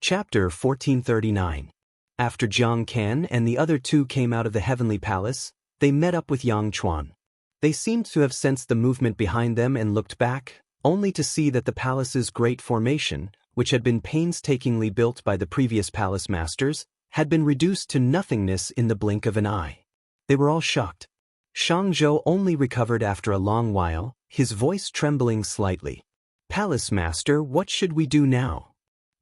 Chapter 1439. After Jiang Kan and the other two came out of the heavenly palace, they met up with Yang Chuan. They seemed to have sensed the movement behind them and looked back, only to see that the palace's great formation, which had been painstakingly built by the previous palace masters, had been reduced to nothingness in the blink of an eye. They were all shocked. Shang Zhou only recovered after a long while, his voice trembling slightly. "Palace master, what should we do now?"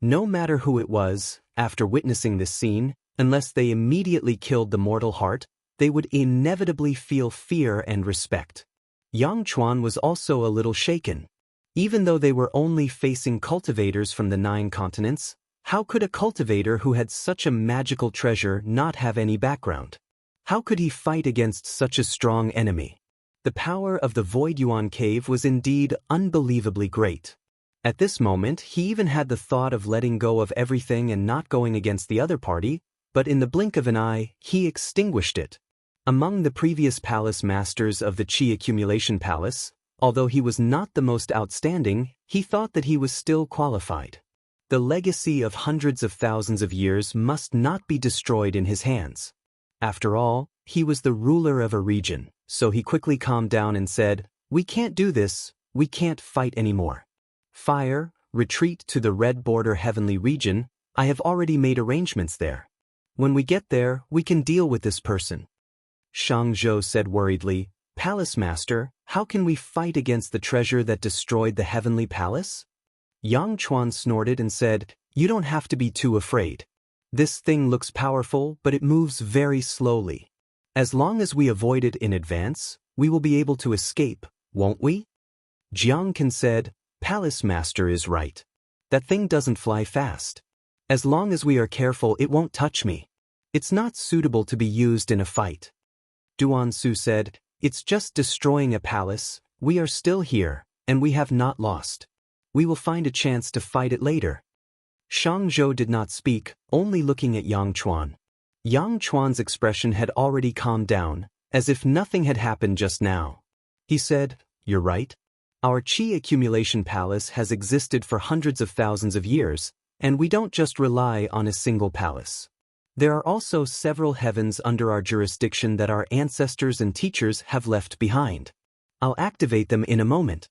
No matter who it was, after witnessing this scene, unless they immediately killed the mortal heart, they would inevitably feel fear and respect. Yang Chuan was also a little shaken. Even though they were only facing cultivators from the 9 continents, how could a cultivator who had such a magical treasure not have any background? How could he fight against such a strong enemy? The power of the Void Yuan Cave was indeed unbelievably great. At this moment, he even had the thought of letting go of everything and not going against the other party, but in the blink of an eye, he extinguished it. Among the previous palace masters of the Qi Accumulation Palace, although he was not the most outstanding, he thought that he was still qualified. The legacy of hundreds of thousands of years must not be destroyed in his hands. After all, he was the ruler of a region, so he quickly calmed down and said, "We can't do this, we can't fight anymore. Fire, retreat to the Red Border Heavenly Region, I have already made arrangements there. When we get there, we can deal with this person." Shang Zhou said worriedly, "Palace Master, how can we fight against the treasure that destroyed the Heavenly Palace?" Yang Chuan snorted and said, "You don't have to be too afraid. This thing looks powerful, but it moves very slowly. As long as we avoid it in advance, we will be able to escape, won't we?" Jiang Kan said, "Palace Master is right. That thing doesn't fly fast. As long as we are careful, it won't touch me. It's not suitable to be used in a fight." Duan Su said, "It's just destroying a palace, we are still here, and we have not lost. We will find a chance to fight it later." Shang Zhou did not speak, only looking at Yang Chuan. Yang Chuan's expression had already calmed down, as if nothing had happened just now. He said, "You're right. Our Qi Accumulation Palace has existed for hundreds of thousands of years, and we don't just rely on a single palace. There are also several heavens under our jurisdiction that our ancestors and teachers have left behind. I'll activate them in a moment."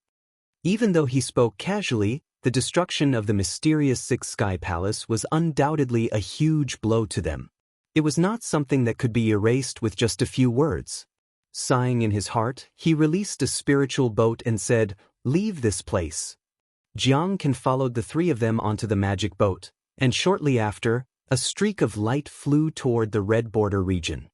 Even though he spoke casually, the destruction of the mysterious Sixth Sky Palace was undoubtedly a huge blow to them. It was not something that could be erased with just a few words. Sighing in his heart, he released a spiritual boat and said, "Leave this place." Jiang Kan followed the 3 of them onto the magic boat, and shortly after, a streak of light flew toward the Red Border region.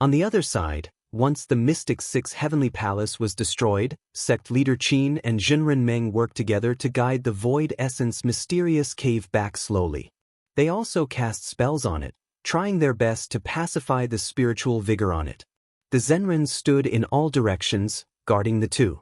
On the other side, once the Mystic Six Heavenly Palace was destroyed, sect leader Qin and Zhenren Meng worked together to guide the Void Essence mysterious cave back slowly. They also cast spells on it, trying their best to pacify the spiritual vigor on it. The Zhenren stood in all directions, guarding the 2.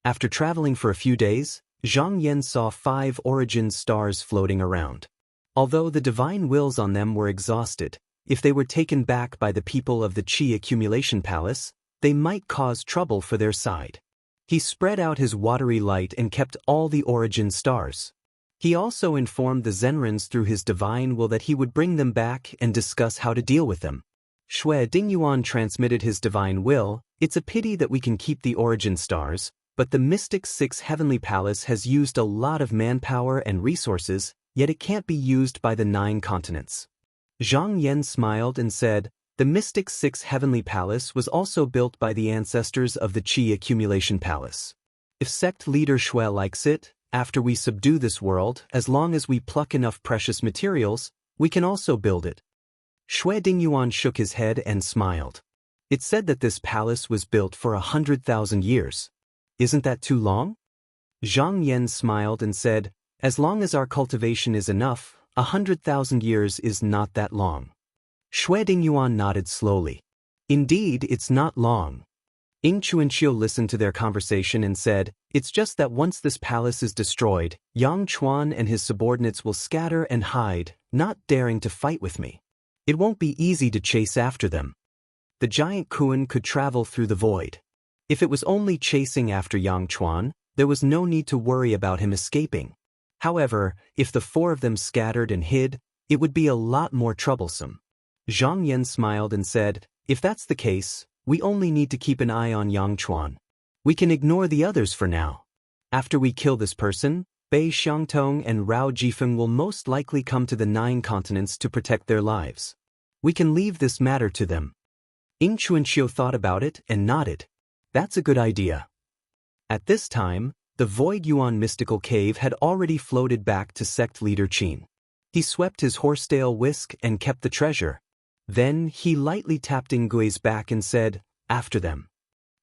After traveling for a few days, Zhang Yan saw 5 origin stars floating around. Although the divine wills on them were exhausted, if they were taken back by the people of the Qi Accumulation Palace, they might cause trouble for their side. He spread out his watery light and kept all the origin stars. He also informed the Zhenrens through his divine will that he would bring them back and discuss how to deal with them. Shui Dingyuan transmitted his divine will. "It's a pity that we can keep the origin stars, but the Mystic Six Heavenly Palace has used a lot of manpower and resources, yet it can't be used by the 9 continents." Zhang Yan smiled and said, "The Mystic Six Heavenly Palace was also built by the ancestors of the Qi Accumulation Palace. If sect leader Shui likes it, after we subdue this world, as long as we pluck enough precious materials, we can also build it." Shui Dingyuan shook his head and smiled. "It said that this palace was built for 100,000 years. Isn't that too long?" Zhang Yan smiled and said, "As long as our cultivation is enough, 100,000 years is not that long." Shui Dingyuan nodded slowly. "Indeed, it's not long." Ing Chuanqiu listened to their conversation and said, "It's just that once this palace is destroyed, Yang Chuan and his subordinates will scatter and hide, not daring to fight with me. It won't be easy to chase after them. The giant Kuan could travel through the void. If it was only chasing after Yang Chuan, there was no need to worry about him escaping. However, if the four of them scattered and hid, it would be a lot more troublesome. Zhang Yan smiled and said, "If that's the case, we only need to keep an eye on Yang Chuan. We can ignore the others for now. After we kill this person, Bei Xiangtong and Rao Jifeng will most likely come to the 9 continents to protect their lives. We can leave this matter to them." Ying Chuanxiu thought about it and nodded. "That's a good idea." At this time, the Void Yuan mystical cave had already floated back to sect leader Qin. He swept his horsetail whisk and kept the treasure. Then he lightly tapped Ngui's back and said, "After them."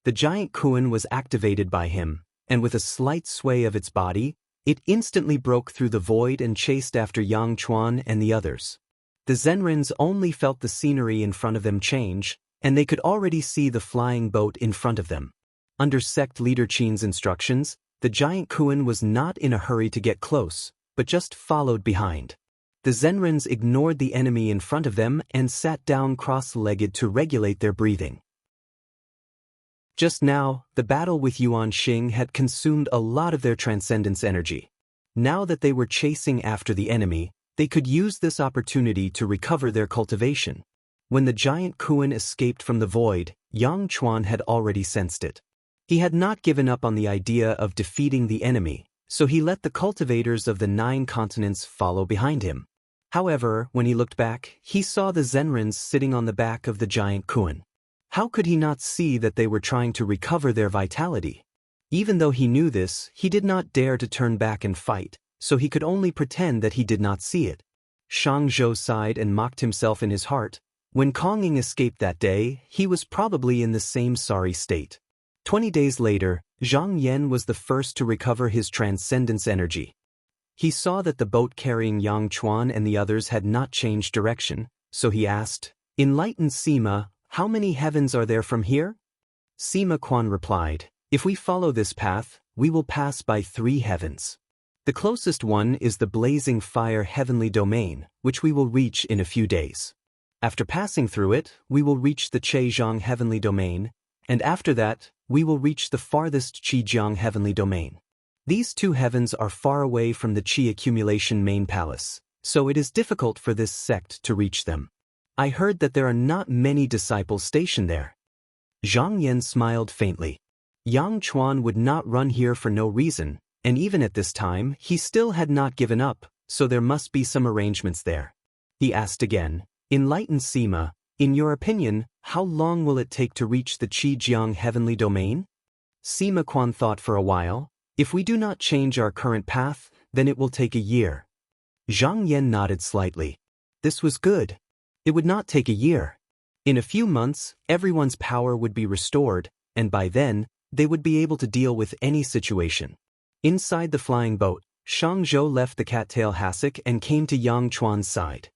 The giant Kuan was activated by him, and with a slight sway of its body, it instantly broke through the void and chased after Yang Chuan and the others. The Zenrins only felt the scenery in front of them change, and they could already see the flying boat in front of them. Under sect leader Qin's instructions, the giant Kuan was not in a hurry to get close, but just followed behind. The Zenrins ignored the enemy in front of them and sat down cross-legged to regulate their breathing. Just now, the battle with Yuan Xing had consumed a lot of their transcendence energy. Now that they were chasing after the enemy, they could use this opportunity to recover their cultivation. When the giant Kuan escaped from the void, Yang Chuan had already sensed it. He had not given up on the idea of defeating the enemy, so he let the cultivators of the 9 continents follow behind him. However, when he looked back, he saw the Zenrins sitting on the back of the giant Kuan. How could he not see that they were trying to recover their vitality? Even though he knew this, he did not dare to turn back and fight, so he could only pretend that he did not see it. Shang Zhou sighed and mocked himself in his heart. When Kong Ying escaped that day, he was probably in the same sorry state. 20 days later, Zhang Yan was the first to recover his transcendence energy. He saw that the boat carrying Yang Chuan and the others had not changed direction, so he asked, "Enlightened Sima, how many heavens are there from here?" Sima Quan replied, "If we follow this path, we will pass by 3 heavens. The closest one is the blazing fire heavenly domain, which we will reach in a few days. After passing through it, we will reach the Chezhong heavenly domain, and after that, we will reach the farthest Qijiang heavenly domain. These 2 heavens are far away from the Qi accumulation main palace, so it is difficult for this sect to reach them. I heard that there are not many disciples stationed there." Zhang Yan smiled faintly. Yang Chuan would not run here for no reason, and even at this time, he still had not given up, so there must be some arrangements there. He asked again, "Enlightened Sima, in your opinion, how long will it take to reach the Qijiang heavenly domain?" Sima Quan thought for a while. "If we do not change our current path, then it will take a year." Zhang Yan nodded slightly. This was good. It would not take a year. In a few months, everyone's power would be restored, and by then, they would be able to deal with any situation. Inside the flying boat, Shang Zhou left the cattail hassock and came to Yang Chuan's side.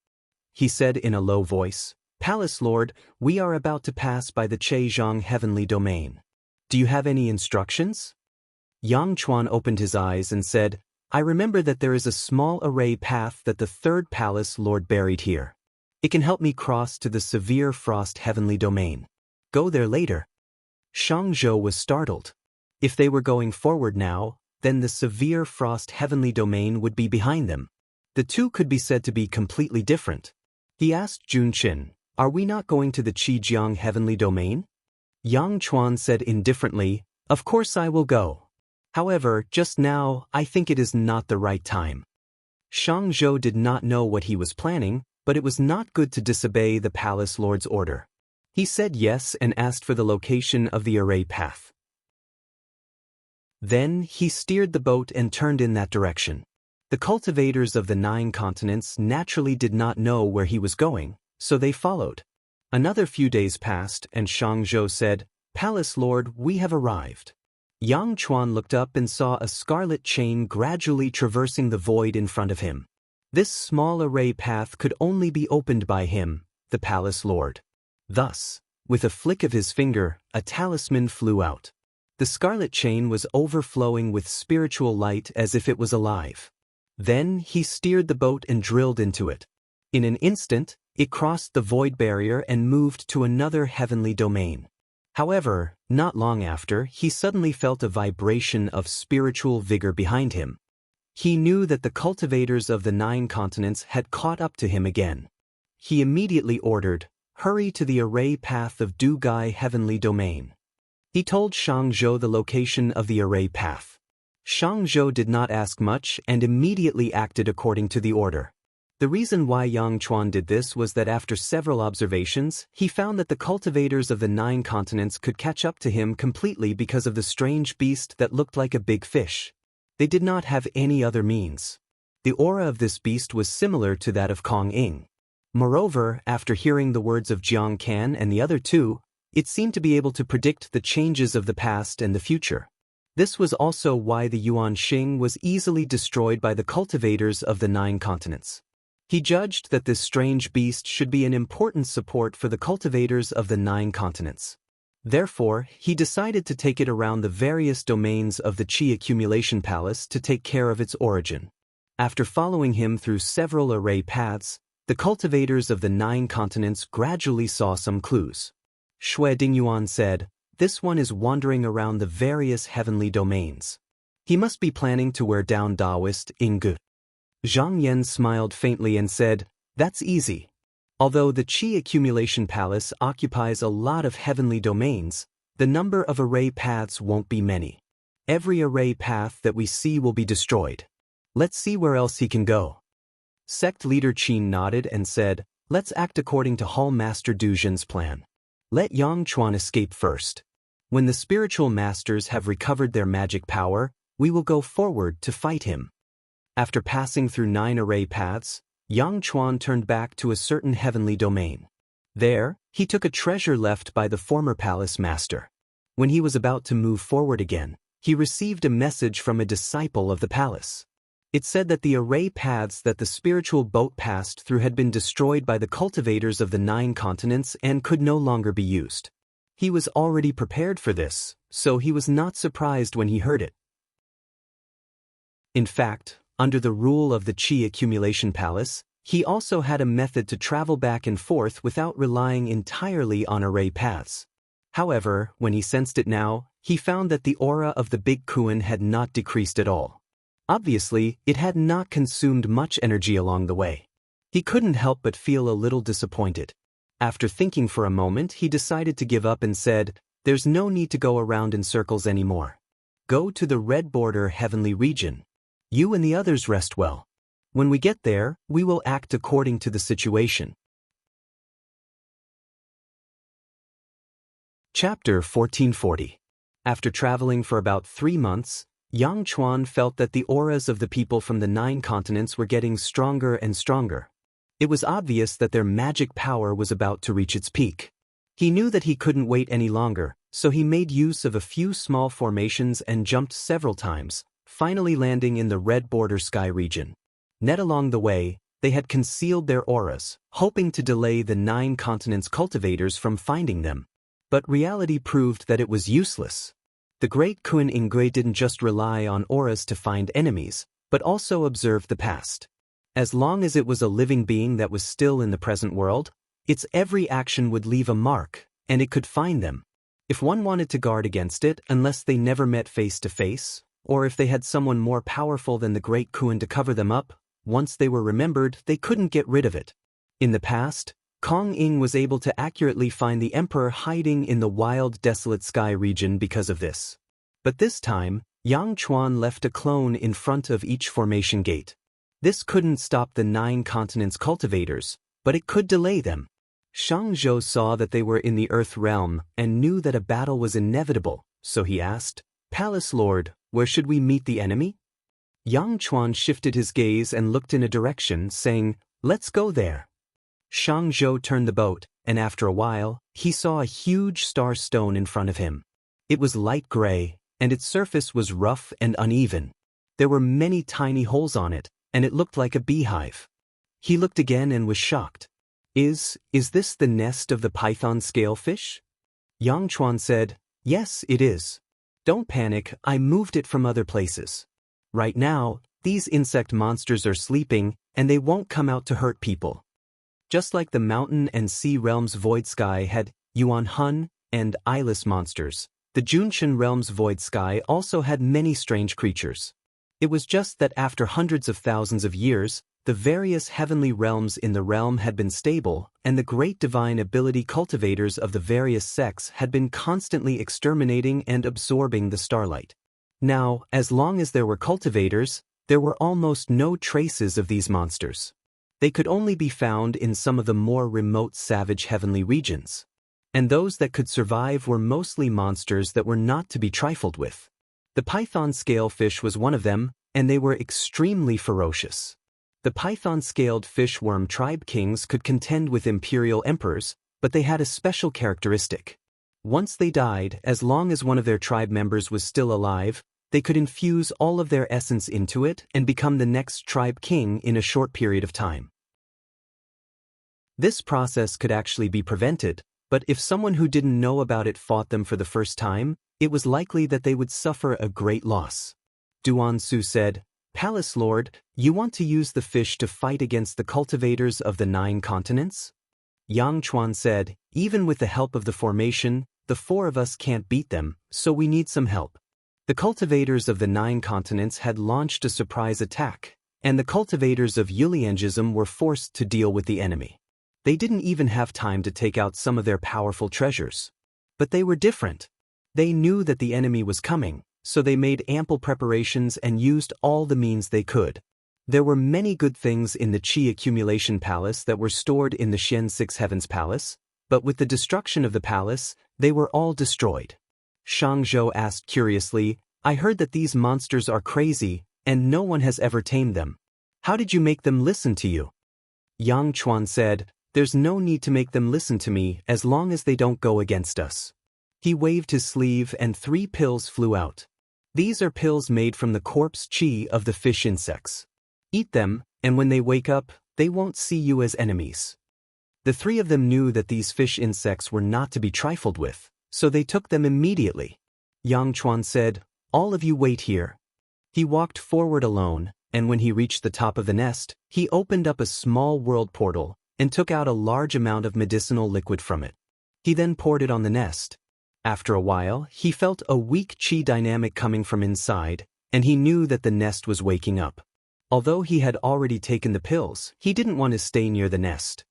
He said in a low voice, "Palace Lord, we are about to pass by the Chezhong heavenly domain. Do you have any instructions?" Yang Chuan opened his eyes and said, "I remember that there is a small array path that the 3rd Palace Lord buried here. It can help me cross to the severe frost heavenly domain. Go there later." Shang Zhou was startled. If they were going forward now, then the severe frost heavenly domain would be behind them. The 2 could be said to be completely different. He asked Jun Qin, "Are we not going to the Qijiang heavenly domain?" Yang Chuan said indifferently, "Of course I will go. However, just now, I think it is not the right time." Shang Zhou did not know what he was planning, but it was not good to disobey the palace lord's order. He said yes and asked for the location of the array path. Then he steered the boat and turned in that direction. The cultivators of the 9 continents naturally did not know where he was going, so they followed. Another few days passed and Shang Zhou said, "Palace Lord, we have arrived." Yang Chuan looked up and saw a scarlet chain gradually traversing the void in front of him. This small array path could only be opened by him, the Palace Lord. Thus, with a flick of his finger, a talisman flew out. The scarlet chain was overflowing with spiritual light as if it was alive. Then he steered the boat and drilled into it. In an instant, it crossed the void barrier and moved to another heavenly domain. However, not long after, he suddenly felt a vibration of spiritual vigor behind him. He knew that the cultivators of the 9 continents had caught up to him again. He immediately ordered, "Hurry to the array path of Dugai Heavenly Domain." He told Shang Zhou the location of the array path. Shang Zhou did not ask much and immediately acted according to the order. The reason why Yang Chuan did this was that after several observations, he found that the cultivators of the 9 continents could catch up to him completely because of the strange beast that looked like a big fish. They did not have any other means. The aura of this beast was similar to that of Kong Ying. Moreover, after hearing the words of Jiang Can and the other two, it seemed to be able to predict the changes of the past and the future. This was also why the Yuan Xing was easily destroyed by the cultivators of the 9 continents. He judged that this strange beast should be an important support for the cultivators of the 9 continents. Therefore, he decided to take it around the various domains of the Qi accumulation palace to take care of its origin. After following him through several array paths, the cultivators of the 9 continents gradually saw some clues. Xue Dingyuan said, "This one is wandering around the various heavenly domains. He must be planning to wear down Taoist Ingu." Zhang Yan smiled faintly and said, "That's easy. Although the Qi accumulation palace occupies a lot of heavenly domains, the number of array paths won't be many. Every array path that we see will be destroyed. Let's see where else he can go." Sect leader Qin nodded and said, "Let's act according to Hall Master Du Jun's plan. Let Yang Chuan escape first. When the spiritual masters have recovered their magic power, we will go forward to fight him." After passing through 9 array paths, Yang Chuan turned back to a certain heavenly domain. There, he took a treasure left by the former palace master. When he was about to move forward again, he received a message from a disciple of the palace. It said that the array paths that the spiritual boat passed through had been destroyed by the cultivators of the 9 continents and could no longer be used. He was already prepared for this, so he was not surprised when he heard it. In fact, under the rule of the Qi accumulation palace, he also had a method to travel back and forth without relying entirely on array paths. However, when he sensed it now, he found that the aura of the Big Kuan had not decreased at all. Obviously, it had not consumed much energy along the way. He couldn't help but feel a little disappointed. After thinking for a moment, he decided to give up and said, "There's no need to go around in circles anymore. Go to the red border heavenly region. You and the others rest well. When we get there, we will act according to the situation." Chapter 1440. After traveling for about 3 months, Yang Chuan felt that the auras of the people from the 9 continents were getting stronger and stronger. It was obvious that their magic power was about to reach its peak. He knew that he couldn't wait any longer, so he made use of a few small formations and jumped several times, finally landing in the red border sky region. Net along the way, they had concealed their auras, hoping to delay the 9 continents' cultivators from finding them. But reality proved that it was useless. The great Kuan Ingui didn't just rely on auras to find enemies, but also observed the past. As long as it was a living being that was still in the present world, its every action would leave a mark, and it could find them. If one wanted to guard against it unless they never met face to face, or if they had someone more powerful than the great Kuan to cover them up, once they were remembered, they couldn't get rid of it. In the past, Kong Ying was able to accurately find the emperor hiding in the wild, desolate sky region because of this. But this time, Yang Chuan left a clone in front of each formation gate. This couldn't stop the 9 continents' cultivators, but it could delay them. Shang Zhou saw that they were in the Earth realm and knew that a battle was inevitable, so he asked, "Palace Lord, where should we meet the enemy?" Yang Chuan shifted his gaze and looked in a direction, saying, "Let's go there." Shang Zhou turned the boat, and after a while, he saw a huge star stone in front of him. It was light gray, and its surface was rough and uneven. There were many tiny holes on it, and it looked like a beehive. He looked again and was shocked. Is this the nest of the python scalefish?" Yang Chuan said, "Yes, it is. Don't panic, I moved it from other places. Right now, these insect monsters are sleeping, and they won't come out to hurt people." Just like the mountain and sea realm's void sky had Yuan Hun and eyeless monsters, the Junshan realm's void sky also had many strange creatures. It was just that after hundreds of thousands of years, the various heavenly realms in the realm had been stable, and the great divine ability cultivators of the various sects had been constantly exterminating and absorbing the starlight. Now, as long as there were cultivators, there were almost no traces of these monsters. They could only be found in some of the more remote savage heavenly regions. And those that could survive were mostly monsters that were not to be trifled with. The python scalefish was one of them, and they were extremely ferocious. The python-scaled fish-worm tribe kings could contend with imperial emperors, but they had a special characteristic. Once they died, as long as one of their tribe members was still alive, they could infuse all of their essence into it and become the next tribe king in a short period of time. This process could actually be prevented, but if someone who didn't know about it fought them for the first time, it was likely that they would suffer a great loss. Duan Su said, "Palace Lord, you want to use the fish to fight against the cultivators of the 9 continents?" Yang Chuan said, "Even with the help of the formation, the 4 of us can't beat them, so we need some help." The cultivators of the 9 continents had launched a surprise attack, and the cultivators of Yuliangism were forced to deal with the enemy. They didn't even have time to take out some of their powerful treasures. But they were different. They knew that the enemy was coming, so they made ample preparations and used all the means they could. There were many good things in the Qi accumulation palace that were stored in the Xian Six Heavens Palace, but with the destruction of the palace, they were all destroyed. Shang Zhou asked curiously, "I heard that these monsters are crazy, and no one has ever tamed them. How did you make them listen to you?" Yang Chuan said, "There's no need to make them listen to me as long as they don't go against us." He waved his sleeve and 3 pills flew out. These are pills made from the corpse qi of the fish insects. Eat them, and when they wake up, they won't see you as enemies. The 3 of them knew that these fish insects were not to be trifled with, so they took them immediately. Yang Chuan said, "All of you wait here." He walked forward alone, and when he reached the top of the nest, he opened up a small world portal and took out a large amount of medicinal liquid from it. He then poured it on the nest. After a while, he felt a weak qi dynamic coming from inside, and he knew that the nest was waking up. Although he had already taken the pills, he didn't want to stay near the nest.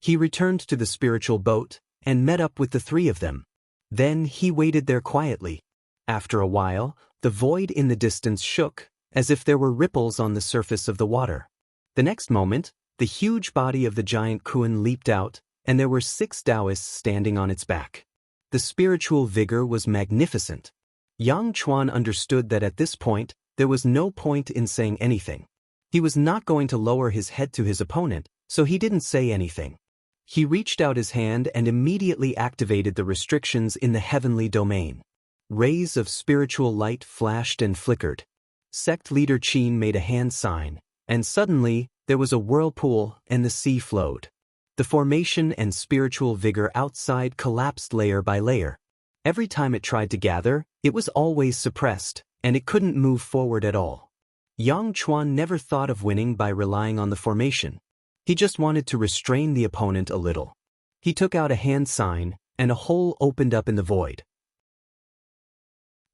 He returned to the spiritual boat and met up with the 3 of them. Then he waited there quietly. After a while, the void in the distance shook, as if there were ripples on the surface of the water. The next moment, the huge body of the giant Kuan leaped out, and there were 6 Taoists standing on its back. The spiritual vigor was magnificent. Yang Chuan understood that at this point, there was no point in saying anything. He was not going to lower his head to his opponent, so he didn't say anything. He reached out his hand and immediately activated the restrictions in the heavenly domain. Rays of spiritual light flashed and flickered. Sect leader Qin made a hand sign, and suddenly, there was a whirlpool and the sea flowed. The formation and spiritual vigor outside collapsed layer by layer. Every time it tried to gather, it was always suppressed, and it couldn't move forward at all. Yang Chuan never thought of winning by relying on the formation. He just wanted to restrain the opponent a little. He took out a hand sign, and a hole opened up in the void.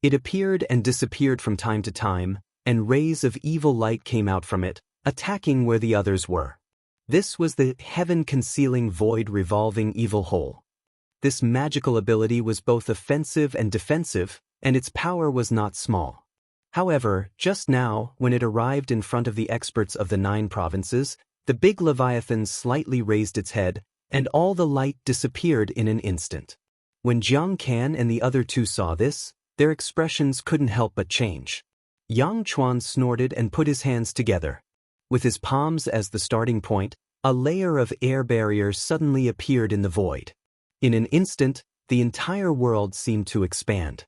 It appeared and disappeared from time to time, and rays of evil light came out from it, attacking where the others were. This was the heaven-concealing void revolving evil hole. This magical ability was both offensive and defensive, and its power was not small. However, just now, when it arrived in front of the experts of the 9 provinces, the big Leviathan slightly raised its head, and all the light disappeared in an instant. When Jiang Can and the other 2 saw this, their expressions couldn't help but change. Yang Chuan snorted and put his hands together. With his palms as the starting point, a layer of air barrier suddenly appeared in the void. In an instant, the entire world seemed to expand.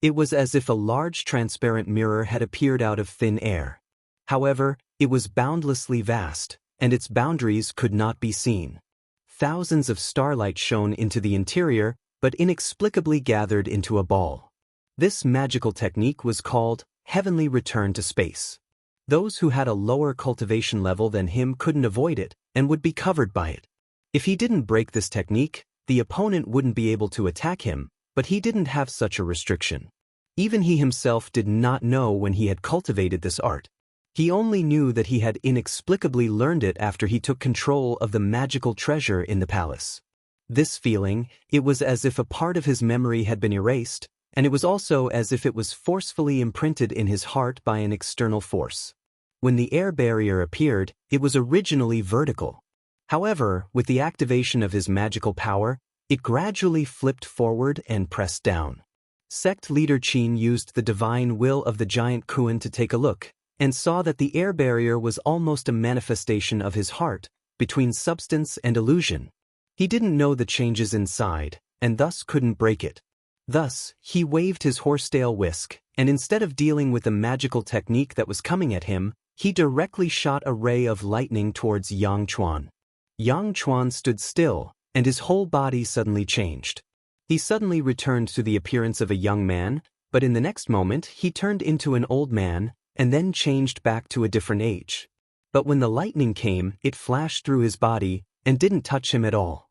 It was as if a large transparent mirror had appeared out of thin air. However, it was boundlessly vast, and its boundaries could not be seen. Thousands of starlight shone into the interior, but inexplicably gathered into a ball. This magical technique was called heavenly return to space. Those who had a lower cultivation level than him couldn't avoid it, and would be covered by it. If he didn't break this technique, the opponent wouldn't be able to attack him, but he didn't have such a restriction. Even he himself did not know when he had cultivated this art. He only knew that he had inexplicably learned it after he took control of the magical treasure in the palace. This feeling, it was as if a part of his memory had been erased, and it was also as if it was forcefully imprinted in his heart by an external force. When the air barrier appeared, it was originally vertical. However, with the activation of his magical power, it gradually flipped forward and pressed down. Sect leader Qin used the divine will of the giant Kuan to take a look, and saw that the air barrier was almost a manifestation of his heart, between substance and illusion. He didn't know the changes inside, and thus couldn't break it. Thus, he waved his horsetail whisk, and instead of dealing with the magical technique that was coming at him, he directly shot a ray of lightning towards Yang Chuan. Yang Chuan stood still, and his whole body suddenly changed. He suddenly returned to the appearance of a young man, but in the next moment he turned into an old man, and then changed back to a different age. But when the lightning came, it flashed through his body, and didn't touch him at all.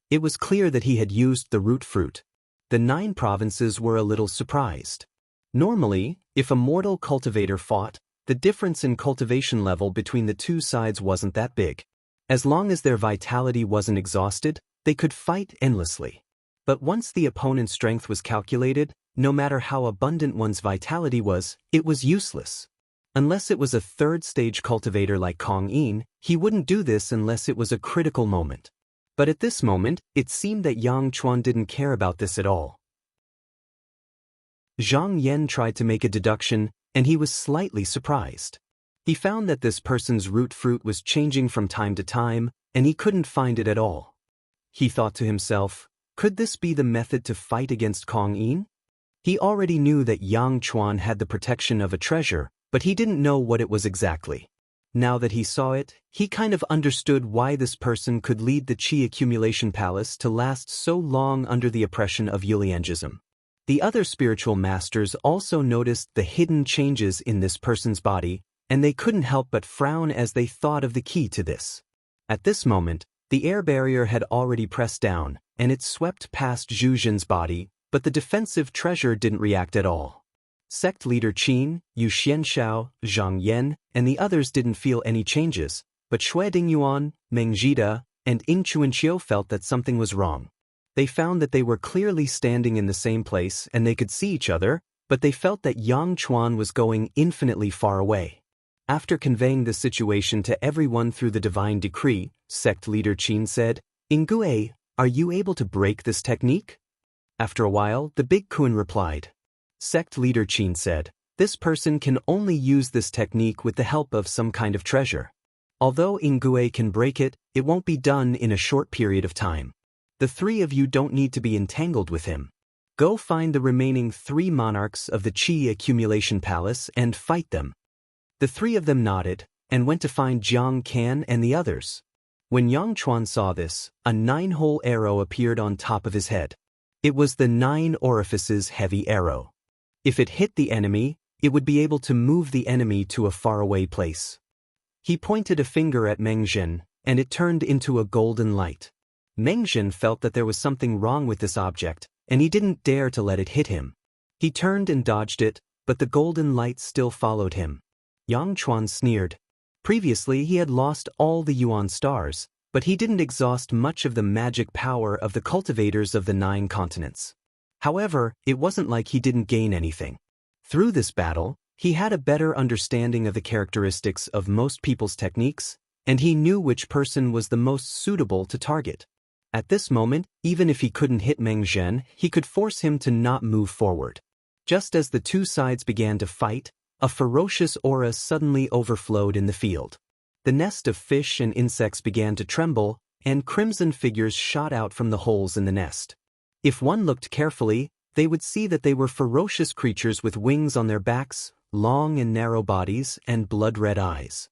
It was clear that he had used the root fruit. The 9 provinces were a little surprised. Normally, if a mortal cultivator fought, the difference in cultivation level between the two sides wasn't that big. As long as their vitality wasn't exhausted, they could fight endlessly. But once the opponent's strength was calculated, no matter how abundant one's vitality was, it was useless. Unless it was a third-stage cultivator like Kong Yin, he wouldn't do this unless it was a critical moment. But at this moment, it seemed that Yang Chuan didn't care about this at all. Zhang Yan tried to make a deduction, and he was slightly surprised. He found that this person's root fruit was changing from time to time, and he couldn't find it at all. He thought to himself, could this be the method to fight against Kong Yin? He already knew that Yang Chuan had the protection of a treasure, but he didn't know what it was exactly. Now that he saw it, he kind of understood why this person could lead the Qi accumulation palace to last so long under the oppression of Yuliangism. The other spiritual masters also noticed the hidden changes in this person's body, and they couldn't help but frown as they thought of the key to this. At this moment, the air barrier had already pressed down, and it swept past Zhu Jin's body, but the defensive treasure didn't react at all. Sect leader Qin, Yu Xianshao, Zhang Yan, and the others didn't feel any changes, but Xue Dingyuan, Meng Zhida, and Ing Chuanqiu felt that something was wrong. They found that they were clearly standing in the same place and they could see each other, but they felt that Yang Chuan was going infinitely far away. After conveying the situation to everyone through the divine decree, sect leader Qin said, "Ingue, are you able to break this technique?" After a while, the big Kun replied. Sect leader Qin said, "This person can only use this technique with the help of some kind of treasure. Although Ingue can break it, it won't be done in a short period of time. The 3 of you don't need to be entangled with him. Go find the remaining 3 monarchs of the Qi accumulation palace and fight them." The 3 of them nodded, and went to find Jiang Can and the others. When Yang Chuan saw this, a 9-hole arrow appeared on top of his head. It was the 9 orifices heavy arrow. If it hit the enemy, it would be able to move the enemy to a faraway place. He pointed a finger at Meng Zhen, and it turned into a golden light. Meng Zhen felt that there was something wrong with this object, and he didn't dare to let it hit him. He turned and dodged it, but the golden light still followed him. Yang Chuan sneered. Previously he had lost all the Yuan stars, but he didn't exhaust much of the magic power of the cultivators of the 9 continents. However, it wasn't like he didn't gain anything. Through this battle, he had a better understanding of the characteristics of most people's techniques, and he knew which person was the most suitable to target. At this moment, even if he couldn't hit Meng Zhen, he could force him to not move forward. Just as the 2 sides began to fight, a ferocious aura suddenly overflowed in the field. The nest of fish and insects began to tremble, and crimson figures shot out from the holes in the nest. If one looked carefully, they would see that they were ferocious creatures with wings on their backs, long and narrow bodies, and blood-red eyes.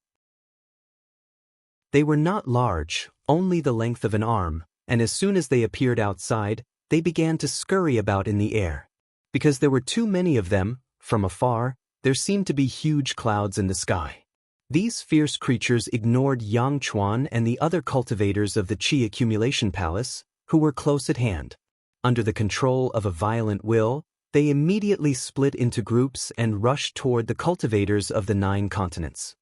They were not large, only the length of an arm, and as soon as they appeared outside, they began to scurry about in the air. Because there were too many of them, from afar, there seemed to be huge clouds in the sky. These fierce creatures ignored Yang Chuan and the other cultivators of the Qi accumulation palace, who were close at hand. Under the control of a violent will, They immediately split into groups and rushed toward the cultivators of the 9 continents.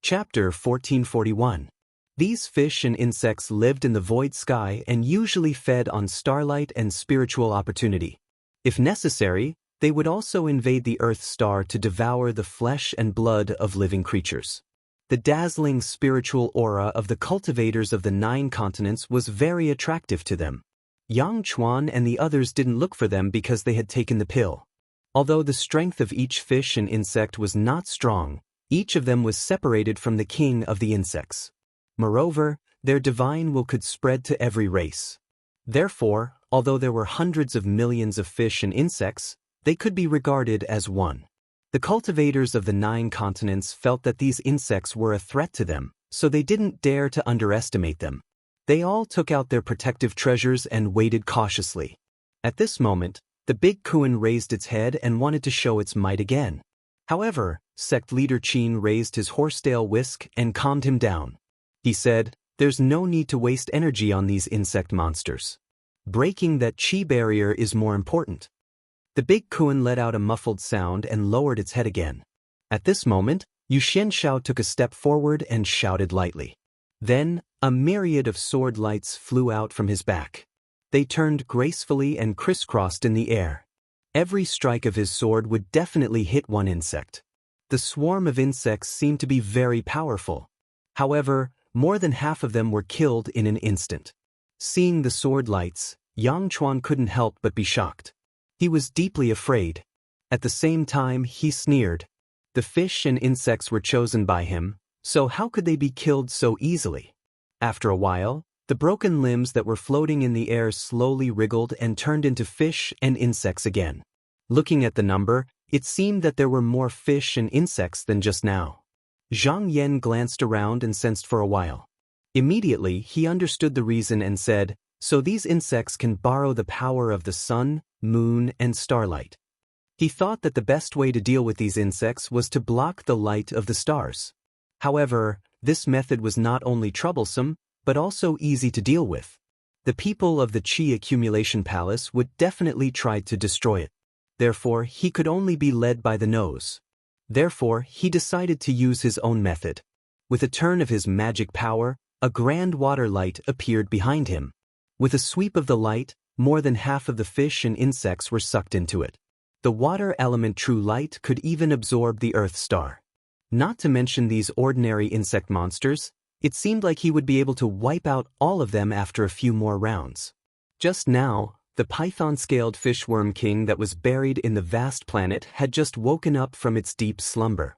Chapter 1441. These fish and insects lived in the void sky and usually fed on starlight and spiritual opportunity. If necessary, they would also invade the Earth star to devour the flesh and blood of living creatures. The dazzling spiritual aura of the cultivators of the 9 continents was very attractive to them. Yang Chuan and the others didn't look for them because they had taken the pill. Although the strength of each fish and insect was not strong, each of them was separated from the king of the insects. Moreover, their divine will could spread to every race. Therefore, although there were hundreds of millions of fish and insects, they could be regarded as one. The cultivators of the 9 continents felt that these insects were a threat to them, so they didn't dare to underestimate them. They all took out their protective treasures and waited cautiously. At this moment, the big Kuan raised its head and wanted to show its might again. However, sect leader Qin raised his horsetail whisk and calmed him down. He said, "There's no need to waste energy on these insect monsters. Breaking that chi barrier is more important." The big Kuan let out a muffled sound and lowered its head again. At this moment, Yu Xianshao took a step forward and shouted lightly. Then, a myriad of sword lights flew out from his back. They turned gracefully and crisscrossed in the air. Every strike of his sword would definitely hit one insect. The swarm of insects seemed to be very powerful. However, more than half of them were killed in an instant. Seeing the sword lights, Yang Chuan couldn't help but be shocked. He was deeply afraid. At the same time, he sneered. The fish and insects were chosen by him, so how could they be killed so easily? After a while, the broken limbs that were floating in the air slowly wriggled and turned into fish and insects again. Looking at the number, it seemed that there were more fish and insects than just now. Zhang Yan glanced around and sensed for a while. Immediately, he understood the reason and said, "So these insects can borrow the power of the sun, moon, and starlight." He thought that the best way to deal with these insects was to block the light of the stars. However, this method was not only troublesome, but also easy to deal with. The people of the Qi accumulation palace would definitely try to destroy it. Therefore, he could only be led by the nose. Therefore, he decided to use his own method. With a turn of his magic power, a grand water light appeared behind him. With a sweep of the light, more than half of the fish and insects were sucked into it. The water element true light could even absorb the Earth star. Not to mention these ordinary insect monsters, it seemed like he would be able to wipe out all of them after a few more rounds. Just now, the python-scaled fishworm king that was buried in the vast planet had just woken up from its deep slumber.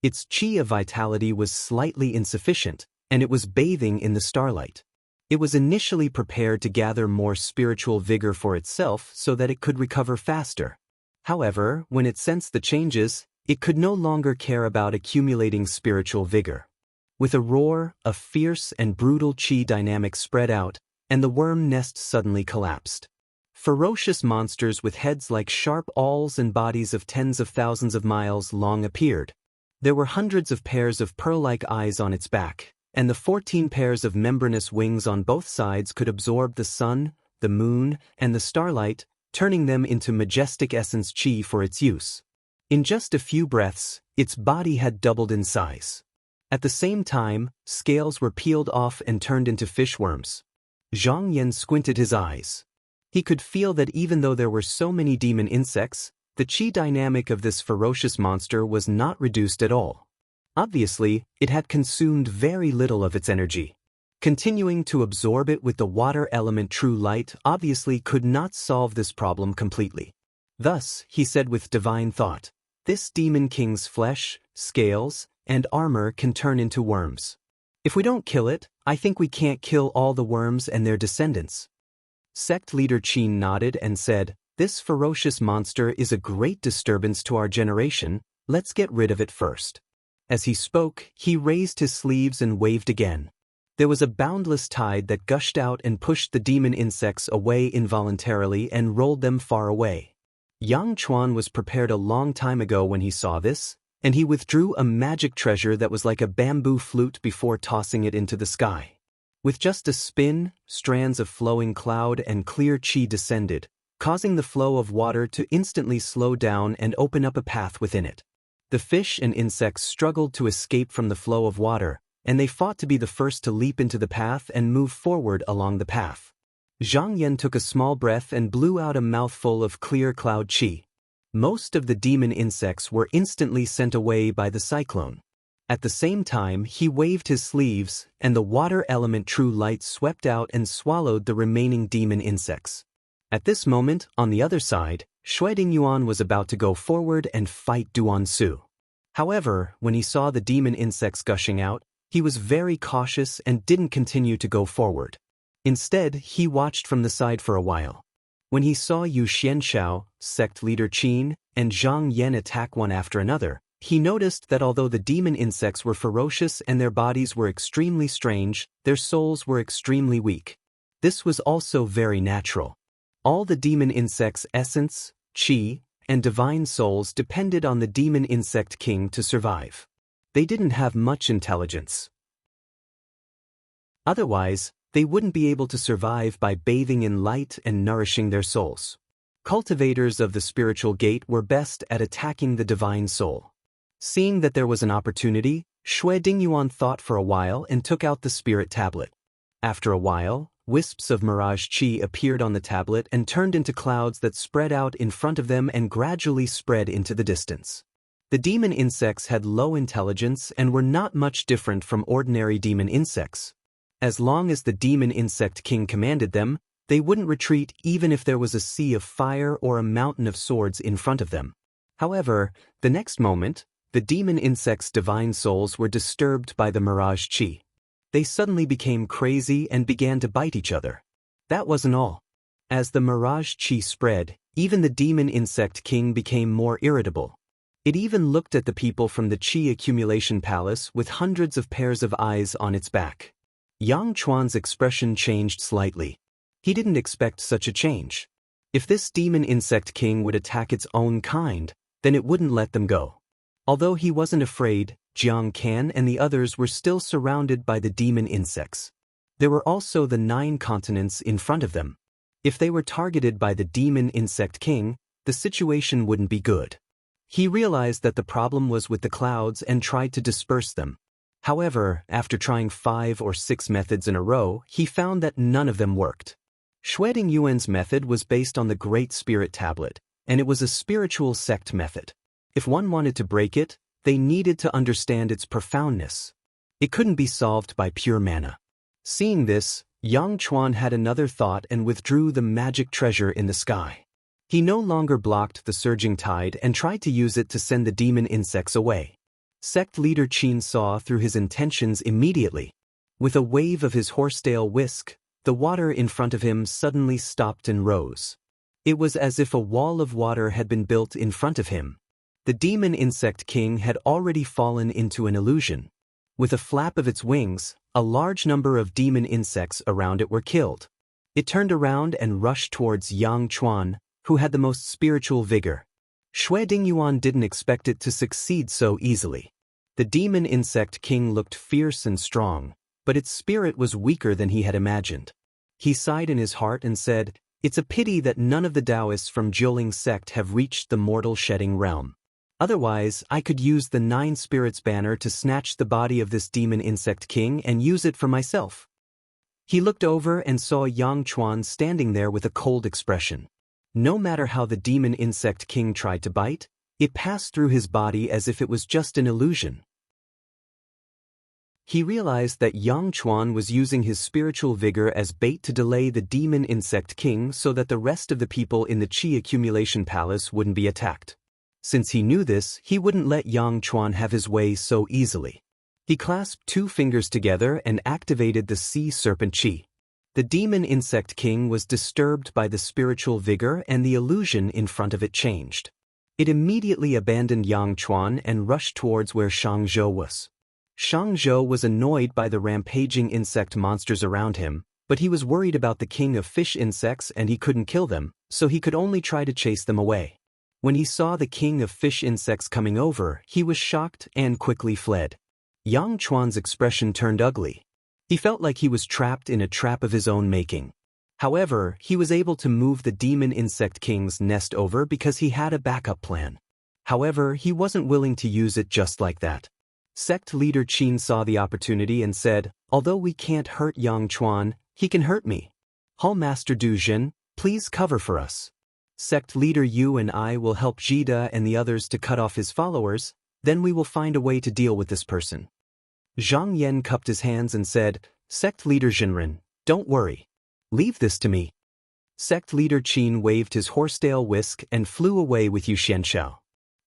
Its chi of vitality was slightly insufficient, and it was bathing in the starlight. It was initially prepared to gather more spiritual vigor for itself so that it could recover faster. However, when it sensed the changes, it could no longer care about accumulating spiritual vigor. With a roar, a fierce and brutal chi dynamic spread out, and the worm nest suddenly collapsed. Ferocious monsters with heads like sharp awls and bodies of tens of thousands of miles long appeared. There were hundreds of pairs of pearl-like eyes on its back, and the 14 pairs of membranous wings on both sides could absorb the sun, the moon, and the starlight, turning them into majestic essence chi for its use. In just a few breaths, its body had doubled in size. At the same time, scales were peeled off and turned into fishworms. Zhang Yan squinted his eyes. He could feel that even though there were so many demon insects, the chi dynamic of this ferocious monster was not reduced at all. Obviously, it had consumed very little of its energy. Continuing to absorb it with the water element true light obviously could not solve this problem completely. Thus, he said with divine thought, "This demon king's flesh, scales, and armor can turn into worms. If we don't kill it, I think we can't kill all the worms and their descendants." Sect leader Qin nodded and said, "This ferocious monster is a great disturbance to our generation, let's get rid of it first." As he spoke, he raised his sleeves and waved again. There was a boundless tide that gushed out and pushed the demon insects away involuntarily and rolled them far away. Yang Chuan was prepared a long time ago when he saw this, and he withdrew a magic treasure that was like a bamboo flute before tossing it into the sky. With just a spin, strands of flowing cloud and clear chi descended, causing the flow of water to instantly slow down and open up a path within it. The fish and insects struggled to escape from the flow of water, and they fought to be the first to leap into the path and move forward along the path. Zhang Yan took a small breath and blew out a mouthful of clear cloud chi. Most of the demon insects were instantly sent away by the cyclone. At the same time, he waved his sleeves, and the water element true light swept out and swallowed the remaining demon insects. At this moment, on the other side, Shui Dingyuan was about to go forward and fight Duan Su. However, when he saw the demon insects gushing out, he was very cautious and didn't continue to go forward. Instead, he watched from the side for a while. When he saw Yu Xianshao, sect leader Qin, and Zhang Yan attack one after another, he noticed that although the demon insects were ferocious and their bodies were extremely strange, their souls were extremely weak. This was also very natural. All the demon insects' essence, chi, and divine souls depended on the demon insect king to survive. They didn't have much intelligence. Otherwise, they wouldn't be able to survive by bathing in light and nourishing their souls. Cultivators of the spiritual gate were best at attacking the divine soul. Seeing that there was an opportunity, Shui Dingyuan thought for a while and took out the spirit tablet. After a while, wisps of mirage chi appeared on the tablet and turned into clouds that spread out in front of them and gradually spread into the distance. The demon insects had low intelligence and were not much different from ordinary demon insects. As long as the demon insect king commanded them, they wouldn't retreat even if there was a sea of fire or a mountain of swords in front of them. However, the next moment, the demon insects' divine souls were disturbed by the mirage chi. They suddenly became crazy and began to bite each other. That wasn't all. As the mirage chi spread, even the demon insect king became more irritable. It even looked at the people from the chi accumulation palace with hundreds of pairs of eyes on its back. Yang Chuan's expression changed slightly. He didn't expect such a change. If this demon insect king would attack its own kind, then it wouldn't let them go. Although he wasn't afraid, Jiang Can and the others were still surrounded by the demon insects. There were also the 9 continents in front of them. If they were targeted by the demon insect king, the situation wouldn't be good. He realized that the problem was with the clouds and tried to disperse them. However, after trying 5 or 6 methods in a row, he found that none of them worked. Shui Dingyuan's method was based on the Great Spirit Tablet, and it was a spiritual sect method. If one wanted to break it, they needed to understand its profoundness. It couldn't be solved by pure mana. Seeing this, Yang Chuan had another thought and withdrew the magic treasure in the sky. He no longer blocked the surging tide and tried to use it to send the demon insects away. Sect leader Qin saw through his intentions immediately. With a wave of his horsetail whisk, the water in front of him suddenly stopped and rose. It was as if a wall of water had been built in front of him. The demon insect king had already fallen into an illusion. With a flap of its wings, a large number of demon insects around it were killed. It turned around and rushed towards Yang Chuan, who had the most spiritual vigor. Shui Dingyuan didn't expect it to succeed so easily. The demon insect king looked fierce and strong, but its spirit was weaker than he had imagined. He sighed in his heart and said, "It's a pity that none of the Taoists from Jiuling sect have reached the mortal shedding realm. Otherwise, I could use the 9 spirits banner to snatch the body of this demon insect king and use it for myself." He looked over and saw Yang Chuan standing there with a cold expression. No matter how the demon insect king tried to bite, it passed through his body as if it was just an illusion. He realized that Yang Chuan was using his spiritual vigor as bait to delay the demon insect king so that the rest of the people in the Qi accumulation palace wouldn't be attacked. Since he knew this, he wouldn't let Yang Chuan have his way so easily. He clasped 2 fingers together and activated the sea serpent chi. The demon insect king was disturbed by the spiritual vigor and the illusion in front of it changed. It immediately abandoned Yang Chuan and rushed towards where Shang Zhou was. Shang Zhou was annoyed by the rampaging insect monsters around him, but he was worried about the king of fish insects and he couldn't kill them, so he could only try to chase them away. When he saw the king of fish insects coming over, he was shocked and quickly fled. Yang Chuan's expression turned ugly. He felt like he was trapped in a trap of his own making. However, he was able to move the demon insect king's nest over because he had a backup plan. However, he wasn't willing to use it just like that. Sect leader Qin saw the opportunity and said, "Although we can't hurt Yang Chuan, he can hurt me. Hall Master Du Jin, please cover for us. Sect leader Yu and I will help Jida and the others to cut off his followers, then we will find a way to deal with this person." Zhang Yan cupped his hands and said, "Sect leader Jinren, don't worry. Leave this to me." Sect leader Qin waved his horsetail whisk and flew away with Yu Xianxiao.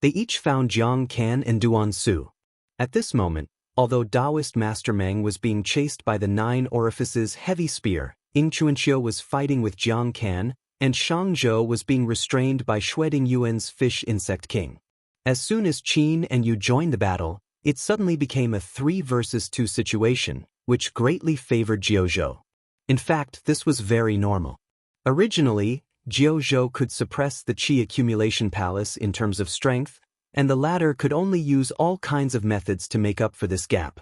They each found Jiang Can and Duan Su. At this moment, although Taoist Master Meng was being chased by the 9 Orifices heavy spear, Ying Chuanxiu was fighting with Jiang Can, and Shang Zhou was being restrained by Xueding Yuan's fish insect king. As soon as Qin and Yu joined the battle, it suddenly became a 3 versus 2 situation, which greatly favored Jiuzhou. In fact, this was very normal. Originally, Jiuzhou could suppress the Qi accumulation palace in terms of strength, and the latter could only use all kinds of methods to make up for this gap.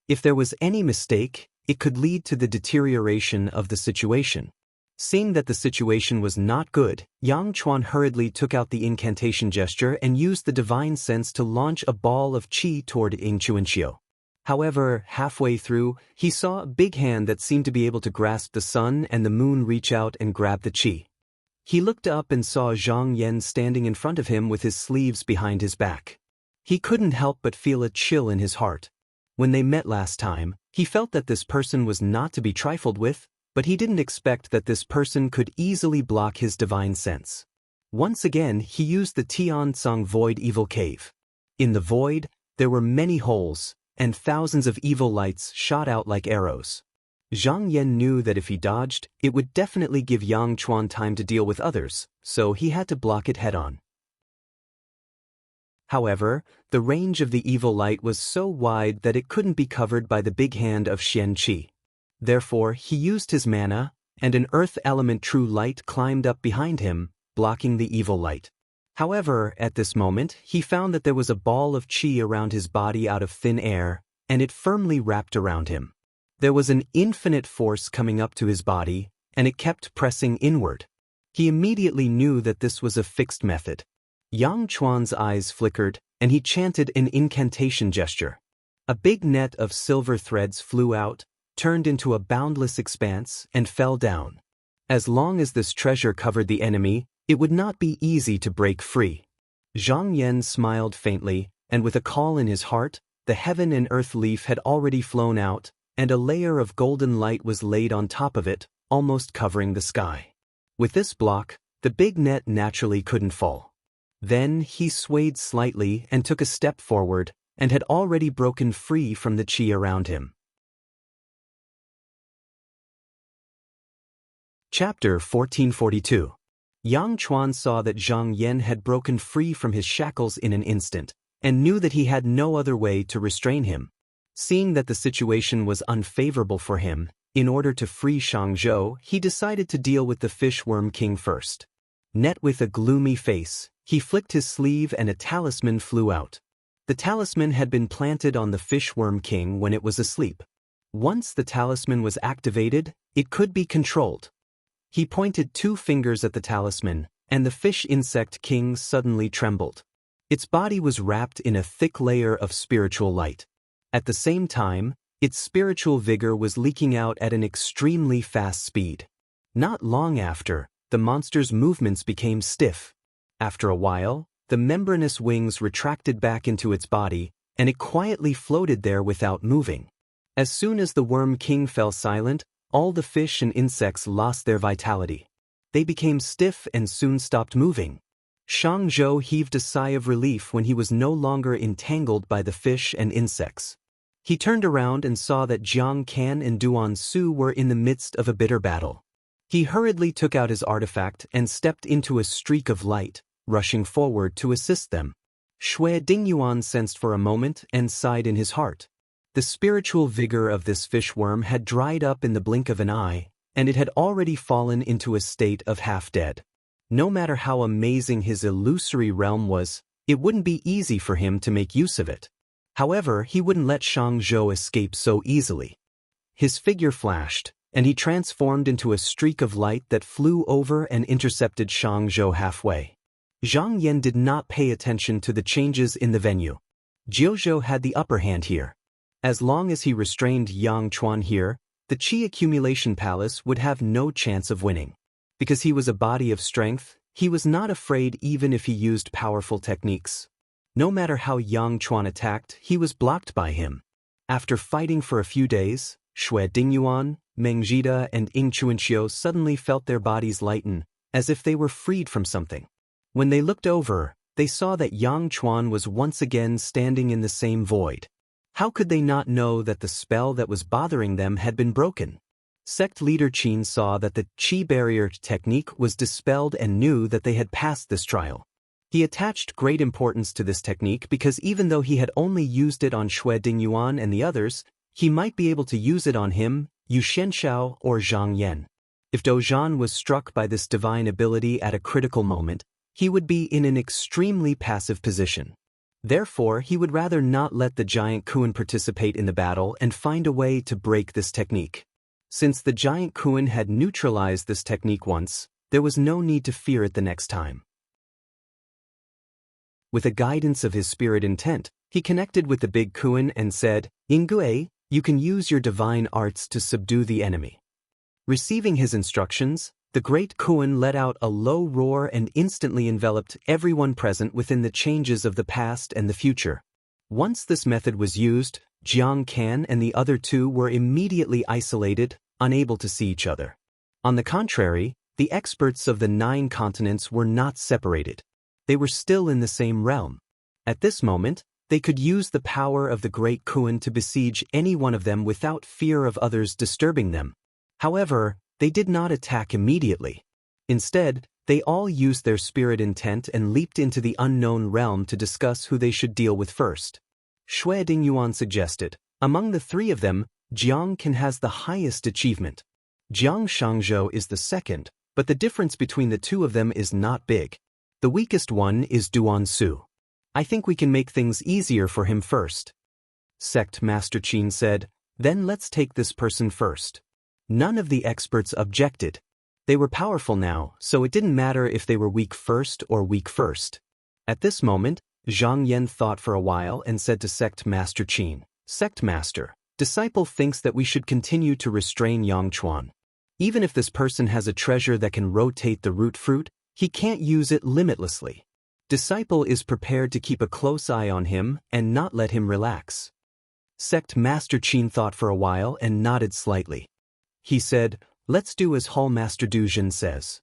If there was any mistake, it could lead to the deterioration of the situation. Seeing that the situation was not good, Yang Chuan hurriedly took out the incantation gesture and used the divine sense to launch a ball of qi toward Ying Chuanxiu. However, halfway through, he saw a big hand that seemed to be able to grasp the sun and the moon reach out and grab the qi. He looked up and saw Zhang Yan standing in front of him with his sleeves behind his back. He couldn't help but feel a chill in his heart. When they met last time, he felt that this person was not to be trifled with, but he didn't expect that this person could easily block his divine sense. Once again, he used the Tiansong Void Evil Cave. In the void, there were many holes, and thousands of evil lights shot out like arrows. Zhang Yan knew that if he dodged, it would definitely give Yang Chuan time to deal with others, so he had to block it head-on. However, the range of the evil light was so wide that it couldn't be covered by the big hand of Xian Qi. Therefore, he used his mana, and an earth element true light climbed up behind him, blocking the evil light. However, at this moment, he found that there was a ball of qi around his body out of thin air, and it firmly wrapped around him. There was an infinite force coming up to his body, and it kept pressing inward. He immediately knew that this was a fixed method. Yang Chuan's eyes flickered, and he chanted an incantation gesture. A big net of silver threads flew out, turned into a boundless expanse, and fell down. As long as this treasure covered the enemy, it would not be easy to break free. Zhang Yan smiled faintly, and with a call in his heart, the heaven and earth leaf had already flown out, and a layer of golden light was laid on top of it, almost covering the sky. With this block, the big net naturally couldn't fall. Then he swayed slightly and took a step forward, and had already broken free from the qi around him. Chapter 1442. Yang Chuan saw that Zhang Yan had broken free from his shackles in an instant, and knew that he had no other way to restrain him. Seeing that the situation was unfavorable for him, in order to free Shang Zhou, he decided to deal with the Fishworm King first. Net with a gloomy face, he flicked his sleeve and a talisman flew out. The talisman had been planted on the Fishworm King when it was asleep. Once the talisman was activated, it could be controlled. He pointed 2 fingers at the talisman, and the fish insect king suddenly trembled. Its body was wrapped in a thick layer of spiritual light. At the same time, its spiritual vigor was leaking out at an extremely fast speed. Not long after, the monster's movements became stiff. After a while, the membranous wings retracted back into its body, and it quietly floated there without moving. As soon as the Worm King fell silent, all the fish and insects lost their vitality. They became stiff and soon stopped moving. Shang Zhou heaved a sigh of relief when he was no longer entangled by the fish and insects. He turned around and saw that Jiang Can and Duan Su were in the midst of a bitter battle. He hurriedly took out his artifact and stepped into a streak of light, rushing forward to assist them. Xueding Yuan sensed for a moment and sighed in his heart. The spiritual vigor of this fishworm had dried up in the blink of an eye, and it had already fallen into a state of half-dead. No matter how amazing his illusory realm was, it wouldn't be easy for him to make use of it. However, he wouldn't let Shang Zhou escape so easily. his figure flashed, and he transformed into a streak of light that flew over and intercepted Zhang Zhou halfway. Zhang Yan did not pay attention to the changes in the venue. Jiuzhou had the upper hand here. As long as he restrained Yang Chuan here, the Qi accumulation palace would have no chance of winning. Because he was a body of strength, he was not afraid even if he used powerful techniques. No matter how Yang Chuan attacked, he was blocked by him. After fighting for a few days, Xue Dingyuan, Meng Zhida and Ying Chuanxiu suddenly felt their bodies lighten, as if they were freed from something. When they looked over, they saw that Yang Chuan was once again standing in the same void. How could they not know that the spell that was bothering them had been broken? Sect leader Qin saw that the Qi barrier technique was dispelled and knew that they had passed this trial. He attached great importance to this technique because even though he had only used it on Xue Dingyuan and the others, he might be able to use it on him, Yu Shenxiao or Zhang Yan. If Dozhan was struck by this divine ability at a critical moment, he would be in an extremely passive position. Therefore, he would rather not let the giant Kuan participate in the battle and find a way to break this technique. Since the giant Kuan had neutralized this technique once, there was no need to fear it the next time. With the guidance of his spirit intent, he connected with the big Kuan and said, "Yinggue, you can use your divine arts to subdue the enemy." Receiving his instructions, the great Kuan let out a low roar and instantly enveloped everyone present within the changes of the past and the future. Once this method was used, Jiang Can and the other two were immediately isolated, unable to see each other. On the contrary, the experts of the 9 continents were not separated. They were still in the same realm. At this moment, they could use the power of the great Kuan to besiege any one of them without fear of others disturbing them. However, they did not attack immediately. Instead, they all used their spirit intent and leaped into the unknown realm to discuss who they should deal with first. Xue Dingyuan suggested, "Among the 3 of them, Jiang Can has the highest achievement. Jiang Shangzhou is the second, but the difference between the 2 of them is not big. The weakest one is Duan Su. I think we can make things easier for him first." Sect Master Qin said, "Then let's take this person first." None of the experts objected. They were powerful now, so it didn't matter if they were weak first or weak first. At this moment, Zhang Yan thought for a while and said to Sect Master Qin, "Sect Master, disciple thinks that we should continue to restrain Yang Chuan. Even if this person has a treasure that can rotate the root fruit, he can't use it limitlessly. Disciple is prepared to keep a close eye on him and not let him relax." Sect Master Qin thought for a while and nodded slightly. He said, "Let's do as Hall Master Duzhen says."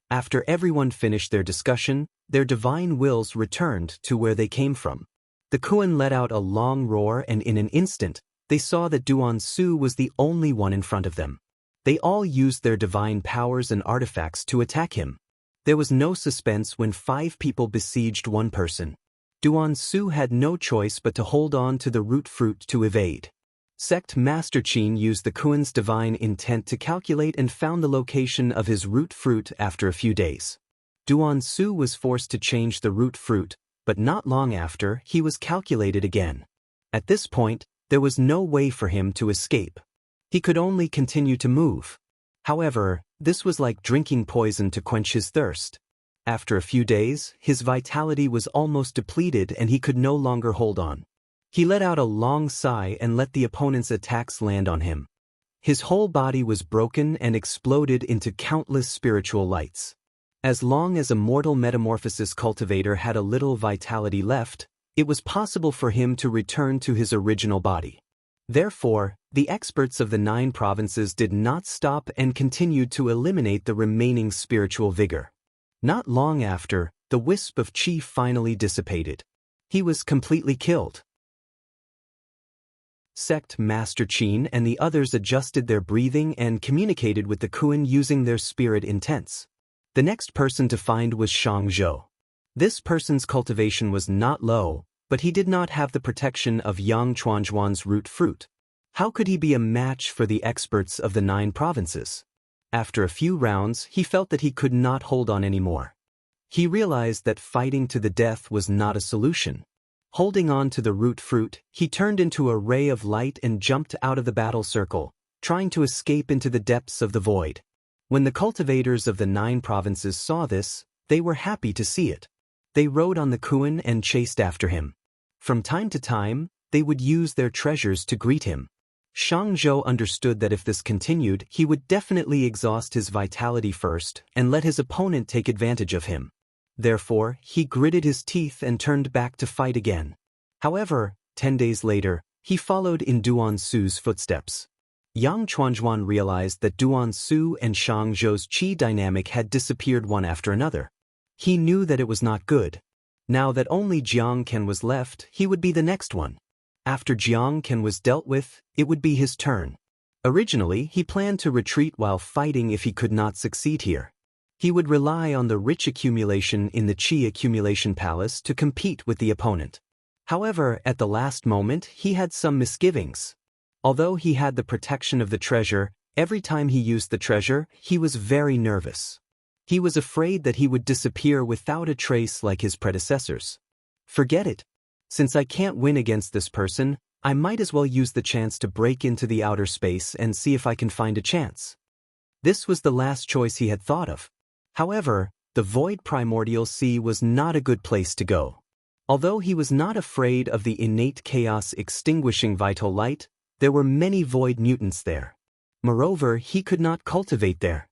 After everyone finished their discussion, their divine wills returned to where they came from. The Kuan let out a long roar and in an instant, they saw that Duan Su was the only one in front of them. They all used their divine powers and artifacts to attack him. There was no suspense when 5 people besieged one person. Duan Su had no choice but to hold on to the root fruit to evade. Sect Master Qin used the Kuan's divine intent to calculate and found the location of his root fruit after a few days. Duan Su was forced to change the root fruit, but not long after, he was calculated again. At this point, there was no way for him to escape. He could only continue to move. However, this was like drinking poison to quench his thirst. After a few days, his vitality was almost depleted and he could no longer hold on. He let out a long sigh and let the opponent's attacks land on him. His whole body was broken and exploded into countless spiritual lights. As long as a mortal metamorphosis cultivator had a little vitality left, it was possible for him to return to his original body. Therefore, the experts of the 9 provinces did not stop and continued to eliminate the remaining spiritual vigor. Not long after, the wisp of Qi finally dissipated. He was completely killed. Sect Master Qin and the others adjusted their breathing and communicated with the Kuan using their spirit intents. The next person to find was Shang Zhou. This person's cultivation was not low, but he did not have the protection of Yang Chuanzhuan's root fruit. How could he be a match for the experts of the 9 provinces? After a few rounds, he felt that he could not hold on anymore. He realized that fighting to the death was not a solution. Holding on to the root fruit, he turned into a ray of light and jumped out of the battle circle, trying to escape into the depths of the void. When the cultivators of the 9 provinces saw this, they were happy to see it. They rode on the Kuan and chased after him. From time to time, they would use their treasures to greet him. Shang Zhou understood that if this continued, he would definitely exhaust his vitality first and let his opponent take advantage of him. Therefore, he gritted his teeth and turned back to fight again. However, 10 days later, he followed in Duan Su's footsteps. Yang Chuanjuan realized that Duan Su and Shang Zhou's qi dynamic had disappeared one after another. He knew that it was not good. Now that only Jiang Ken was left, he would be the next one. After Jiang Ken was dealt with, it would be his turn. Originally, he planned to retreat while fighting if he could not succeed here. He would rely on the rich accumulation in the Qi accumulation palace to compete with the opponent. However, at the last moment, he had some misgivings. Although he had the protection of the treasure, every time he used the treasure, he was very nervous. He was afraid that he would disappear without a trace like his predecessors. Forget it. Since I can't win against this person, I might as well use the chance to break into the outer space and see if I can find a chance. This was the last choice he had thought of. However, the void primordial sea was not a good place to go. Although he was not afraid of the innate chaos extinguishing vital light, there were many void mutants there. Moreover, he could not cultivate there.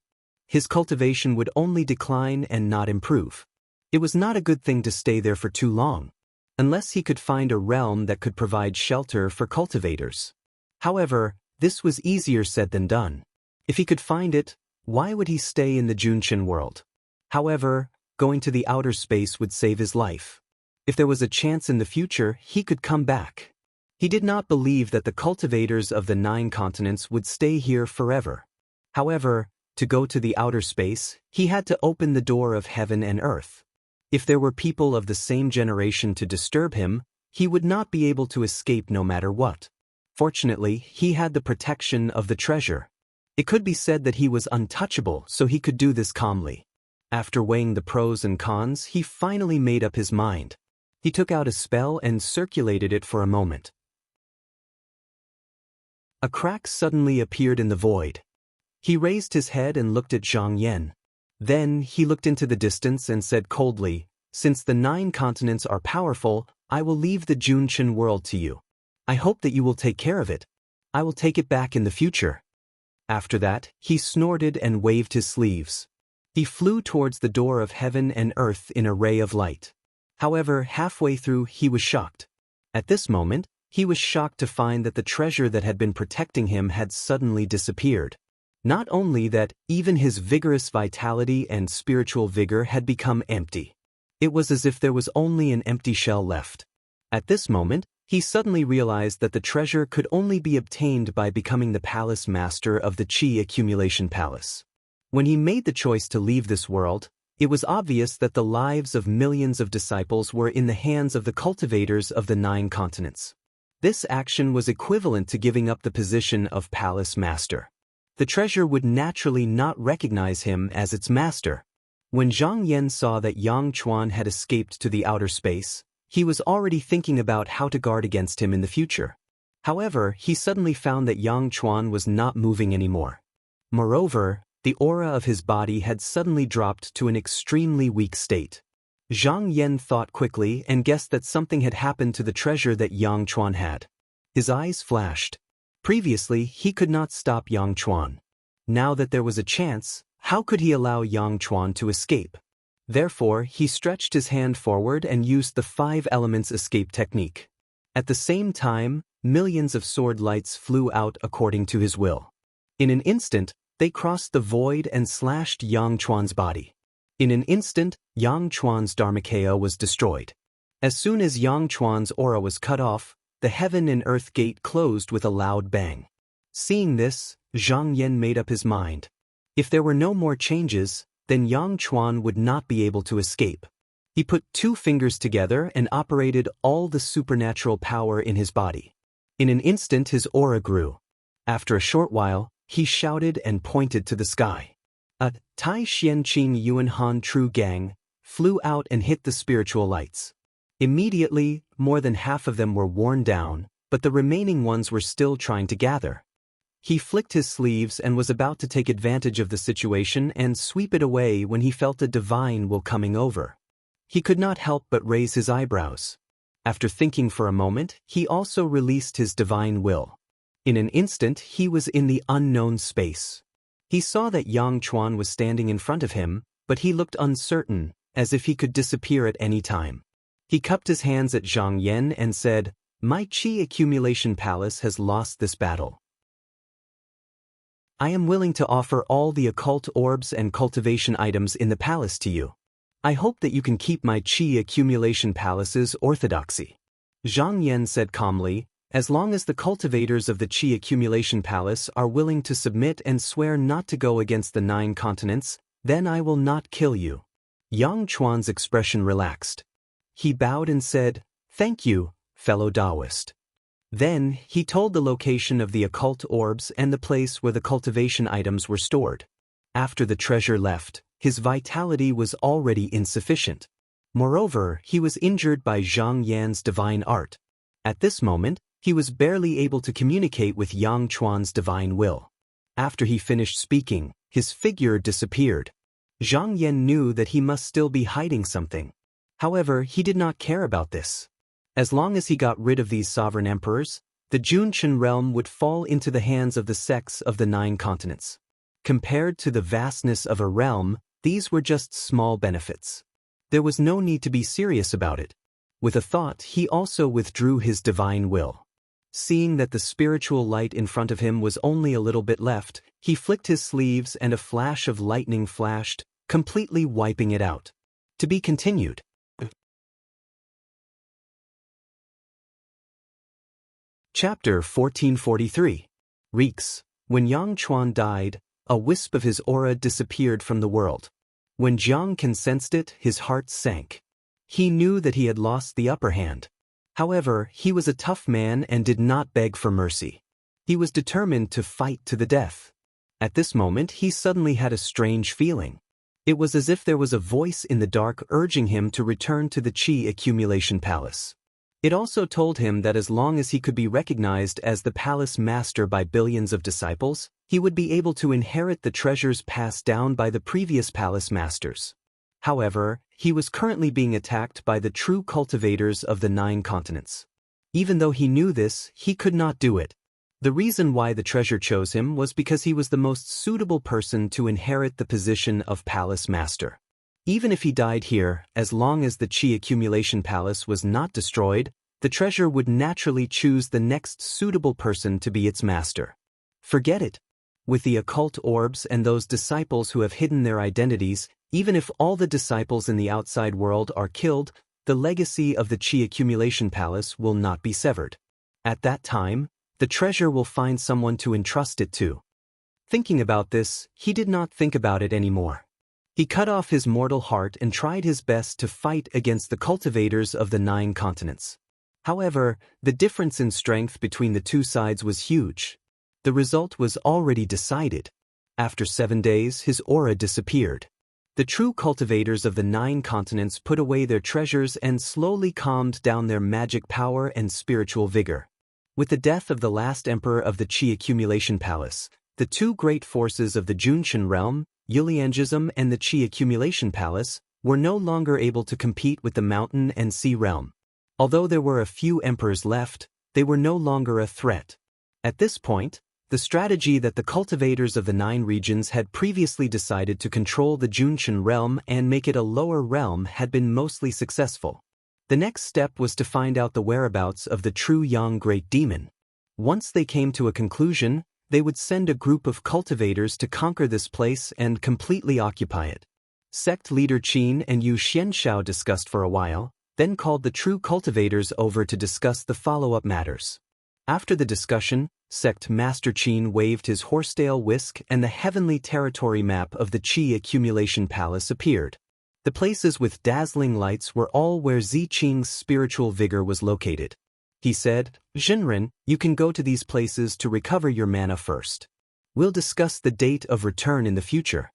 His cultivation would only decline and not improve. It was not a good thing to stay there for too long, unless he could find a realm that could provide shelter for cultivators. However, this was easier said than done. If he could find it, why would he stay in the Junshin world? However, going to the outer space would save his life. If there was a chance in the future, he could come back. He did not believe that the cultivators of the 9 continents would stay here forever. However, to go to the outer space, he had to open the door of heaven and earth. If there were people of the same generation to disturb him, he would not be able to escape no matter what. Fortunately, he had the protection of the treasure. It could be said that he was untouchable, so he could do this calmly. After weighing the pros and cons, he finally made up his mind. He took out a spell and circulated it for a moment. A crack suddenly appeared in the void. He raised his head and looked at Zhang Yan. Then he looked into the distance and said coldly, "Since the 9 continents are powerful, I will leave the Junshin world to you. I hope that you will take care of it. I will take it back in the future." After that, he snorted and waved his sleeves. He flew towards the door of heaven and earth in a ray of light. However, halfway through, he was shocked. At this moment, he was shocked to find that the treasure that had been protecting him had suddenly disappeared. Not only that, even his vigorous vitality and spiritual vigor had become empty. It was as if there was only an empty shell left. At this moment, he suddenly realized that the treasure could only be obtained by becoming the palace master of the Qi accumulation palace. When he made the choice to leave this world, it was obvious that the lives of millions of disciples were in the hands of the cultivators of the 9 continents. This action was equivalent to giving up the position of palace master. The treasure would naturally not recognize him as its master. When Zhang Yan saw that Yang Chuan had escaped to the outer space, he was already thinking about how to guard against him in the future. However, he suddenly found that Yang Chuan was not moving anymore. Moreover, the aura of his body had suddenly dropped to an extremely weak state. Zhang Yan thought quickly and guessed that something had happened to the treasure that Yang Chuan had. His eyes flashed. Previously, he could not stop Yang Chuan. Now that there was a chance, how could he allow Yang Chuan to escape? Therefore, he stretched his hand forward and used the 5 elements escape technique. At the same time, millions of sword lights flew out according to his will. In an instant, they crossed the void and slashed Yang Chuan's body. In an instant, Yang Chuan's Dharmakaya was destroyed. As soon as Yang Chuan's aura was cut off, the heaven and earth gate closed with a loud bang. Seeing this, Zhang Yan made up his mind. If there were no more changes, then Yang Chuan would not be able to escape. He put 2 fingers together and operated all the supernatural power in his body. In an instant his aura grew. After a short while, he shouted and pointed to the sky. A Tai Xian Qing Yuan Han True Gang flew out and hit the spiritual lights. Immediately, more than half of them were worn down, but the remaining ones were still trying to gather. He flicked his sleeves and was about to take advantage of the situation and sweep it away when he felt a divine will coming over. He could not help but raise his eyebrows. After thinking for a moment, he also released his divine will. In an instant, he was in the unknown space. He saw that Yang Chuan was standing in front of him, but he looked uncertain, as if he could disappear at any time. He cupped his hands at Zhang Yan and said, "My Qi accumulation palace has lost this battle. I am willing to offer all the occult orbs and cultivation items in the palace to you. I hope that you can keep my Qi accumulation palace's orthodoxy." Zhang Yan said calmly, "As long as the cultivators of the Qi accumulation palace are willing to submit and swear not to go against the 9 continents, then I will not kill you." Yang Chuan's expression relaxed. He bowed and said, "Thank you, fellow Taoist." Then, he told the location of the occult orbs and the place where the cultivation items were stored. After the treasure left, his vitality was already insufficient. Moreover, he was injured by Zhang Yan's divine art. At this moment, he was barely able to communicate with Yang Chuan's divine will. After he finished speaking, his figure disappeared. Zhang Yan knew that he must still be hiding something. However, he did not care about this. As long as he got rid of these sovereign emperors, the Junqian realm would fall into the hands of the sects of the 9 continents. Compared to the vastness of a realm, these were just small benefits. There was no need to be serious about it. With a thought, he also withdrew his divine will. Seeing that the spiritual light in front of him was only a little bit left, he flicked his sleeves and a flash of lightning flashed, completely wiping it out. To be continued. Chapter 1443. Reeks. When Yang Chuan died, a wisp of his aura disappeared from the world. When Jiang Can sensed it, his heart sank. He knew that he had lost the upper hand. However, he was a tough man and did not beg for mercy. He was determined to fight to the death. At this moment, he suddenly had a strange feeling. It was as if there was a voice in the dark urging him to return to the Qi accumulation palace. It also told him that as long as he could be recognized as the palace master by billions of disciples, he would be able to inherit the treasures passed down by the previous palace masters. However, he was currently being attacked by the true cultivators of the 9 continents. Even though he knew this, he could not do it. The reason why the treasure chose him was because he was the most suitable person to inherit the position of palace master. Even if he died here, as long as the Qi accumulation palace was not destroyed, the treasure would naturally choose the next suitable person to be its master. Forget it. With the occult orbs and those disciples who have hidden their identities, even if all the disciples in the outside world are killed, the legacy of the Qi accumulation palace will not be severed. At that time, the treasure will find someone to entrust it to. Thinking about this, he did not think about it anymore. He cut off his mortal heart and tried his best to fight against the cultivators of the 9 continents. However, the difference in strength between the two sides was huge. The result was already decided. After 7 days, his aura disappeared. The true cultivators of the 9 continents put away their treasures and slowly calmed down their magic power and spiritual vigor. With the death of the last emperor of the Qi accumulation palace, the 2 great forces of the Junqian realm, Yuliangism and the Qi accumulation palace, were no longer able to compete with the mountain and sea realm. Although there were a few emperors left, they were no longer a threat. At this point, the strategy that the cultivators of the 9 regions had previously decided to control the Junqian realm and make it a lower realm had been mostly successful. The next step was to find out the whereabouts of the true Yang Great Demon. Once they came to a conclusion, they would send a group of cultivators to conquer this place and completely occupy it. Sect leader Qin and Yu Xianshao discussed for a while, then called the true cultivators over to discuss the follow-up matters. After the discussion, Sect Master Qin waved his horsetail whisk and the heavenly territory map of the Qi accumulation palace appeared. The places with dazzling lights were all where Ziqing's spiritual vigor was located. He said, "Zhenren, you can go to these places to recover your mana first. We'll discuss the date of return in the future."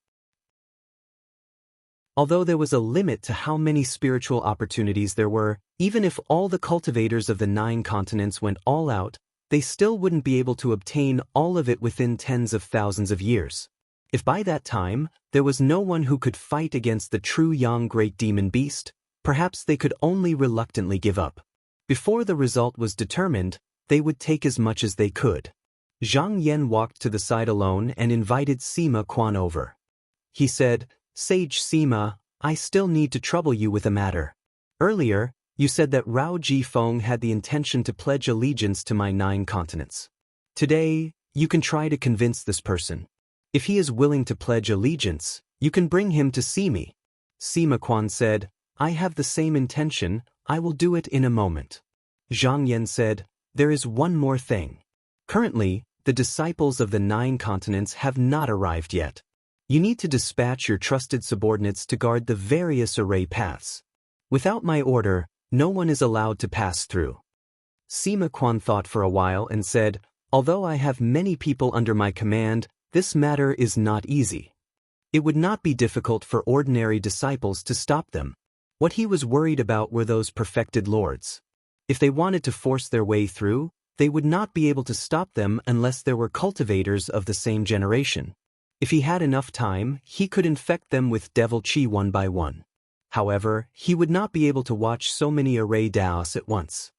Although there was a limit to how many spiritual opportunities there were, even if all the cultivators of the 9 continents went all out, they still wouldn't be able to obtain all of it within tens of thousands of years. If by that time, there was no one who could fight against the true Yang Great Demon Beast, perhaps they could only reluctantly give up. Before the result was determined, they would take as much as they could. Zhang Yan walked to the side alone and invited Sima Quan over. He said, "Sage Sima, I still need to trouble you with a matter. Earlier, you said that Rao Jifeng had the intention to pledge allegiance to my 9 continents. Today, you can try to convince this person. If he is willing to pledge allegiance, you can bring him to see me." Sima Quan said, "I have the same intention, I will do it in a moment." Zhang Yan said, "There is one more thing. Currently, the disciples of the 9 continents have not arrived yet. You need to dispatch your trusted subordinates to guard the various array paths. Without my order, no one is allowed to pass through." Sima Quan thought for a while and said, "Although I have many people under my command, this matter is not easy. It would not be difficult for ordinary disciples to stop them. What he was worried about were those perfected lords. If they wanted to force their way through, they would not be able to stop them unless there were cultivators of the same generation. If he had enough time, he could infect them with devil chi one by one. However, he would not be able to watch so many array Daos at once."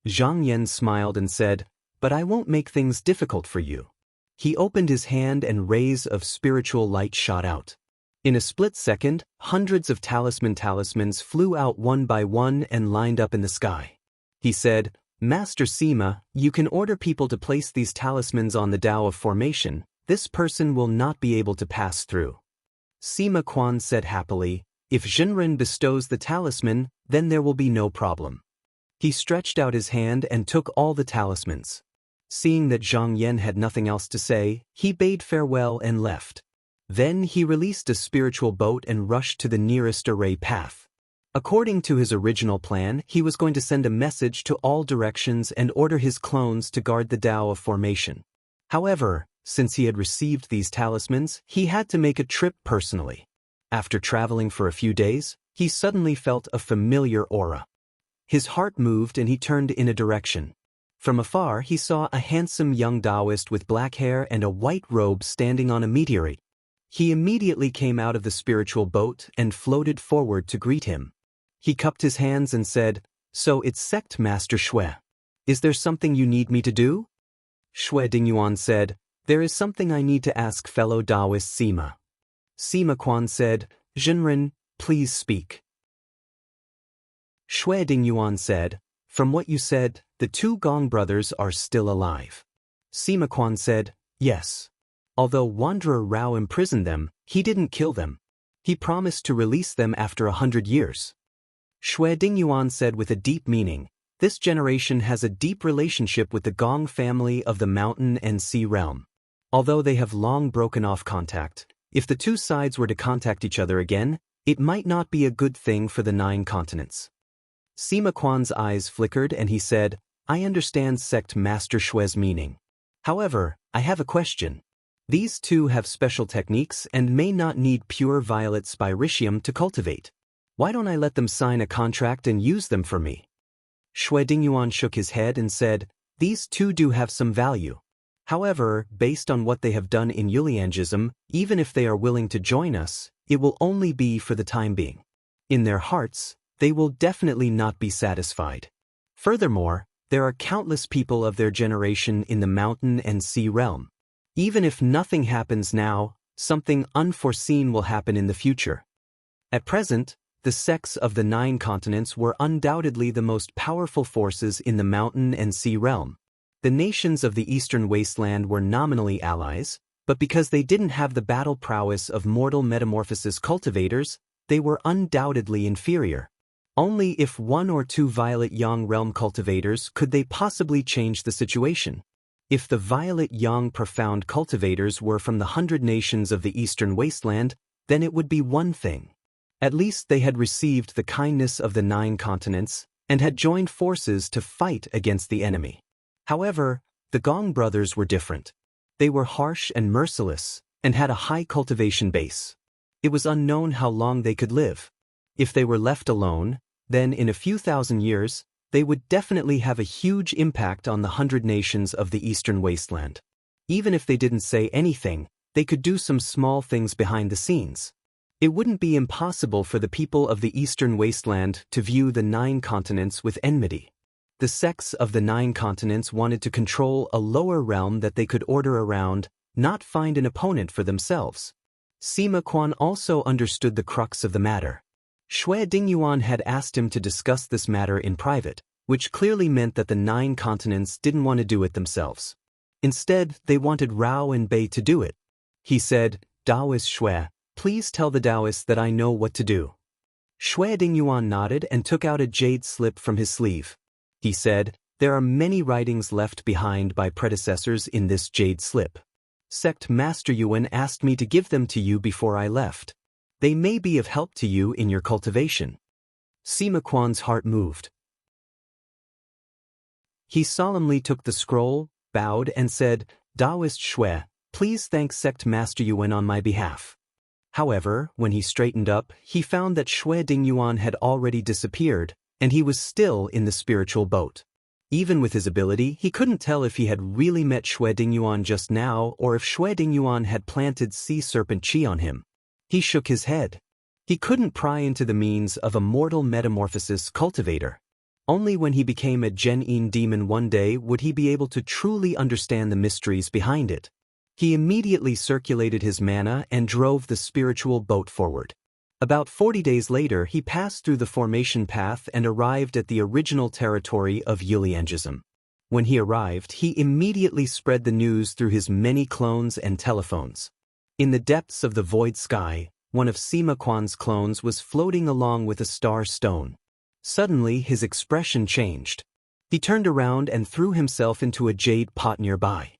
Zhang Yan smiled and said, "But I won't make things difficult for you." He opened his hand and rays of spiritual light shot out. In a split second, hundreds of talismans flew out one by one and lined up in the sky. He said, "Master Sima, you can order people to place these talismans on the Tao of formation. This person will not be able to pass through." Sima Quan said happily, "If Zhenren bestows the talisman, then there will be no problem." He stretched out his hand and took all the talismans. Seeing that Zhang Yan had nothing else to say, he bade farewell and left. Then he released a spiritual boat and rushed to the nearest array path. According to his original plan, he was going to send a message to all directions and order his clones to guard the Tao of formation. However, since he had received these talismans, he had to make a trip personally. After traveling for a few days, he suddenly felt a familiar aura. His heart moved and he turned in a direction. From afar he saw a handsome young Taoist with black hair and a white robe standing on a meteorite. He immediately came out of the spiritual boat and floated forward to greet him. He cupped his hands and said, "So it's Sect Master Shui. Is there something you need me to do?" Shui Dingyuan said, "There is something I need to ask fellow Taoist Sima." Sima Quan said, "Zhenren, please speak." Shui Dingyuan said, "From what you said, the 2 Gong brothers are still alive." Sima Quan said, "Yes. Although Wanderer Rao imprisoned them, he didn't kill them. He promised to release them after 100 years. Shui Dingyuan said with a deep meaning, "This generation has a deep relationship with the Gong family of the mountain and sea realm. Although they have long broken off contact, if the 2 sides were to contact each other again, it might not be a good thing for the 9 continents." Sima Quan's eyes flickered and he said, "I understand Sect Master Shui's meaning. However, I have a question. These 2 have special techniques and may not need pure violet spiritium to cultivate. Why don't I let them sign a contract and use them for me?" Shui Dingyuan shook his head and said, "These 2 do have some value. However, based on what they have done in Yuliangism, even if they are willing to join us, it will only be for the time being. In their hearts, they will definitely not be satisfied. Furthermore, there are countless people of their generation in the mountain and sea realm. Even if nothing happens now, something unforeseen will happen in the future. At present, the sects of the 9 continents were undoubtedly the most powerful forces in the mountain and sea realm. The nations of the eastern wasteland were nominally allies, but because they didn't have the battle prowess of mortal metamorphosis cultivators, they were undoubtedly inferior. Only if 1 or 2 Violet Yang realm cultivators could they possibly change the situation. If the Violet Yang profound cultivators were from the 100 nations of the eastern wasteland, then it would be one thing. At least they had received the kindness of the 9 continents and had joined forces to fight against the enemy. However, the Gong brothers were different. They were harsh and merciless and had a high cultivation base. It was unknown how long they could live. If they were left alone, then in a few thousand years, they would definitely have a huge impact on the 100 nations of the Eastern Wasteland. Even if they didn't say anything, they could do some small things behind the scenes. It wouldn't be impossible for the people of the Eastern Wasteland to view the 9 continents with enmity. The sects of the 9 continents wanted to control a lower realm that they could order around, not find an opponent for themselves. Sima Quan also understood the crux of the matter. Shui Dingyuan had asked him to discuss this matter in private, which clearly meant that the 9 continents didn't want to do it themselves. Instead, they wanted Rao and Bei to do it. He said, "Taoist Shui, please tell the Taoists that I know what to do." Shui Dingyuan nodded and took out a jade slip from his sleeve. He said, "There are many writings left behind by predecessors in this jade slip. Sect Master Yuan asked me to give them to you before I left. They may be of help to you in your cultivation." Sima Quan's heart moved. He solemnly took the scroll, bowed and said, "Taoist Shui, please thank Sect Master Yuan on my behalf." However, when he straightened up, he found that Shui Dingyuan had already disappeared, and he was still in the spiritual boat. Even with his ability, he couldn't tell if he had really met Shui Dingyuan just now or if Shui Dingyuan had planted sea serpent chi on him. He shook his head. He couldn't pry into the means of a mortal metamorphosis cultivator. Only when he became a Gen-in demon one day would he be able to truly understand the mysteries behind it. He immediately circulated his mana and drove the spiritual boat forward. About 40 days later, he passed through the formation path and arrived at the original territory of Yuliangism. When he arrived, he immediately spread the news through his many clones and telephones. In the depths of the void sky, one of Sima Quan's clones was floating along with a star stone. Suddenly, his expression changed. He turned around and threw himself into a jade pot nearby.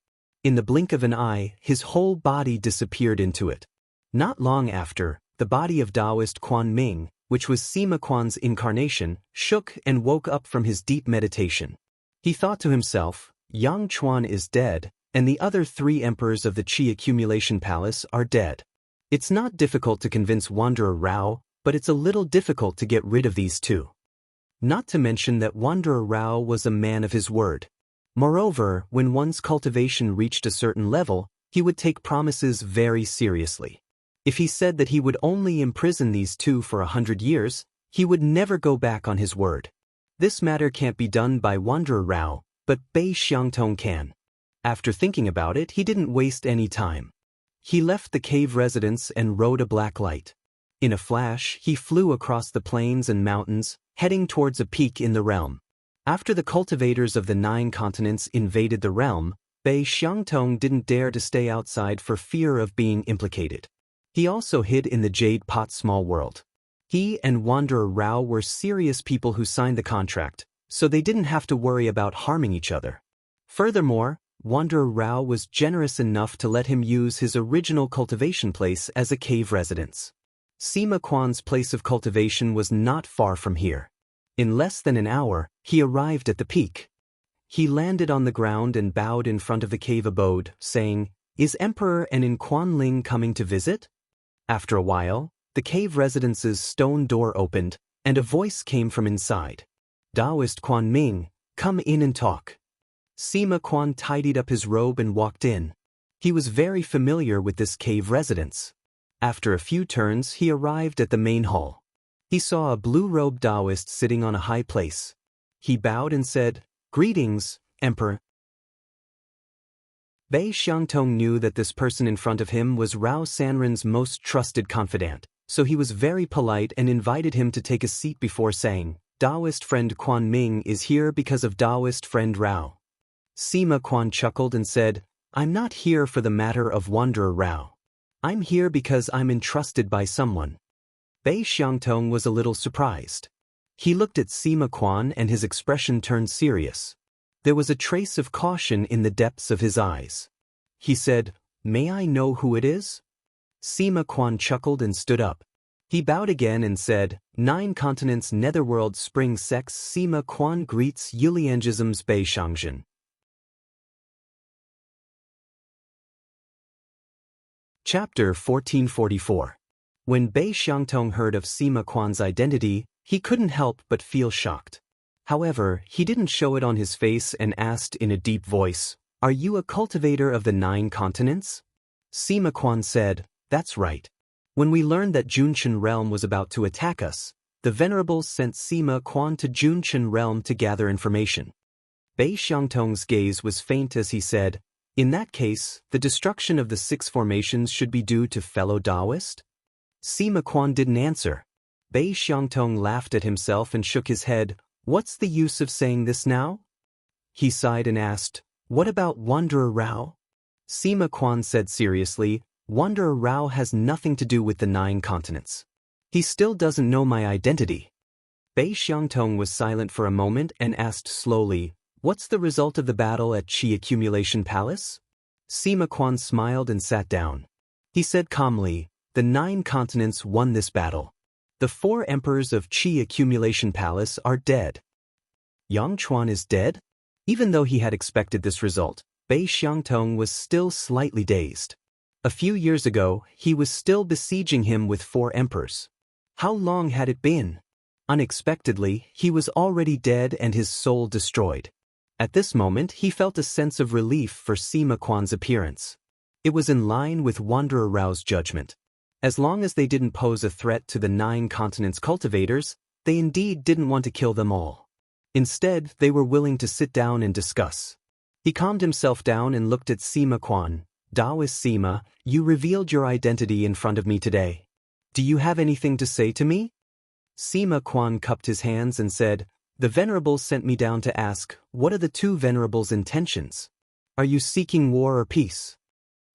In the blink of an eye, his whole body disappeared into it. Not long after, the body of Taoist Quan Ming, which was Sima Quan's incarnation, shook and woke up from his deep meditation. He thought to himself, "Yang Chuan is dead, and the other 3 emperors of the Qi accumulation palace are dead. It's not difficult to convince Wanderer Rao, but it's a little difficult to get rid of these 2. Not to mention that Wanderer Rao was a man of his word. Moreover, when one's cultivation reached a certain level, he would take promises very seriously. If he said that he would only imprison these 2 for 100 years, he would never go back on his word. This matter can't be done by Wanderer Rao, but Bei Xiangtong can. After thinking about it, he didn't waste any time. He left the cave residence and rode a black light. In a flash, he flew across the plains and mountains, heading towards a peak in the realm. After the cultivators of the 9 continents invaded the realm, Bei Xiangtong didn't dare to stay outside for fear of being implicated. He also hid in the Jade Pot small world. He and Wanderer Rao were serious people who signed the contract, so they didn't have to worry about harming each other. Furthermore, Wanderer Rao was generous enough to let him use his original cultivation place as a cave residence. Sima Quan's place of cultivation was not far from here. In less than an hour, he arrived at the peak. He landed on the ground and bowed in front of the cave abode, saying, "Is Emperor and Quan Ling coming to visit?" After a while, the cave residence's stone door opened, and a voice came from inside. "Taoist Quan Ming, come in and talk." Sima Quan tidied up his robe and walked in. He was very familiar with this cave residence. After a few turns, he arrived at the main hall. He saw a blue-robed Taoist sitting on a high place. He bowed and said, "Greetings, Emperor." Bei Xiangtong knew that this person in front of him was Rao Sanren's most trusted confidant, so he was very polite and invited him to take a seat before saying, "Taoist friend Quan Ming is here because of Taoist friend Rao." Sima Quan chuckled and said, "I'm not here for the matter of Wanderer Rao. I'm here because I'm entrusted by someone." Bei Xiangtong was a little surprised. He looked at Sima Quan and his expression turned serious. There was a trace of caution in the depths of his eyes. He said, "May I know who it is?" Sima Quan chuckled and stood up. He bowed again and said, "9 continents netherworld spring sex Sima Quan greets Yuliangism's Bei Xiangzhen." Chapter 1444. When Bei Xiangtong heard of Sima Quan's identity, he couldn't help but feel shocked. However, he didn't show it on his face and asked in a deep voice, "Are you a cultivator of the 9 continents?" Sima Quan said, "That's right. When we learned that Junchen realm was about to attack us, the venerables sent Sima Quan to Junchen realm to gather information." Bei Xiangtong's gaze was faint as he said, "In that case, the destruction of the 6 formations should be due to fellow Taoist?" Sima Quan didn't answer. Bei Xiangtong laughed at himself and shook his head. "What's the use of saying this now?" He sighed and asked, "What about Wanderer Rao?" Sima Quan said seriously, "Wanderer Rao has nothing to do with the 9 continents. He still doesn't know my identity." Bei Xiangtong was silent for a moment and asked slowly, "What's the result of the battle at Qi Accumulation Palace?" Sima Quan smiled and sat down. He said calmly, "The 9 continents won this battle. The 4 emperors of Qi Accumulation Palace are dead." Yang Chuan is dead? Even though he had expected this result, Bei Xiangtong was still slightly dazed. A few years ago, he was still besieging him with 4 emperors. How long had it been? Unexpectedly, he was already dead and his soul destroyed. At this moment, he felt a sense of relief for Sima Quan's appearance. It was in line with Wanderer Rao's judgment. As long as they didn't pose a threat to the 9 continents cultivators, they indeed didn't want to kill them all. Instead, they were willing to sit down and discuss. He calmed himself down and looked at Sima Quan. "Taoist Sima, you revealed your identity in front of me today. Do you have anything to say to me?" Sima Quan cupped his hands and said, "The venerables sent me down to ask, what are the 2 venerables' intentions? Are you seeking war or peace?"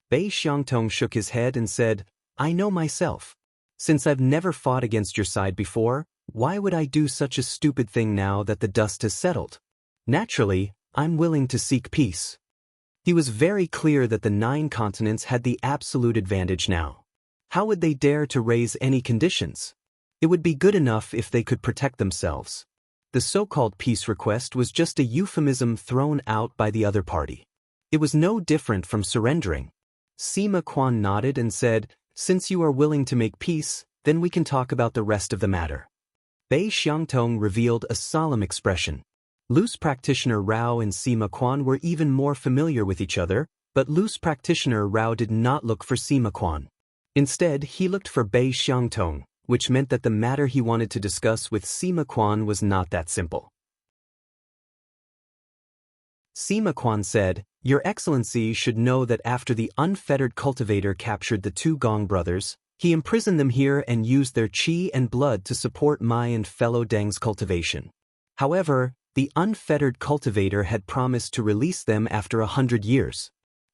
Bei Xiangtong shook his head and said, "I know myself. Since I've never fought against your side before, why would I do such a stupid thing now that the dust has settled? Naturally, I'm willing to seek peace." He was very clear that the 9 continents had the absolute advantage now. How would they dare to raise any conditions? It would be good enough if they could protect themselves. The so-called peace request was just a euphemism thrown out by the other party. It was no different from surrendering. Sima Quan nodded and said, "Since you are willing to make peace, then we can talk about the rest of the matter." Bei Xiangtong revealed a solemn expression. Loose practitioner Rao and Sima Quan were even more familiar with each other, but loose practitioner Rao did not look for Sima Quan. Instead, he looked for Bei Xiangtong, which meant that the matter he wanted to discuss with Sima Quan was not that simple. Sima Quan said, "Your Excellency should know that after the unfettered cultivator captured the 2 Gong brothers, he imprisoned them here and used their qi and blood to support my and fellow Deng's cultivation. However, the unfettered cultivator had promised to release them after 100 years.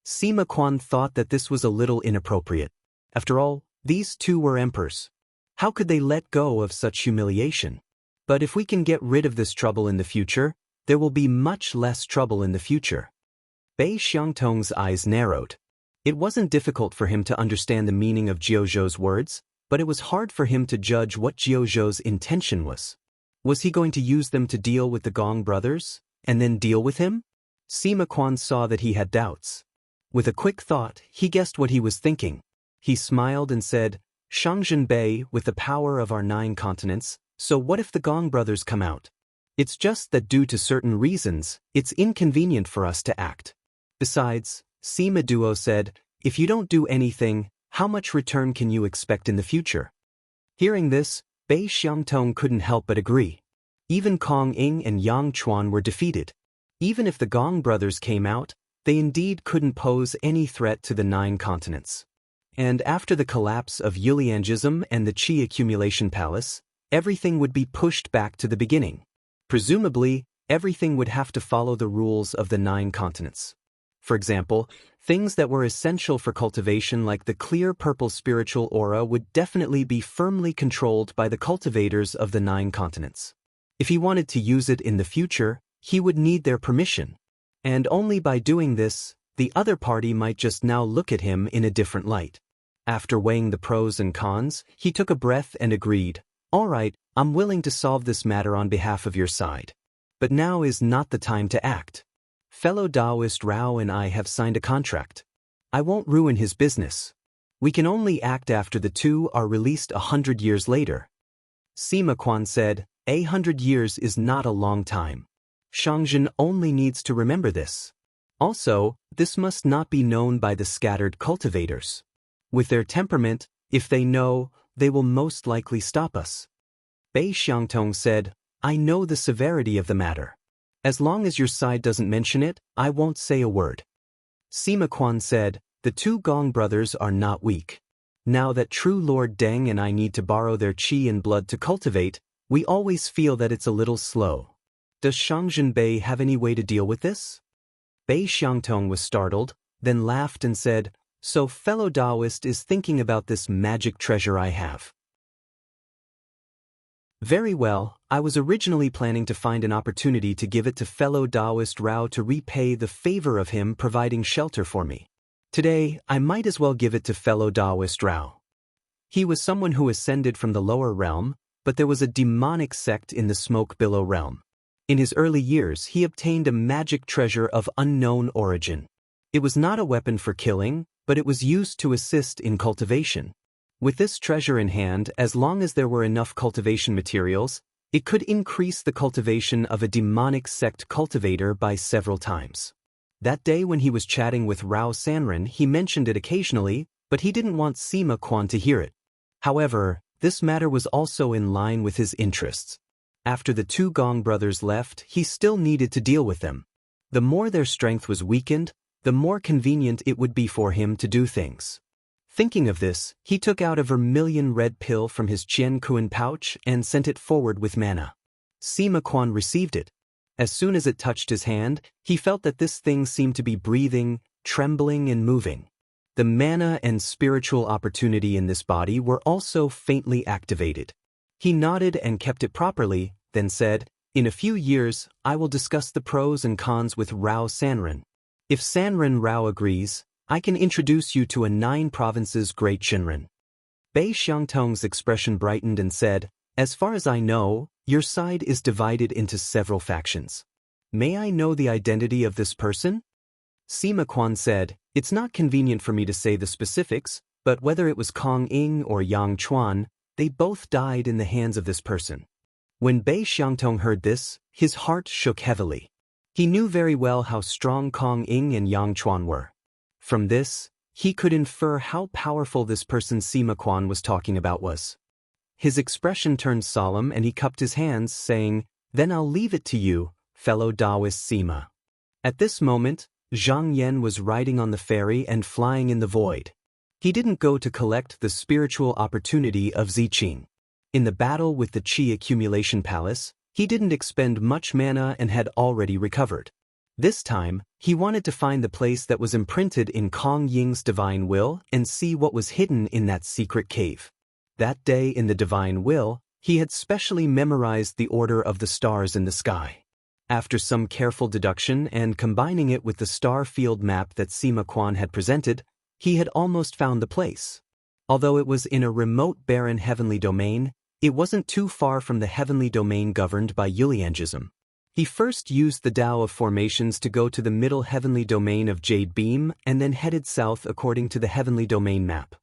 Sima Quan thought that this was a little inappropriate. After all, these 2 were emperors. How could they let go of such humiliation? But if we can get rid of this trouble in the future, there will be much less trouble in the future." Bei Xiangtong's eyes narrowed. It wasn't difficult for him to understand the meaning of Jiuzhou's words, but it was hard for him to judge what Jiuzhou's intention was. Was he going to use them to deal with the Gong brothers, and then deal with him? Sima Quan saw that he had doubts. With a quick thought, he guessed what he was thinking. He smiled and said, "Shangzhen Bei, with the power of our 9 continents, so what if the Gong brothers come out? It's just that due to certain reasons, it's inconvenient for us to act. Besides," Sima Duo said, "if you don't do anything, how much return can you expect in the future?" Hearing this, Bei Xiangtong couldn't help but agree. Even Kong Ing and Yang Chuan were defeated. Even if the Gong brothers came out, they indeed couldn't pose any threat to the 9 continents. And after the collapse of Yuliangism and the Qi Accumulation Palace, everything would be pushed back to the beginning. Presumably, everything would have to follow the rules of the 9 continents. For example, things that were essential for cultivation like the clear purple spiritual aura would definitely be firmly controlled by the cultivators of the 9 continents. If he wanted to use it in the future, he would need their permission. And only by doing this, the other party might just now look at him in a different light. After weighing the pros and cons, he took a breath and agreed, "All right, I'm willing to solve this matter on behalf of your side. But now is not the time to act. Fellow Taoist Rao and I have signed a contract. I won't ruin his business. We can only act after the 2 are released 100 years later." Sima Quan said, 100 years is not a long time. Xiangjin only needs to remember this. Also, this must not be known by the scattered cultivators. With their temperament, if they know, they will most likely stop us. Bei Xiangtong said, I know the severity of the matter. As long as your side doesn't mention it, I won't say a word. Sima Quan said, the two Gong brothers are not weak. Now that true Lord Deng and I need to borrow their qi and blood to cultivate, we always feel that it's a little slow. Does Xiangjin Bei have any way to deal with this? Bei Xiangtong was startled, then laughed and said, so fellow Taoist is thinking about this magic treasure I have. Very well, I was originally planning to find an opportunity to give it to fellow Taoist Rao to repay the favor of him providing shelter for me. Today, I might as well give it to fellow Taoist Rao. He was someone who ascended from the lower realm, but there was a demonic sect in the smoke billow realm. In his early years, he obtained a magic treasure of unknown origin. It was not a weapon for killing, but it was used to assist in cultivation. With this treasure in hand, as long as there were enough cultivation materials, it could increase the cultivation of a demonic sect cultivator by several times. That day when he was chatting with Rao Sanren, he mentioned it occasionally, but he didn't want Sima Quan to hear it. However, this matter was also in line with his interests. After the two Gong brothers left, he still needed to deal with them. The more their strength was weakened, the more convenient it would be for him to do things. Thinking of this, he took out a vermilion red pill from his Qian Kuan pouch and sent it forward with mana. Sima Quan received it. As soon as it touched his hand, he felt that this thing seemed to be breathing, trembling and moving. The mana and spiritual opportunity in this body were also faintly activated. He nodded and kept it properly, then said, in a few years, I will discuss the pros and cons with Rao Sanren. If Sanren Rao agrees, I can introduce you to a 9 provinces great Shinran. Bei Xiangtong's expression brightened and said, as far as I know, your side is divided into several factions. May I know the identity of this person? Sima Quan said, it's not convenient for me to say the specifics, but whether it was Kong Ing or Yang Chuan, they both died in the hands of this person. When Bei Xiangtong heard this, his heart shook heavily. He knew very well how strong Kong Ing and Yang Chuan were. From this, he could infer how powerful this person Sima Quan was talking about was. His expression turned solemn and he cupped his hands, saying, then I'll leave it to you, fellow Taoist Sima. At this moment, Zhang Yan was riding on the ferry and flying in the void. He didn't go to collect the spiritual opportunity of Ziqing. In the battle with the Qi accumulation palace, he didn't expend much mana and had already recovered. This time, he wanted to find the place that was imprinted in Kong Ying's divine will and see what was hidden in that secret cave. That day in the divine will, he had specially memorized the order of the stars in the sky. After some careful deduction and combining it with the star field map that Sima Quan had presented, he had almost found the place. Although it was in a remote barren heavenly domain, it wasn't too far from the heavenly domain governed by Yuliangism. He first used the Tao of formations to go to the middle heavenly domain of Jade Beam and then headed south according to the heavenly domain map.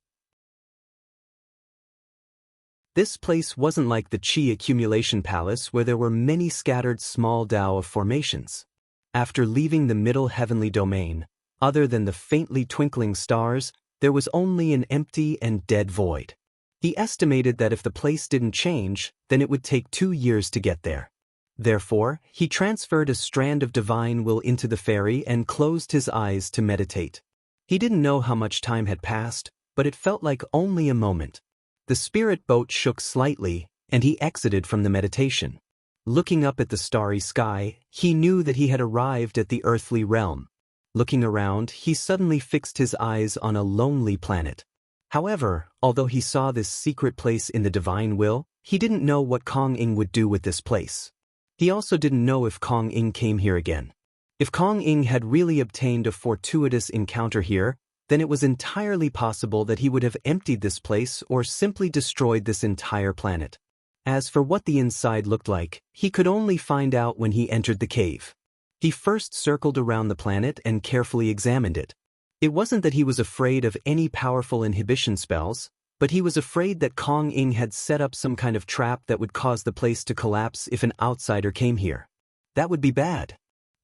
This place wasn't like the Qi accumulation palace where there were many scattered small Tao of formations. After leaving the middle heavenly domain, other than the faintly twinkling stars, there was only an empty and dead void. He estimated that if the place didn't change, then it would take 2 years to get there. Therefore, he transferred a strand of divine will into the ferry and closed his eyes to meditate. He didn't know how much time had passed, but it felt like only a moment. The spirit boat shook slightly, and he exited from the meditation. Looking up at the starry sky, he knew that he had arrived at the earthly realm. Looking around, he suddenly fixed his eyes on a lonely planet. However, although he saw this secret place in the divine will, he didn't know what Kong Ing would do with this place. He also didn't know if Kong Ing came here again. If Kong Ing had really obtained a fortuitous encounter here, then it was entirely possible that he would have emptied this place or simply destroyed this entire planet. As for what the inside looked like, he could only find out when he entered the cave. He first circled around the planet and carefully examined it. It wasn't that he was afraid of any powerful inhibition spells, But he was afraid that Kong Ing had set up some kind of trap that would cause the place to collapse if an outsider came here. That would be bad.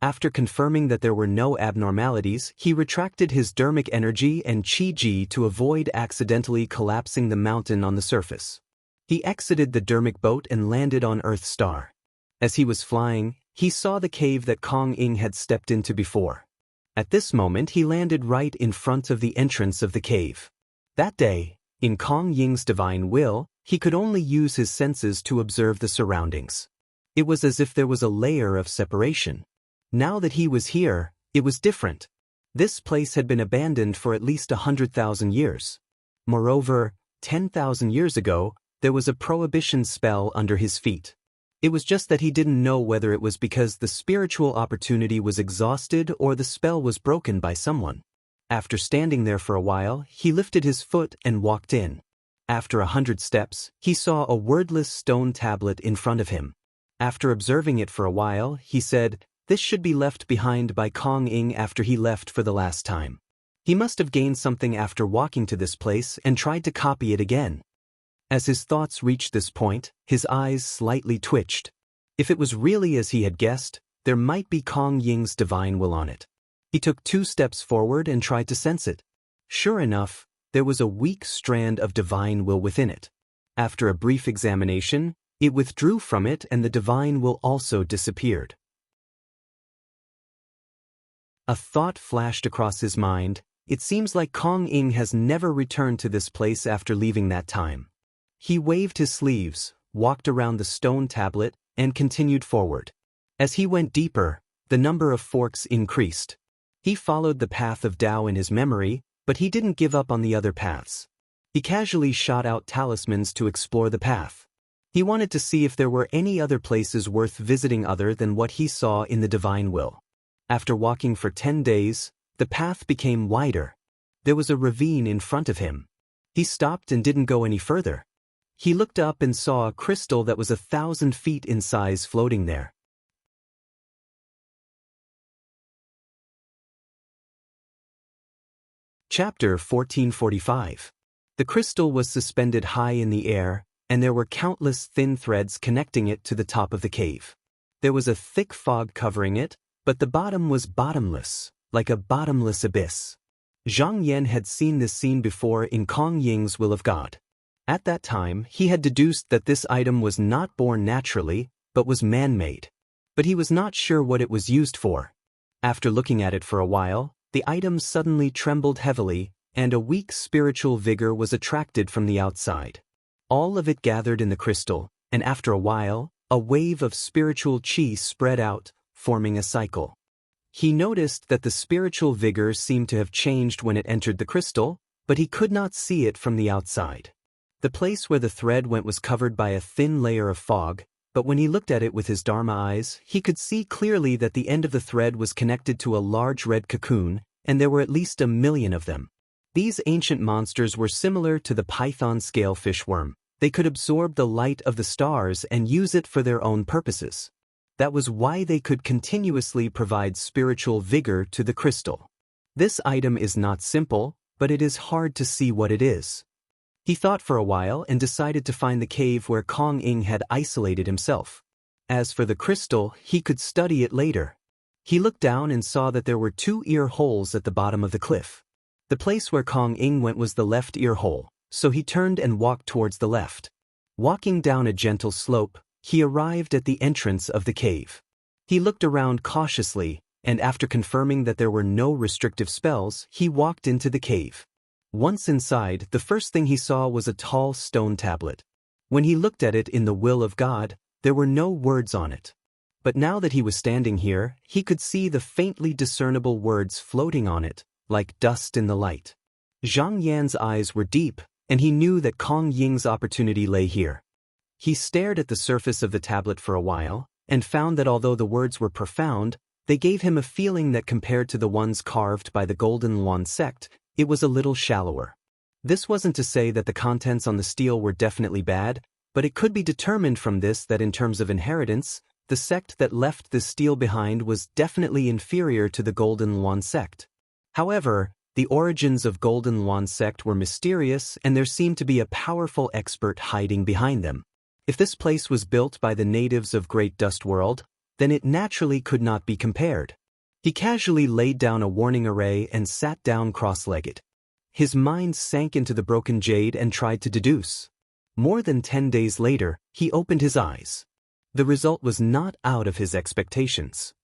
After confirming that there were no abnormalities, he retracted his dermic energy and chi-ji to avoid accidentally collapsing the mountain on the surface. He exited the dermic boat and landed on Earth Star. As he was flying, he saw the cave that Kong Ing had stepped into before. At this moment he landed right in front of the entrance of the cave. That day, in Kong Ying's divine will, he could only use his senses to observe the surroundings. It was as if there was a layer of separation. Now that he was here, it was different. This place had been abandoned for at least 100,000 years. Moreover, 10,000 years ago, there was a prohibition spell under his feet. It was just that he didn't know whether it was because the spiritual opportunity was exhausted or the spell was broken by someone. After standing there for a while, he lifted his foot and walked in. After 100 steps, he saw a wordless stone tablet in front of him. After observing it for a while, he said, "This should be left behind by Kong Ing after he left for the last time. He must have gained something after walking to this place and tried to copy it again." As his thoughts reached this point, his eyes slightly twitched. If it was really as he had guessed, there might be Kong Ying's divine will on it. He took 2 steps forward and tried to sense it. Sure enough, there was a weak strand of divine will within it. After a brief examination, it withdrew from it and the divine will also disappeared. A thought flashed across his mind. It seems like Kong Ing has never returned to this place after leaving that time. He waved his sleeves, walked around the stone tablet, and continued forward. As he went deeper, the number of forks increased. He followed the path of Tao in his memory, but he didn't give up on the other paths. He casually shot out talismans to explore the path. He wanted to see if there were any other places worth visiting other than what he saw in the divine will. After walking for 10 days, the path became wider. There was a ravine in front of him. He stopped and didn't go any further. He looked up and saw a crystal that was 1,000 feet in size floating there. Chapter 1445. The crystal was suspended high in the air, and there were countless thin threads connecting it to the top of the cave. There was a thick fog covering it, but the bottom was bottomless, like a bottomless abyss. Zhang Yan had seen this scene before in Kong Ying's Will of God. At that time, he had deduced that this item was not born naturally, but was man-made. But he was not sure what it was used for. After looking at it for a while, the item suddenly trembled heavily, and a weak spiritual vigor was attracted from the outside. All of it gathered in the crystal, and after a while, a wave of spiritual chi spread out, forming a cycle. He noticed that the spiritual vigor seemed to have changed when it entered the crystal, but he could not see it from the outside. The place where the thread went was covered by a thin layer of fog, but when he looked at it with his Dharma eyes, he could see clearly that the end of the thread was connected to a large red cocoon, and there were at least 1 million of them. These ancient monsters were similar to the python scale fishworm. They could absorb the light of the stars and use it for their own purposes. That was why they could continuously provide spiritual vigor to the crystal. This item is not simple, but it is hard to see what it is. He thought for a while and decided to find the cave where Kong Ing had isolated himself. As for the crystal, he could study it later. He looked down and saw that there were 2 ear holes at the bottom of the cliff. The place where Kong Ing went was the left ear hole, so he turned and walked towards the left. Walking down a gentle slope, he arrived at the entrance of the cave. He looked around cautiously, and after confirming that there were no restrictive spells, he walked into the cave. Once inside, the first thing he saw was a tall stone tablet. When he looked at it in the will of God, there were no words on it. But now that he was standing here, he could see the faintly discernible words floating on it, like dust in the light. Zhang Yan's eyes were deep, and he knew that Kong Ying's opportunity lay here. He stared at the surface of the tablet for a while, and found that although the words were profound, they gave him a feeling that compared to the ones carved by the Golden Luan sect, it was a little shallower. This wasn't to say that the contents on the stele were definitely bad, but it could be determined from this that in terms of inheritance, the sect that left this stele behind was definitely inferior to the Golden Luan sect. However, The origins of Golden Lawn sect were mysterious, and there seemed to be a powerful expert hiding behind them. If this place was built by the natives of Great Dust World, then it naturally could not be compared. He casually laid down a warning array and sat down cross-legged. His mind sank into the broken jade and tried to deduce. More than 10 days later, he opened his eyes. The result was not out of his expectations.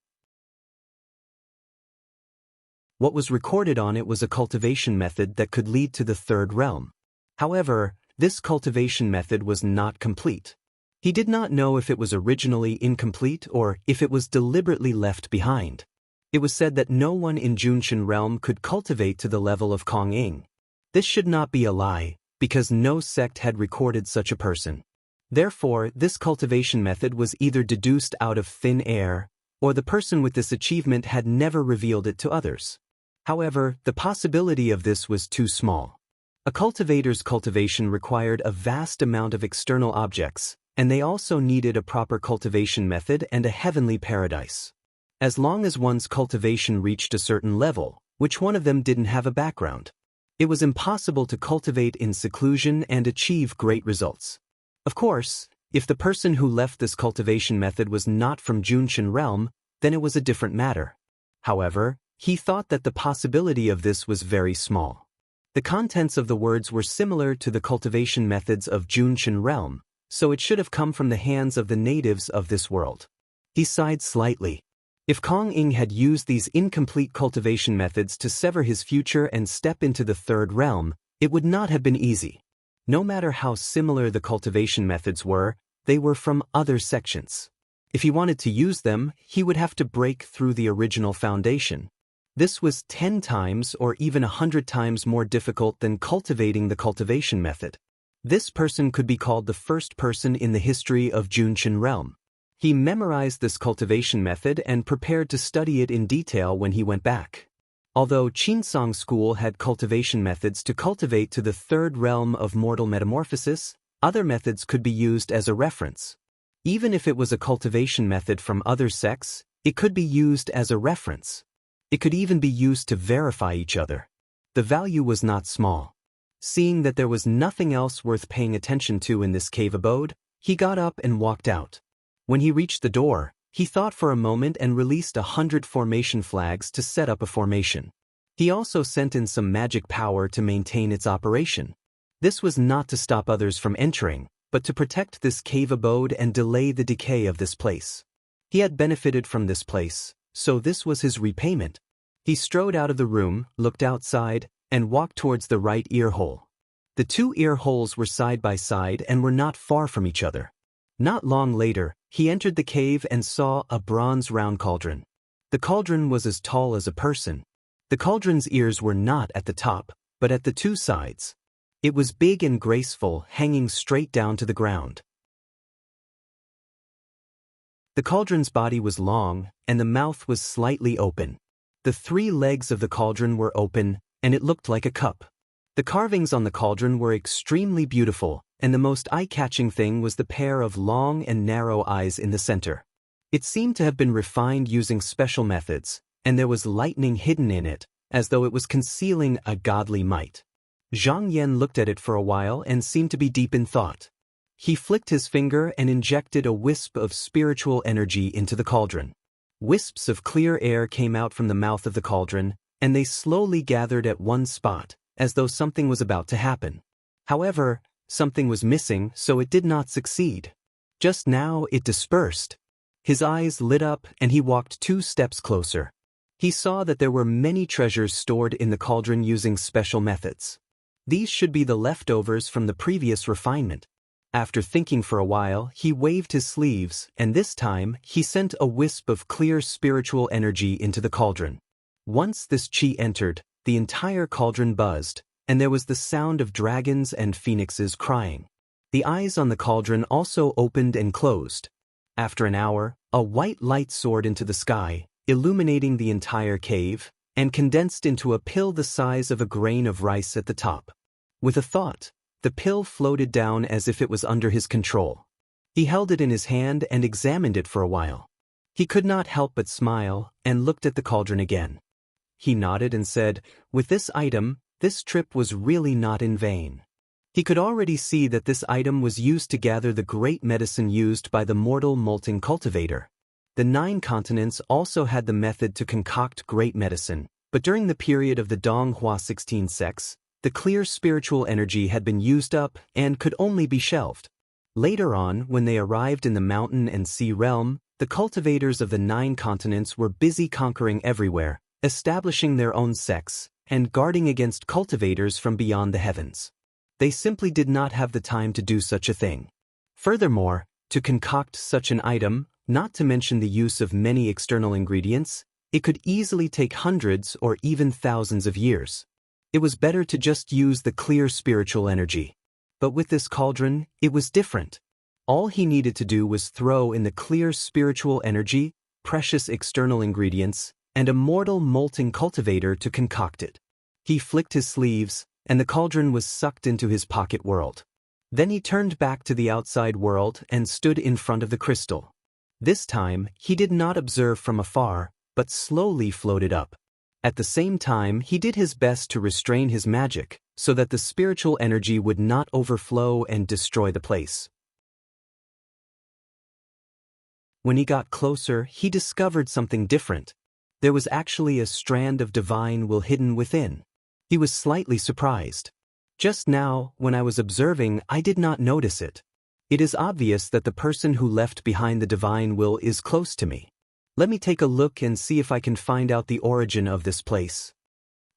What was recorded on it was a cultivation method that could lead to the third realm. However, this cultivation method was not complete. He did not know if it was originally incomplete or if it was deliberately left behind. It was said that no one in Junshin realm could cultivate to the level of Kong Ing. This should not be a lie, because no sect had recorded such a person. Therefore, this cultivation method was either deduced out of thin air, or the person with this achievement had never revealed it to others. However, the possibility of this was too small. A cultivator's cultivation required a vast amount of external objects, and they also needed a proper cultivation method and a heavenly paradise. As long as one's cultivation reached a certain level, which one of them didn't have a background? It was impossible to cultivate in seclusion and achieve great results. Of course, if the person who left this cultivation method was not from Junshin realm, then it was a different matter. However, he thought that the possibility of this was very small. The contents of the words were similar to the cultivation methods of Junshin realm, so it should have come from the hands of the natives of this world. He sighed slightly. If Kong Ing had used these incomplete cultivation methods to sever his future and step into the third realm, it would not have been easy. No matter how similar the cultivation methods were, they were from other sections. If he wanted to use them, he would have to break through the original foundation. This was 10 times or even 100 times more difficult than cultivating the cultivation method. This person could be called the first person in the history of Junshin realm. He memorized this cultivation method and prepared to study it in detail when he went back. Although Chinsong school had cultivation methods to cultivate to the third realm of mortal metamorphosis, other methods could be used as a reference. Even if it was a cultivation method from other sects, it could be used as a reference. It could even be used to verify each other. The value was not small. Seeing that there was nothing else worth paying attention to in this cave abode, he got up and walked out. When he reached the door, he thought for a moment and released 100 formation flags to set up a formation. He also sent in some magic power to maintain its operation. This was not to stop others from entering, but to protect this cave abode and delay the decay of this place. He had benefited from this place, so this was his repayment. He strode out of the room, looked outside, and walked towards the right ear hole. The two ear holes were side by side and were not far from each other. Not long later, he entered the cave and saw a bronze round cauldron. The cauldron was as tall as a person. The cauldron's ears were not at the top, but at the two sides. It was big and graceful, hanging straight down to the ground. The cauldron's body was long, and the mouth was slightly open. The 3 legs of the cauldron were open, and it looked like a cup. The carvings on the cauldron were extremely beautiful, and the most eye-catching thing was the pair of long and narrow eyes in the center. It seemed to have been refined using special methods, and there was lightning hidden in it, as though it was concealing a godly might. Zhang Yan looked at it for a while and seemed to be deep in thought. He flicked his finger and injected a wisp of spiritual energy into the cauldron. Wisps of clear air came out from the mouth of the cauldron, and they slowly gathered at one spot, as though something was about to happen. However, something was missing, so it did not succeed. Just now, it dispersed. His eyes lit up, and he walked 2 steps closer. He saw that there were many treasures stored in the cauldron using special methods. These should be the leftovers from the previous refinement. After thinking for a while, he waved his sleeves, and this time, he sent a wisp of clear spiritual energy into the cauldron. Once this chi entered, the entire cauldron buzzed, and there was the sound of dragons and phoenixes crying. The eyes on the cauldron also opened and closed. After an hour, a white light soared into the sky, illuminating the entire cave, and condensed into a pill the size of a grain of rice at the top. With a thought, the pill floated down as if it was under his control. He held it in his hand and examined it for a while. He could not help but smile, and looked at the cauldron again. he nodded and said, "With this item, this trip was really not in vain." He could already see that this item was used to gather the great medicine used by the mortal molting cultivator. The 9 continents also had the method to concoct great medicine, but during the period of the Donghua 16 sects, the clear spiritual energy had been used up and could only be shelved. Later on, when they arrived in the mountain and sea realm, the cultivators of the 9 continents were busy conquering everywhere, establishing their own sects, and guarding against cultivators from beyond the heavens. They simply did not have the time to do such a thing. Furthermore, to concoct such an item, not to mention the use of many external ingredients, it could easily take hundreds or even thousands of years. It was better to just use the clear spiritual energy. But with this cauldron, it was different. All he needed to do was throw in the clear spiritual energy, precious external ingredients, and a mortal molting cultivator to concoct it. He flicked his sleeves, and the cauldron was sucked into his pocket world. Then he turned back to the outside world and stood in front of the crystal. This time, he did not observe from afar, but slowly floated up. At the same time, he did his best to restrain his magic, so that the spiritual energy would not overflow and destroy the place. When he got closer, he discovered something different. There was actually a strand of divine will hidden within. He was slightly surprised. Just now, when I was observing, I did not notice it. It is obvious that the person who left behind the divine will is close to me. Let me take a look and see if I can find out the origin of this place.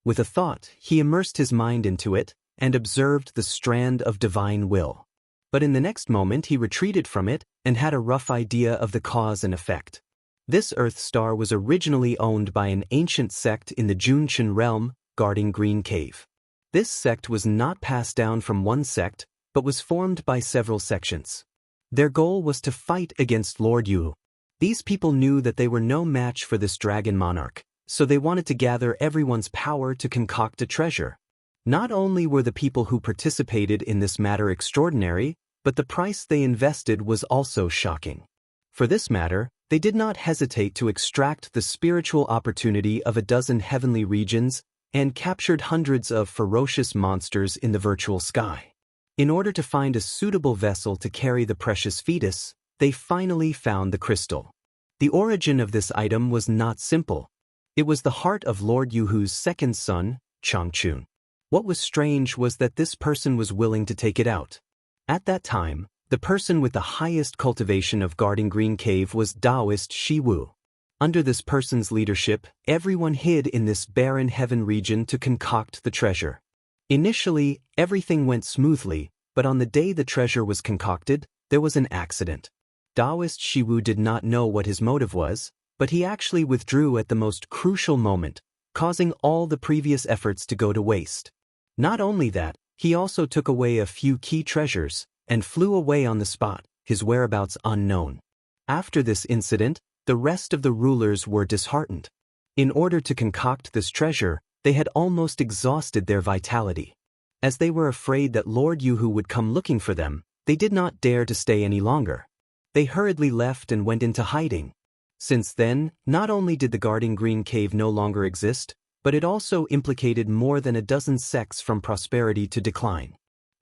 With a thought, he immersed his mind into it and observed the strand of divine will. But in the next moment he retreated from it and had a rough idea of the cause and effect. This Earth star was originally owned by an ancient sect in the Junchen realm, guarding Green Cave. This sect was not passed down from one sect, but was formed by several sections. Their goal was to fight against Lord Yu. These people knew that they were no match for this dragon monarch, so they wanted to gather everyone's power to concoct a treasure. Not only were the people who participated in this matter extraordinary, but the price they invested was also shocking. For this matter, they did not hesitate to extract the spiritual opportunity of a dozen heavenly regions and captured hundreds of ferocious monsters in the virtual sky. In order to find a suitable vessel to carry the precious fetus, they finally found the crystal. The origin of this item was not simple. It was the heart of Lord Yuhu's second son, Changchun. What was strange was that this person was willing to take it out. At that time, the person with the highest cultivation of guarding Green Cave was Taoist Shiwu. Under this person's leadership, everyone hid in this barren heaven region to concoct the treasure. Initially, everything went smoothly, but on the day the treasure was concocted, there was an accident. Taoist Shiwu did not know what his motive was, but he actually withdrew at the most crucial moment, causing all the previous efforts to go to waste. Not only that, he also took away a few key treasures and flew away on the spot, his whereabouts unknown. After this incident, the rest of the rulers were disheartened. In order to concoct this treasure, they had almost exhausted their vitality. As they were afraid that Lord Yuhu would come looking for them, they did not dare to stay any longer. They hurriedly left and went into hiding. Since then, not only did the guarding Green Cave no longer exist, but it also implicated more than a dozen sects from prosperity to decline.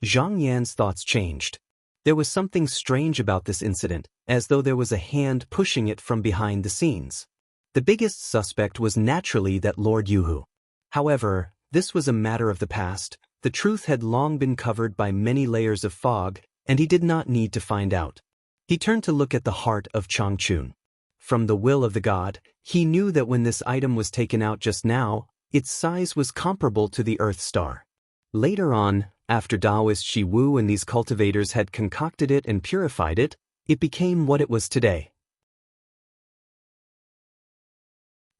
Zhang Yan's thoughts changed. There was something strange about this incident, as though there was a hand pushing it from behind the scenes. The biggest suspect was naturally that Lord Yuhu. However, this was a matter of the past. The truth had long been covered by many layers of fog, and he did not need to find out. He turned to look at the heart of Changchun. From the will of the god, he knew that when this item was taken out just now, its size was comparable to the Earth star. Later on, after Taoist Shiwu and these cultivators had concocted it and purified it, it became what it was today.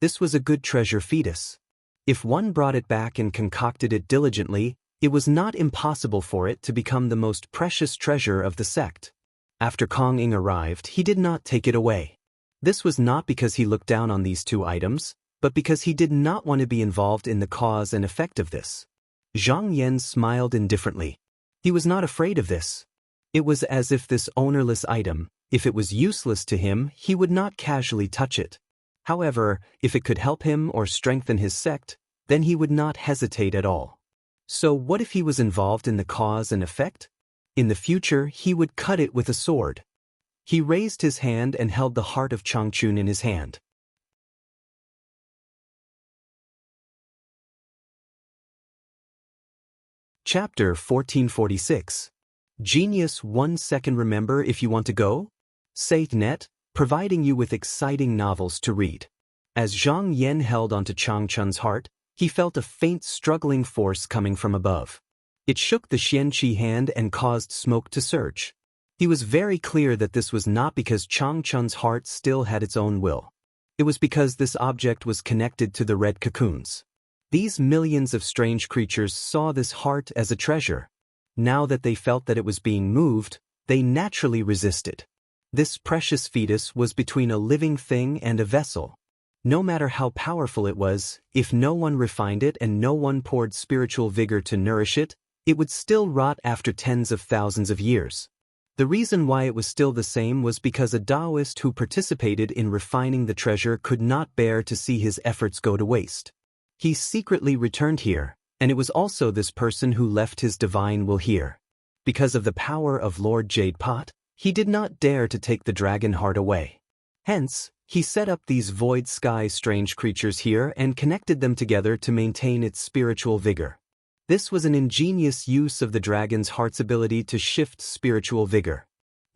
This was a good treasure fetus. If one brought it back and concocted it diligently, it was not impossible for it to become the most precious treasure of the sect. After Kong Ing arrived, he did not take it away. This was not because he looked down on these two items, but because he did not want to be involved in the cause and effect of this. Zhang Yan smiled indifferently. He was not afraid of this. It was as if this ownerless item, if it was useless to him, he would not casually touch it. However, if it could help him or strengthen his sect, then he would not hesitate at all. So what if he was involved in the cause and effect? In the future, he would cut it with a sword. He raised his hand and held the heart of Changchun in his hand. Chapter 1446. Genius 1 second. Remember if you want to go? SafeNet, providing you with exciting novels to read. As Zhang Yan held onto Changchun's heart, he felt a faint struggling force coming from above. It shook the Xianqi hand and caused smoke to surge. He was very clear that this was not because Changchun's heart still had its own will. It was because this object was connected to the red cocoons. These millions of strange creatures saw this heart as a treasure. Now that they felt that it was being moved, they naturally resisted. This precious fetus was between a living thing and a vessel. No matter how powerful it was, if no one refined it and no one poured spiritual vigor to nourish it, it would still rot after tens of thousands of years. The reason why it was still the same was because a Taoist who participated in refining the treasure could not bear to see his efforts go to waste. He secretly returned here, and it was also this person who left his divine will here. Because of the power of Lord Jade Pot, he did not dare to take the dragon heart away. Hence, he set up these void sky strange creatures here and connected them together to maintain its spiritual vigor. This was an ingenious use of the dragon's heart's ability to shift spiritual vigor.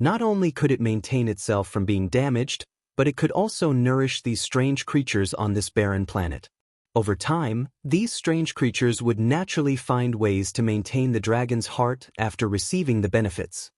Not only could it maintain itself from being damaged, but it could also nourish these strange creatures on this barren planet. Over time, these strange creatures would naturally find ways to maintain the dragon's heart after receiving the benefits.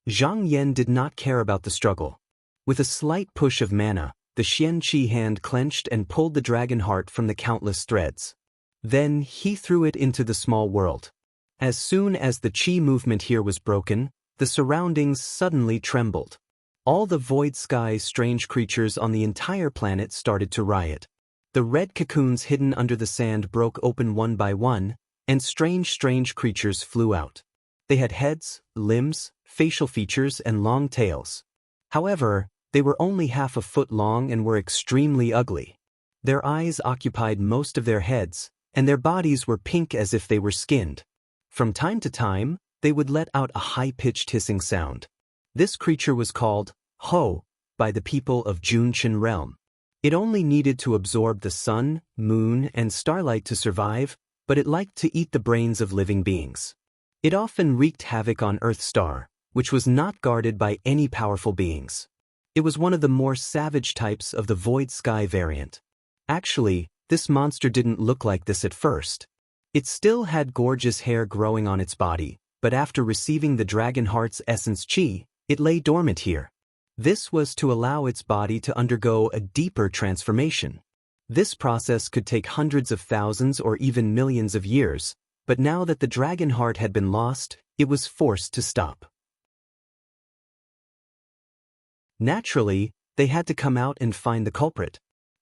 Zhang Yan did not care about the struggle. With a slight push of mana, the Xianqi hand clenched and pulled the dragon heart from the countless threads. Then he threw it into the small world. As soon as the qi movement here was broken, the surroundings suddenly trembled. All the void sky strange creatures on the entire planet started to riot. The red cocoons hidden under the sand broke open one by one, and strange creatures flew out. They had heads, limbs, facial features, and long tails. However, they were only half a foot long and were extremely ugly. Their eyes occupied most of their heads, and their bodies were pink as if they were skinned. From time to time, they would let out a high-pitched hissing sound. This creature was called Ho by the people of Junqian realm. It only needed to absorb the sun, moon, and starlight to survive, but it liked to eat the brains of living beings. It often wreaked havoc on Earth Star, which was not guarded by any powerful beings. It was one of the more savage types of the void sky variant. Actually, this monster didn't look like this at first. It still had gorgeous hair growing on its body, but after receiving the dragon heart's essence qi, it lay dormant here. This was to allow its body to undergo a deeper transformation. This process could take hundreds of thousands or even millions of years, but now that the dragon heart had been lost, it was forced to stop. Naturally, they had to come out and find the culprit.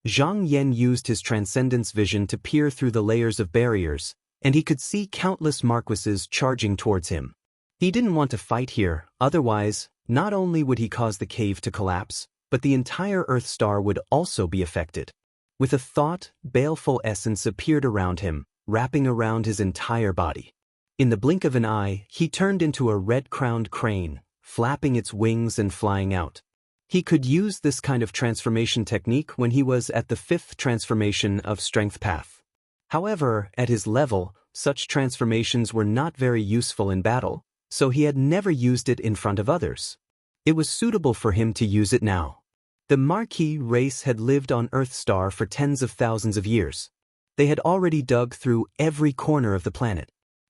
Zhang Yan used his transcendence vision to peer through the layers of barriers, and he could see countless marquises charging towards him. He didn't want to fight here, otherwise, not only would he cause the cave to collapse, but the entire Earth Star would also be affected. With a thought, baleful essence appeared around him, wrapping around his entire body. In the blink of an eye, he turned into a red-crowned crane, flapping its wings and flying out. He could use this kind of transformation technique when he was at the 5th transformation of Strength Path. However, at his level, such transformations were not very useful in battle, so he had never used it in front of others. It was suitable for him to use it now. The Marquis race had lived on Earth Star for tens of thousands of years. They had already dug through every corner of the planet.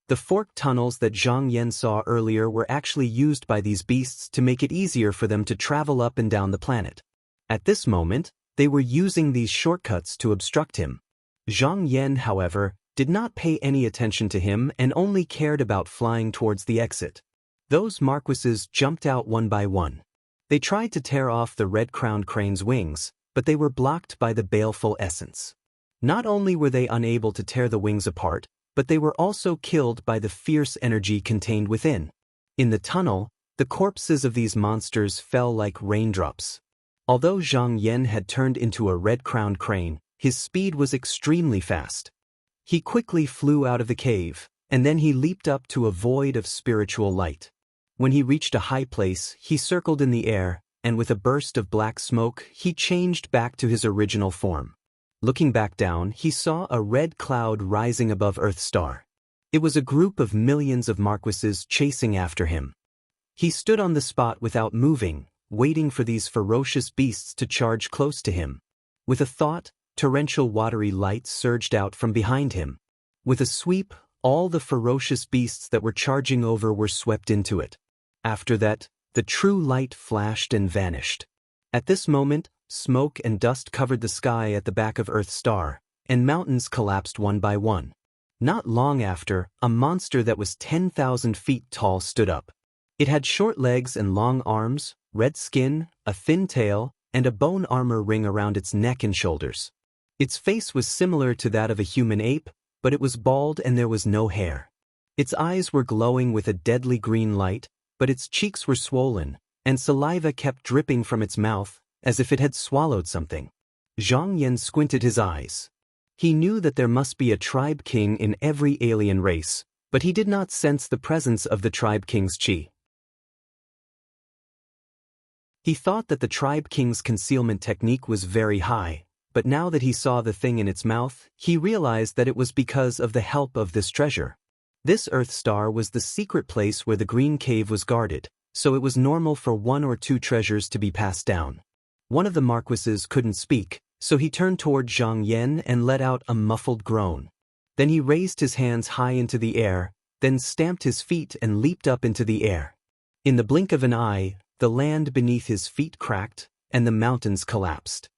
The forked tunnels that Zhang Yan saw earlier were actually used by these beasts to make it easier for them to travel up and down the planet. At this moment, they were using these shortcuts to obstruct him. Zhang Yan, however, did not pay any attention to him and only cared about flying towards the exit. Those marquises jumped out one by one. They tried to tear off the red-crowned crane's wings, but they were blocked by the baleful essence. Not only were they unable to tear the wings apart, but they were also killed by the fierce energy contained within. In the tunnel, the corpses of these monsters fell like raindrops. Although Zhang Yan had turned into a red-crowned crane, his speed was extremely fast. He quickly flew out of the cave, and then he leaped up to a void of spiritual light. When he reached a high place, he circled in the air, and with a burst of black smoke, he changed back to his original form. Looking back down, he saw a red cloud rising above Earth's star. It was a group of millions of marquises chasing after him. He stood on the spot without moving, waiting for these ferocious beasts to charge close to him. With a thought, torrential watery light surged out from behind him. With a sweep, all the ferocious beasts that were charging over were swept into it. After that, the true light flashed and vanished. At this moment, smoke and dust covered the sky at the back of Earth's star, and mountains collapsed one by one. Not long after, a monster that was 10,000 feet tall stood up. It had short legs and long arms, red skin, a thin tail, and a bone armor ring around its neck and shoulders. Its face was similar to that of a human ape, but it was bald and there was no hair. Its eyes were glowing with a deadly green light, but its cheeks were swollen, and saliva kept dripping from its mouth, as if it had swallowed something. Zhang Yan squinted his eyes. He knew that there must be a tribe king in every alien race, but he did not sense the presence of the tribe king's chi. He thought that the tribe king's concealment technique was very high, but now that he saw the thing in its mouth, he realized that it was because of the help of this treasure. This Earth star was the secret place where the green cave was guarded, so it was normal for one or two treasures to be passed down. One of the marquises couldn't speak, so he turned toward Zhang Yan and let out a muffled groan. Then he raised his hands high into the air, then stamped his feet and leaped up into the air. In the blink of an eye, the land beneath his feet cracked, and the mountains collapsed.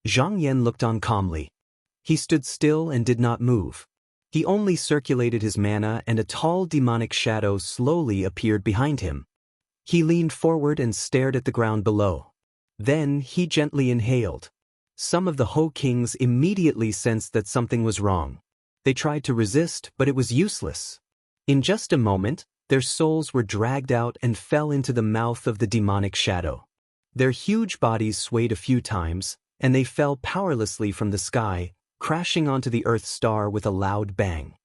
Zhang Yan looked on calmly. He stood still and did not move. He only circulated his mana, and a tall demonic shadow slowly appeared behind him. He leaned forward and stared at the ground below. Then he gently inhaled. Some of the Ho kings immediately sensed that something was wrong. They tried to resist, but it was useless. In just a moment, their souls were dragged out and fell into the mouth of the demonic shadow. Their huge bodies swayed a few times, and they fell powerlessly from the sky, crashing onto the Earth star with a loud bang.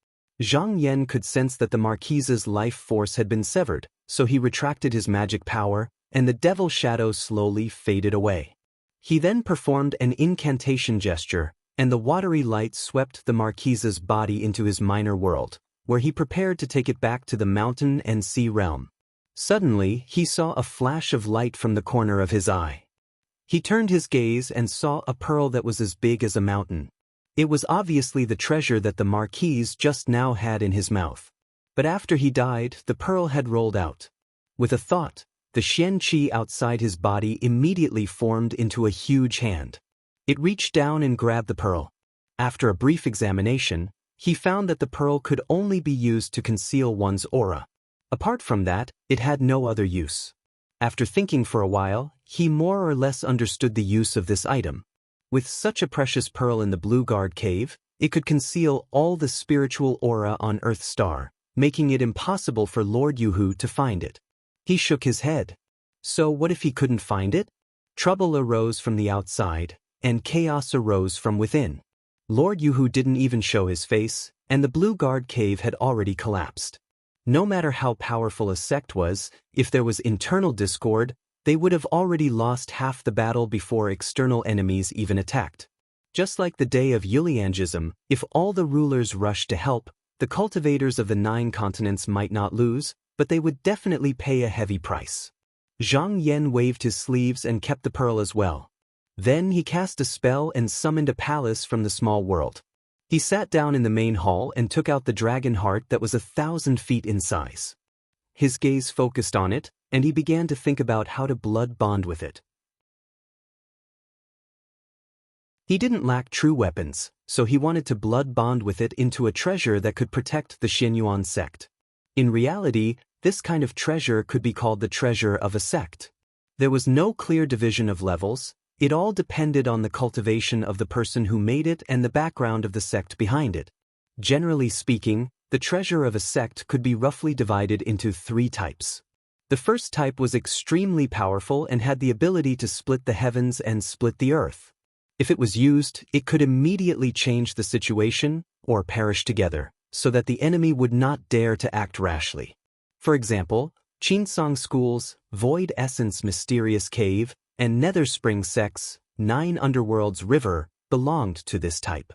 Zhang Yan could sense that the Marquise's life force had been severed, so he retracted his magic power, and the devil shadow slowly faded away. He then performed an incantation gesture, and the watery light swept the Marquise's body into his minor world, where he prepared to take it back to the mountain and sea realm. Suddenly, he saw a flash of light from the corner of his eye. He turned his gaze and saw a pearl that was as big as a mountain. It was obviously the treasure that the Marquise just now had in his mouth. But after he died, the pearl had rolled out. With a thought, the Xian Qi outside his body immediately formed into a huge hand. It reached down and grabbed the pearl. After a brief examination, he found that the pearl could only be used to conceal one's aura. Apart from that, it had no other use. After thinking for a while, he more or less understood the use of this item. With such a precious pearl in the Blue Guard cave, it could conceal all the spiritual aura on Earth's star, making it impossible for Lord Yuhu to find it. He shook his head. So what if he couldn't find it? Trouble arose from the outside, and chaos arose from within. Lord Yuhu didn't even show his face, and the Blue Guard cave had already collapsed. No matter how powerful a sect was, if there was internal discord, they would have already lost half the battle before external enemies even attacked. Just like the day of Yuliangism, if all the rulers rushed to help, the cultivators of the 9 continents might not lose, but they would definitely pay a heavy price. Zhang Yan waved his sleeves and kept the pearl as well. Then he cast a spell and summoned a palace from the small world. He sat down in the main hall and took out the dragon heart that was 1,000 feet in size. His gaze focused on it, and he began to think about how to blood bond with it. He didn't lack true weapons, so he wanted to blood bond with it into a treasure that could protect the Xianyuan sect. In reality, this kind of treasure could be called the treasure of a sect. There was no clear division of levels. It all depended on the cultivation of the person who made it and the background of the sect behind it. Generally speaking, the treasure of a sect could be roughly divided into 3 types. The first type was extremely powerful and had the ability to split the heavens and split the earth. If it was used, it could immediately change the situation or perish together, so that the enemy would not dare to act rashly. For example, Chinsong School's Void Essence Mysterious Cave and Nether Spring Sect's 9 Underworlds River belonged to this type.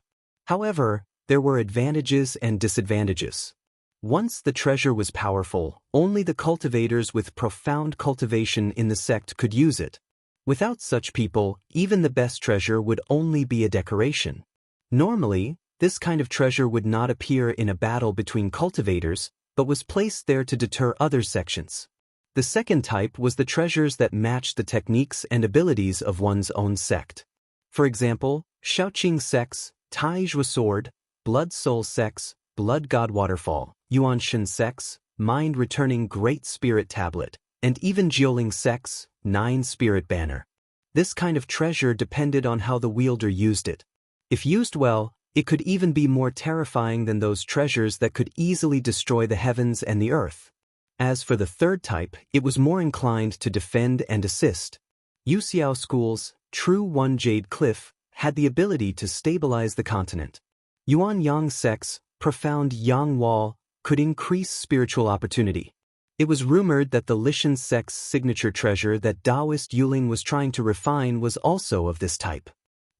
However, there were advantages and disadvantages. Once the treasure was powerful, only the cultivators with profound cultivation in the sect could use it. Without such people, even the best treasure would only be a decoration. Normally, this kind of treasure would not appear in a battle between cultivators, but was placed there to deter other sections. The second type was the treasures that matched the techniques and abilities of one's own sect. For example, Shaoqing Sect's Tai Zhua Sword, Blood Soul Sect's Blood God Waterfall, Yuanshan Sect's Mind Returning Great Spirit Tablet, and even Jiuling Sect's 9 Spirit Banner. This kind of treasure depended on how the wielder used it. If used well, it could even be more terrifying than those treasures that could easily destroy the heavens and the earth. As for the third type, it was more inclined to defend and assist. Yuxiao School's True One Jade Cliff had the ability to stabilize the continent. Yuan Yang Sect's Profound Yang Wall could increase spiritual opportunity. It was rumored that the Lishan Sect's signature treasure that Taoist Yuling was trying to refine was also of this type.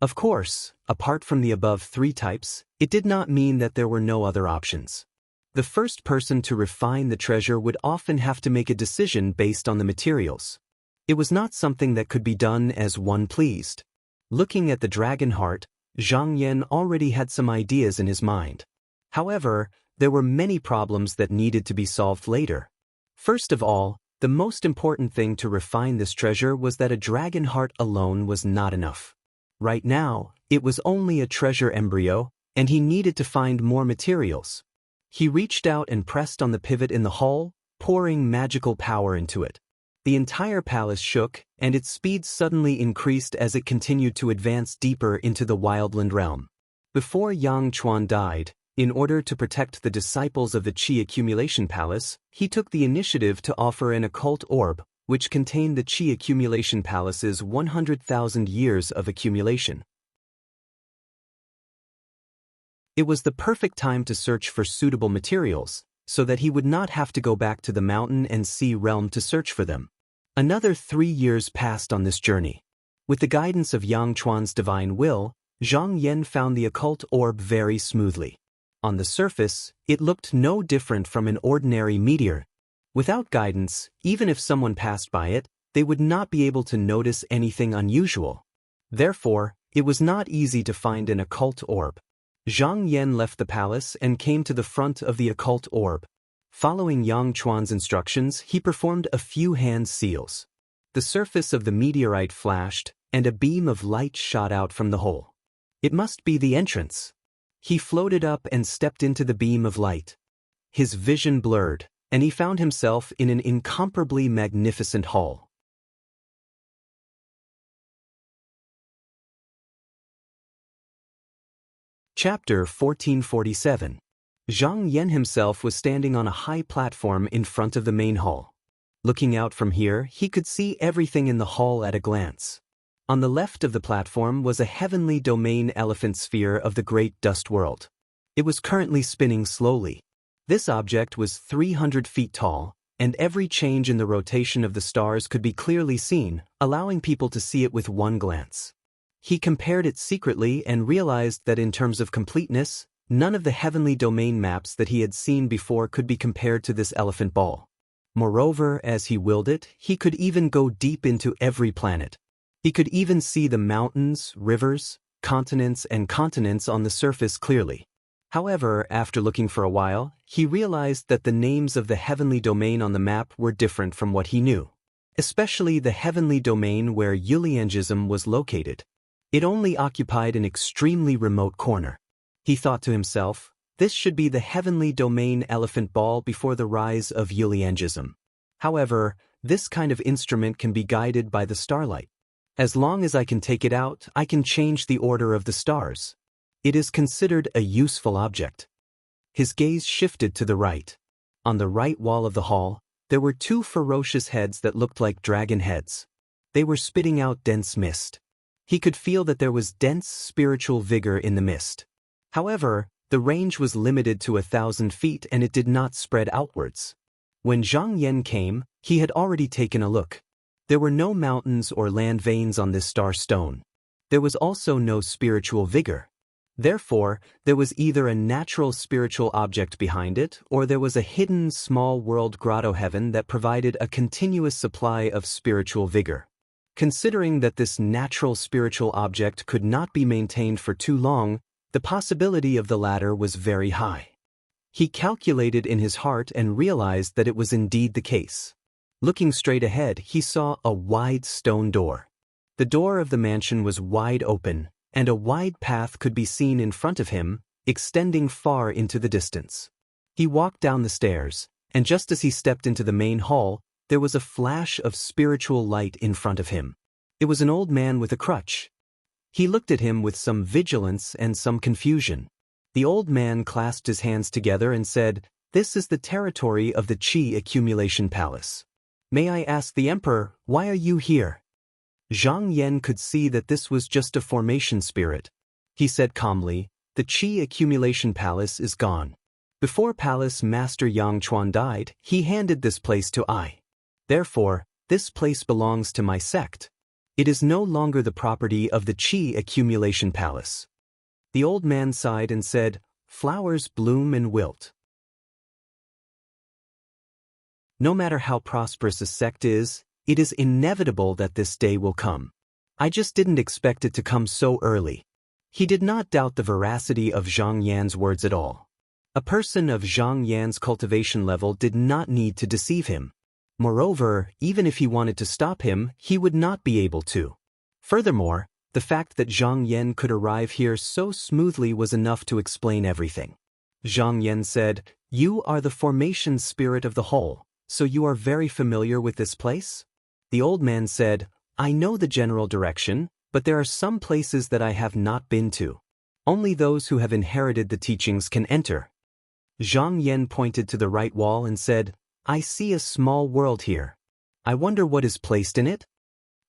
Of course, apart from the above 3 types, it did not mean that there were no other options. The first person to refine the treasure would often have to make a decision based on the materials. It was not something that could be done as one pleased. Looking at the dragon heart, Zhang Yan already had some ideas in his mind. However, there were many problems that needed to be solved later. First of all, the most important thing to refine this treasure was that a dragon heart alone was not enough. Right now, it was only a treasure embryo, and he needed to find more materials. He reached out and pressed on the pivot in the hull, pouring magical power into it. The entire palace shook, and its speed suddenly increased as it continued to advance deeper into the wildland realm. Before Yang Chuan died, in order to protect the disciples of the Qi Accumulation Palace, he took the initiative to offer an occult orb, which contained the Qi Accumulation Palace's 100,000 years of accumulation. It was the perfect time to search for suitable materials, so that he would not have to go back to the mountain and sea realm to search for them. Another 3 years passed on this journey. With the guidance of Yang Chuan's divine will, Zhang Yan found the occult orb very smoothly. On the surface, it looked no different from an ordinary meteor. Without guidance, even if someone passed by it, they would not be able to notice anything unusual. Therefore, it was not easy to find an occult orb. Zhang Yan left the palace and came to the front of the occult orb. Following Yang Chuan's instructions, he performed a few hand seals. The surface of the meteorite flashed, and a beam of light shot out from the hole. It must be the entrance. He floated up and stepped into the beam of light. His vision blurred, and he found himself in an incomparably magnificent hall. Chapter 1447. Zhang Yan himself was standing on a high platform in front of the main hall. Looking out from here, he could see everything in the hall at a glance. On the left of the platform was a heavenly domain elephant sphere of the great dust world. It was currently spinning slowly. This object was 300 feet tall, and every change in the rotation of the stars could be clearly seen, allowing people to see it with one glance. He compared it secretly and realized that in terms of completeness, none of the heavenly domain maps that he had seen before could be compared to this elephant ball. Moreover, as he willed it, he could even go deep into every planet. He could even see the mountains, rivers, continents on the surface clearly. However, after looking for a while, he realized that the names of the heavenly domain on the map were different from what he knew, especially the heavenly domain where Yuliangism was located. It only occupied an extremely remote corner. He thought to himself, this should be the heavenly domain elephant ball before the rise of Yuliangism. However, this kind of instrument can be guided by the starlight. As long as I can take it out, I can change the order of the stars. It is considered a useful object. His gaze shifted to the right. On the right wall of the hall, there were two ferocious heads that looked like dragon heads. They were spitting out dense mist. He could feel that there was dense spiritual vigor in the mist. However, the range was limited to 1,000 feet and it did not spread outwards. When Zhang Yan came, he had already taken a look. There were no mountains or land veins on this star stone. There was also no spiritual vigor. Therefore, there was either a natural spiritual object behind it, or there was a hidden small world grotto heaven that provided a continuous supply of spiritual vigor. Considering that this natural spiritual object could not be maintained for too long, the possibility of the latter was very high. He calculated in his heart and realized that it was indeed the case. Looking straight ahead, he saw a wide stone door. The door of the mansion was wide open, and a wide path could be seen in front of him, extending far into the distance. He walked down the stairs, and just as he stepped into the main hall, there was a flash of spiritual light in front of him. It was an old man with a crutch. He looked at him with some vigilance and some confusion. The old man clasped his hands together and said, "This is the territory of the Qi accumulation palace. May I ask the emperor, why are you here?" Zhang Yan could see that this was just a formation spirit. He said calmly, "The Qi accumulation palace is gone. Before Palace Master Yang Chuan died, he handed this place to I. Therefore, this place belongs to my sect. It is no longer the property of the Qi accumulation palace." The old man sighed and said, "Flowers bloom and wilt. No matter how prosperous a sect is, it is inevitable that this day will come. I just didn't expect it to come so early." He did not doubt the veracity of Zhang Yan's words at all. A person of Zhang Yan's cultivation level did not need to deceive him. Moreover, even if he wanted to stop him, he would not be able to. Furthermore, the fact that Zhang Yan could arrive here so smoothly was enough to explain everything. Zhang Yan said, "You are the formation spirit of the whole, so you are very familiar with this place?" The old man said, "I know the general direction, but there are some places that I have not been to. Only those who have inherited the teachings can enter." Zhang Yan pointed to the right wall and said, "I see a small world here. I wonder what is placed in it?"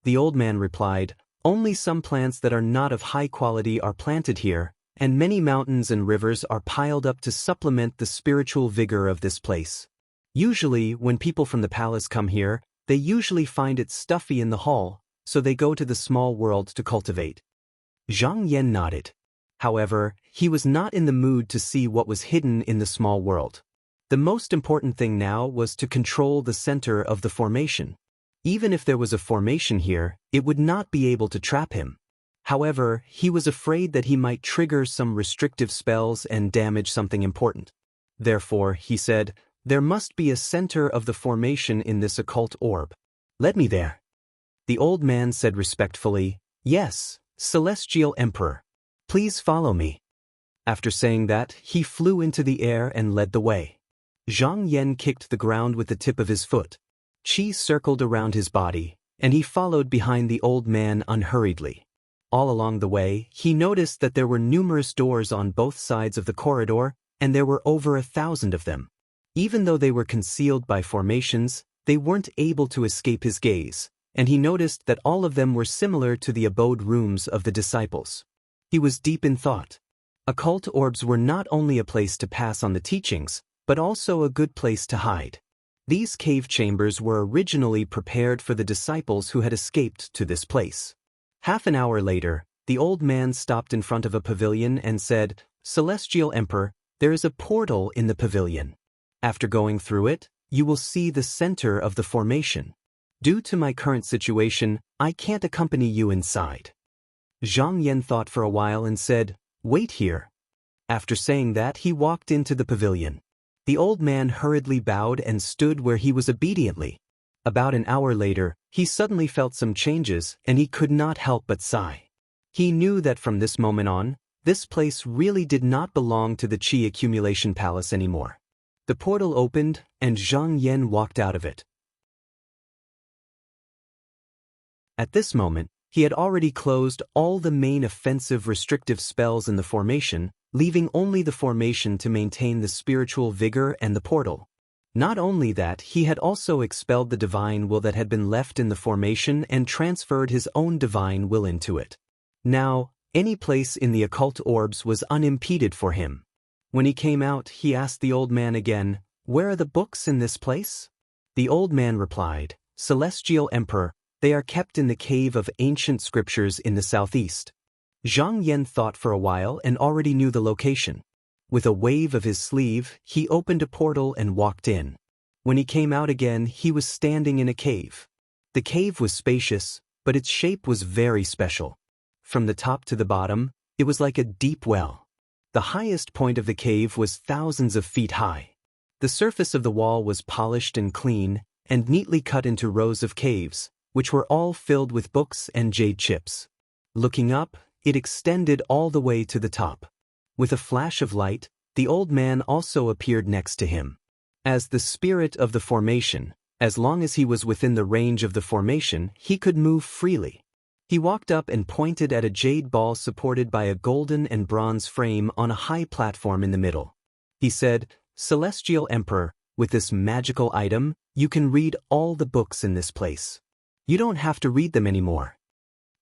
The old man replied, "Only some plants that are not of high quality are planted here, and many mountains and rivers are piled up to supplement the spiritual vigor of this place. Usually, when people from the palace come here, they usually find it stuffy in the hall, so they go to the small world to cultivate." Zhang Yan nodded. However, he was not in the mood to see what was hidden in the small world. The most important thing now was to control the center of the formation. Even if there was a formation here, it would not be able to trap him. However, he was afraid that he might trigger some restrictive spells and damage something important. Therefore, he said, "There must be a center of the formation in this occult orb. Let me there." The old man said respectfully, "Yes, Celestial Emperor. Please follow me." After saying that, he flew into the air and led the way. Zhang Yan kicked the ground with the tip of his foot. Qi circled around his body, and he followed behind the old man unhurriedly. All along the way, he noticed that there were numerous doors on both sides of the corridor, and there were over 1,000 of them. Even though they were concealed by formations, they weren't able to escape his gaze, and he noticed that all of them were similar to the abode rooms of the disciples. He was deep in thought. Occult orbs were not only a place to pass on the teachings, but also a good place to hide. These cave chambers were originally prepared for the disciples who had escaped to this place. Half an hour later, the old man stopped in front of a pavilion and said, "Celestial Emperor, there is a portal in the pavilion. After going through it, you will see the center of the formation. Due to my current situation, I can't accompany you inside." Zhang Yan thought for a while and said, "Wait here." After saying that, he walked into the pavilion. The old man hurriedly bowed and stood where he was obediently. About an hour later, he suddenly felt some changes and he could not help but sigh. He knew that from this moment on, this place really did not belong to the Qi accumulation palace anymore. The portal opened and Zhang Yan walked out of it. At this moment, he had already closed all the main offensive restrictive spells in the formation, leaving only the formation to maintain the spiritual vigor and the portal. Not only that, he had also expelled the divine will that had been left in the formation and transferred his own divine will into it. Now, any place in the occult orbs was unimpeded for him. When he came out, he asked the old man again, "Where are the books in this place?" The old man replied, "Celestial Emperor, they are kept in the cave of ancient scriptures in the southeast." Zhang Yan thought for a while and already knew the location. With a wave of his sleeve, he opened a portal and walked in. When he came out again, he was standing in a cave. The cave was spacious, but its shape was very special. From the top to the bottom, it was like a deep well. The highest point of the cave was thousands of feet high. The surface of the wall was polished and clean, and neatly cut into rows of caves, which were all filled with books and jade chips. Looking up, it extended all the way to the top. With a flash of light, the old man also appeared next to him. As the spirit of the formation, as long as he was within the range of the formation, he could move freely. He walked up and pointed at a jade ball supported by a golden and bronze frame on a high platform in the middle. He said, "Celestial Emperor, with this magical item, you can read all the books in this place. You don't have to read them anymore."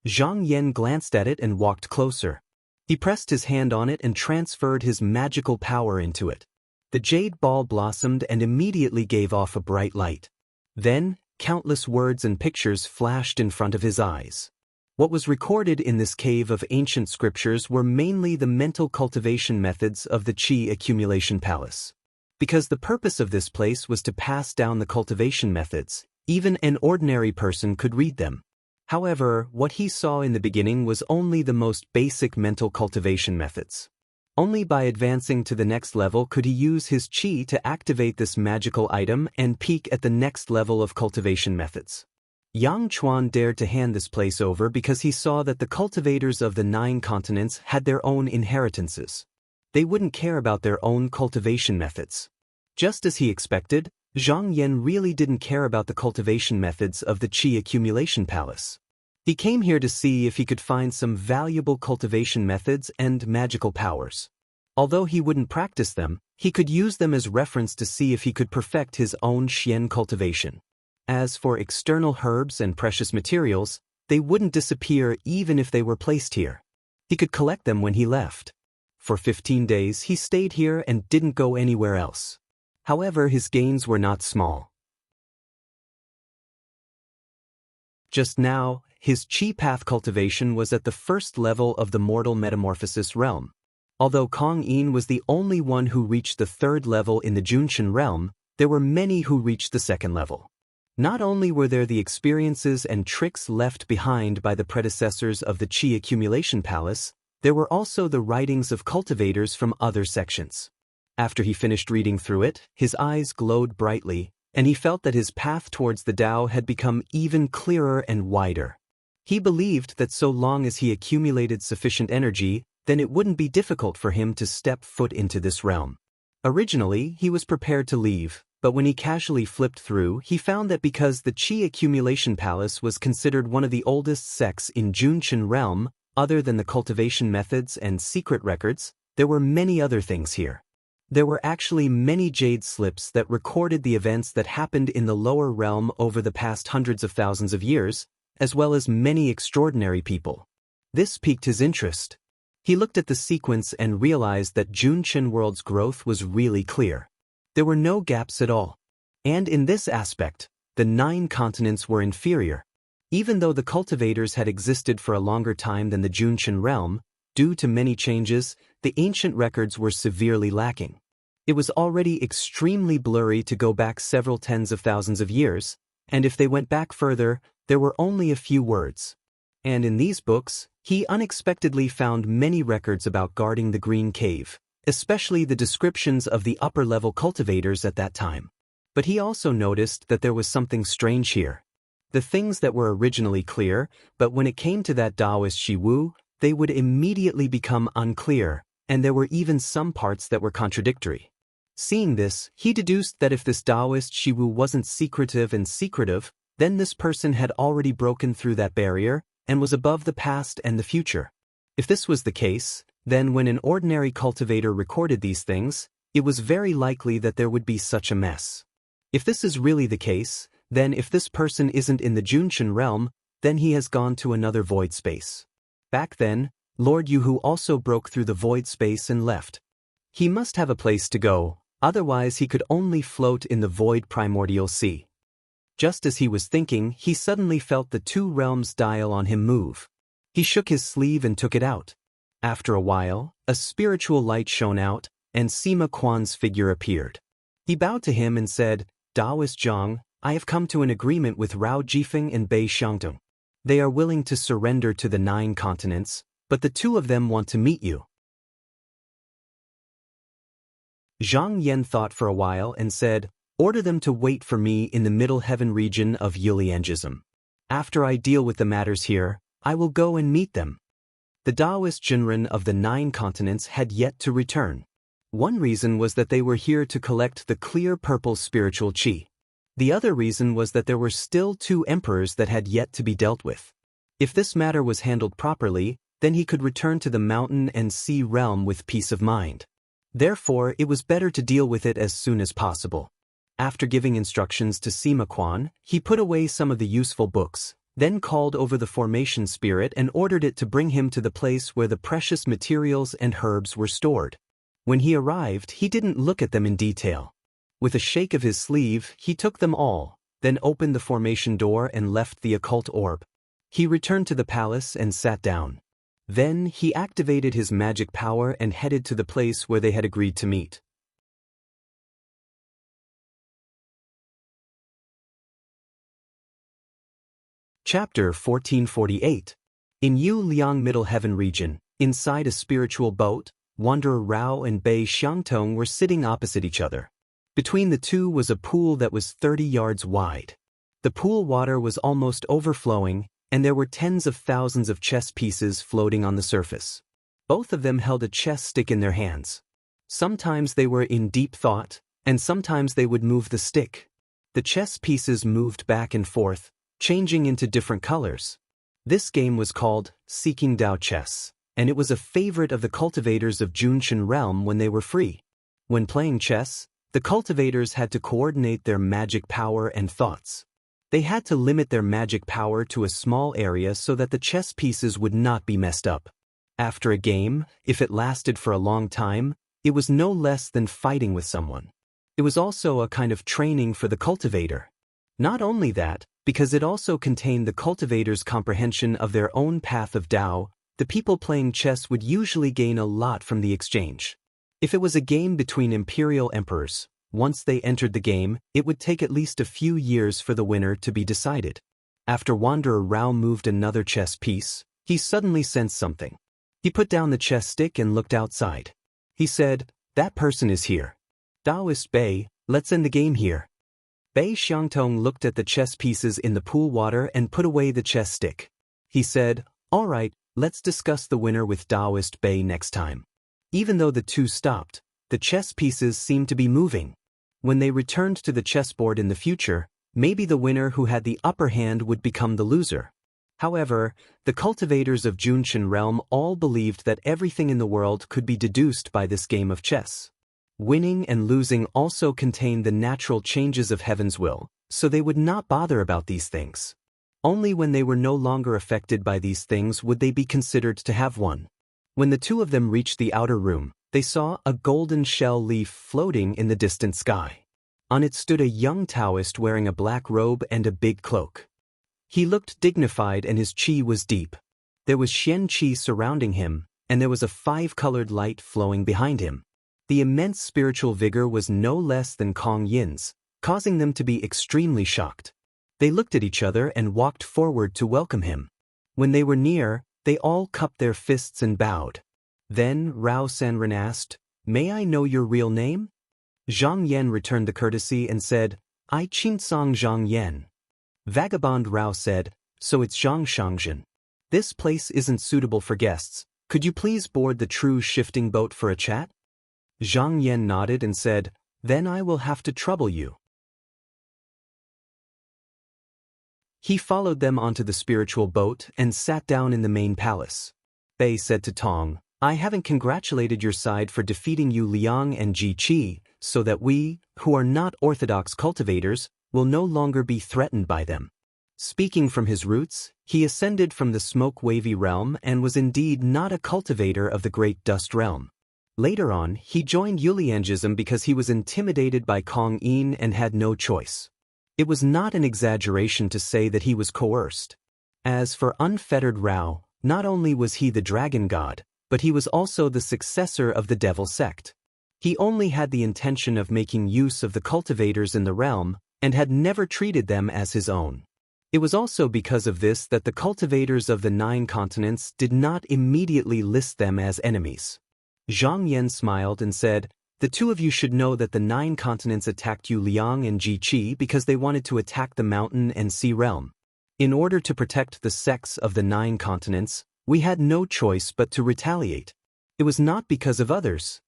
Zhang Yan glanced at it and walked closer. He pressed his hand on it and transferred his magical power into it. The jade ball blossomed and immediately gave off a bright light. Then, countless words and pictures flashed in front of his eyes. What was recorded in this cave of ancient scriptures were mainly the mental cultivation methods of the Qi accumulation palace. Because the purpose of this place was to pass down the cultivation methods, even an ordinary person could read them. However, what he saw in the beginning was only the most basic mental cultivation methods. Only by advancing to the next level could he use his Qi to activate this magical item and peak at the next level of cultivation methods. Yang Chuan dared to hand this place over because he saw that the cultivators of the 9 continents had their own inheritances. They wouldn't care about their own cultivation methods. Just as he expected, Zhang Yan really didn't care about the cultivation methods of the Qi accumulation palace. He came here to see if he could find some valuable cultivation methods and magical powers. Although he wouldn't practice them, he could use them as reference to see if he could perfect his own Xian cultivation. As for external herbs and precious materials, they wouldn't disappear even if they were placed here. He could collect them when he left. For 15 days he stayed here and didn't go anywhere else. However, his gains were not small. Just now, his Qi path cultivation was at the first level of the mortal metamorphosis realm. Although Kong Yin was the only one who reached the 3rd level in the Junqian realm, there were many who reached the 2nd level. Not only were there the experiences and tricks left behind by the predecessors of the Qi accumulation palace, there were also the writings of cultivators from other sections. After he finished reading through it, his eyes glowed brightly, and he felt that his path towards the Tao had become even clearer and wider. He believed that so long as he accumulated sufficient energy, then it wouldn't be difficult for him to step foot into this realm. Originally, he was prepared to leave, but when he casually flipped through, he found that because the Qi accumulation palace was considered one of the oldest sects in Junqian realm, other than the cultivation methods and secret records, there were many other things here. There were actually many jade slips that recorded the events that happened in the lower realm over the past hundreds of thousands of years, as well as many extraordinary people. This piqued his interest. He looked at the sequence and realized that Junqian world's growth was really clear. There were no gaps at all. And in this aspect, the 9 continents were inferior. Even though the cultivators had existed for a longer time than the Junqian realm, due to many changes, the ancient records were severely lacking. It was already extremely blurry to go back several tens of thousands of years, and if they went back further, there were only a few words. And in these books, he unexpectedly found many records about guarding the Green Cave, especially the descriptions of the upper-level cultivators at that time. But he also noticed that there was something strange here. The things that were originally clear, but when it came to that Taoist Shiwu, they would immediately become unclear, and there were even some parts that were contradictory. Seeing this, he deduced that if this Taoist Shiwu wasn't secretive and secretive, then this person had already broken through that barrier and was above the past and the future. If this was the case, then when an ordinary cultivator recorded these things, it was very likely that there would be such a mess. If this is really the case, then if this person isn't in the Junshin realm, then he has gone to another void space. Back then, Lord Yuhu also broke through the void space and left. He must have a place to go, otherwise he could only float in the void primordial sea. Just as he was thinking, he suddenly felt the two realms dial on him move. He shook his sleeve and took it out. After a while, a spiritual light shone out, and Sima Quan's figure appeared. He bowed to him and said, Taoist Zhang, I have come to an agreement with Rao Jifeng and Bei Xiangtong. They are willing to surrender to the 9 continents, but the two of them want to meet you. Zhang Yan thought for a while and said, order them to wait for me in the middle heaven region of Yuliangism. After I deal with the matters here, I will go and meet them. The Taoist Jinren of the 9 continents had yet to return. One reason was that they were here to collect the clear purple spiritual qi. The other reason was that there were still 2 emperors that had yet to be dealt with. If this matter was handled properly, then he could return to the mountain and sea realm with peace of mind. Therefore, it was better to deal with it as soon as possible. After giving instructions to Sima Quan, he put away some of the useful books, then called over the formation spirit and ordered it to bring him to the place where the precious materials and herbs were stored. When he arrived, he didn't look at them in detail. With a shake of his sleeve, he took them all, then opened the formation door and left the occult orb. He returned to the palace and sat down. Then he activated his magic power and headed to the place where they had agreed to meet. Chapter 1448. In Yu Liang Middle Heaven region, inside a spiritual boat, Wanderer Rao and Bei Xiangtong were sitting opposite each other. Between the two was a pool that was 30 yards wide. The pool water was almost overflowing, and there were tens of thousands of chess pieces floating on the surface. Both of them held a chess stick in their hands. Sometimes they were in deep thought, and sometimes they would move the stick. The chess pieces moved back and forth, changing into different colors. This game was called Seeking Dao Chess, and it was a favorite of the cultivators of Junshin Realm when they were free. When playing chess, the cultivators had to coordinate their magic power and thoughts. They had to limit their magic power to a small area so that the chess pieces would not be messed up. After a game, if it lasted for a long time, it was no less than fighting with someone. It was also a kind of training for the cultivator. Not only that, because it also contained the cultivator's comprehension of their own path of Tao, the people playing chess would usually gain a lot from the exchange. If it was a game between imperial emperors, once they entered the game, it would take at least a few years for the winner to be decided. After Wanderer Rao moved another chess piece, he suddenly sensed something. He put down the chess stick and looked outside. He said, that person is here. Taoist Bei, let's end the game here. Bei Xiangtong looked at the chess pieces in the pool water and put away the chess stick. He said, all right, let's discuss the winner with Taoist Bei next time. Even though the two stopped, the chess pieces seemed to be moving. When they returned to the chessboard in the future, maybe the winner who had the upper hand would become the loser. However, the cultivators of Junshin Realm all believed that everything in the world could be deduced by this game of chess. Winning and losing also contained the natural changes of heaven's will, so they would not bother about these things. Only when they were no longer affected by these things would they be considered to have won. When the two of them reached the outer room, they saw a golden shell leaf floating in the distant sky. On it stood a young Taoist wearing a black robe and a big cloak. He looked dignified and his qi was deep. There was Xian qi surrounding him, and there was a 5-colored light flowing behind him. The immense spiritual vigor was no less than Kong Yin's, causing them to be extremely shocked. They looked at each other and walked forward to welcome him. When they were near, they all cupped their fists and bowed. Then Rao Sanren asked, may I know your real name? Zhang Yan returned the courtesy and said, I Qinsong Zhang Yan. Vagabond Rao said, so it's Zhang Shangzhen. This place isn't suitable for guests. Could you please board the true shifting boat for a chat? Zhang Yan nodded and said, then I will have to trouble you. He followed them onto the spiritual boat and sat down in the main palace. Bei said to Tong, I haven't congratulated your side for defeating Yu Liang and Ji Qi, so that we, who are not orthodox cultivators, will no longer be threatened by them. Speaking from his roots, he ascended from the smoke-wavy realm and was indeed not a cultivator of the great dust realm. Later on, he joined Yuliangism because he was intimidated by Kong Yin and had no choice. It was not an exaggeration to say that he was coerced. As for unfettered Rao, not only was he the dragon god, but he was also the successor of the devil sect. He only had the intention of making use of the cultivators in the realm, and had never treated them as his own. It was also because of this that the cultivators of the 9 continents did not immediately list them as enemies. Zhang Yan smiled and said, "The two of you should know that the 9 continents attacked Yu Liang and Ji Qi because they wanted to attack the mountain and sea realm. In order to protect the sects of the 9 continents, we had no choice but to retaliate. It was not because of others."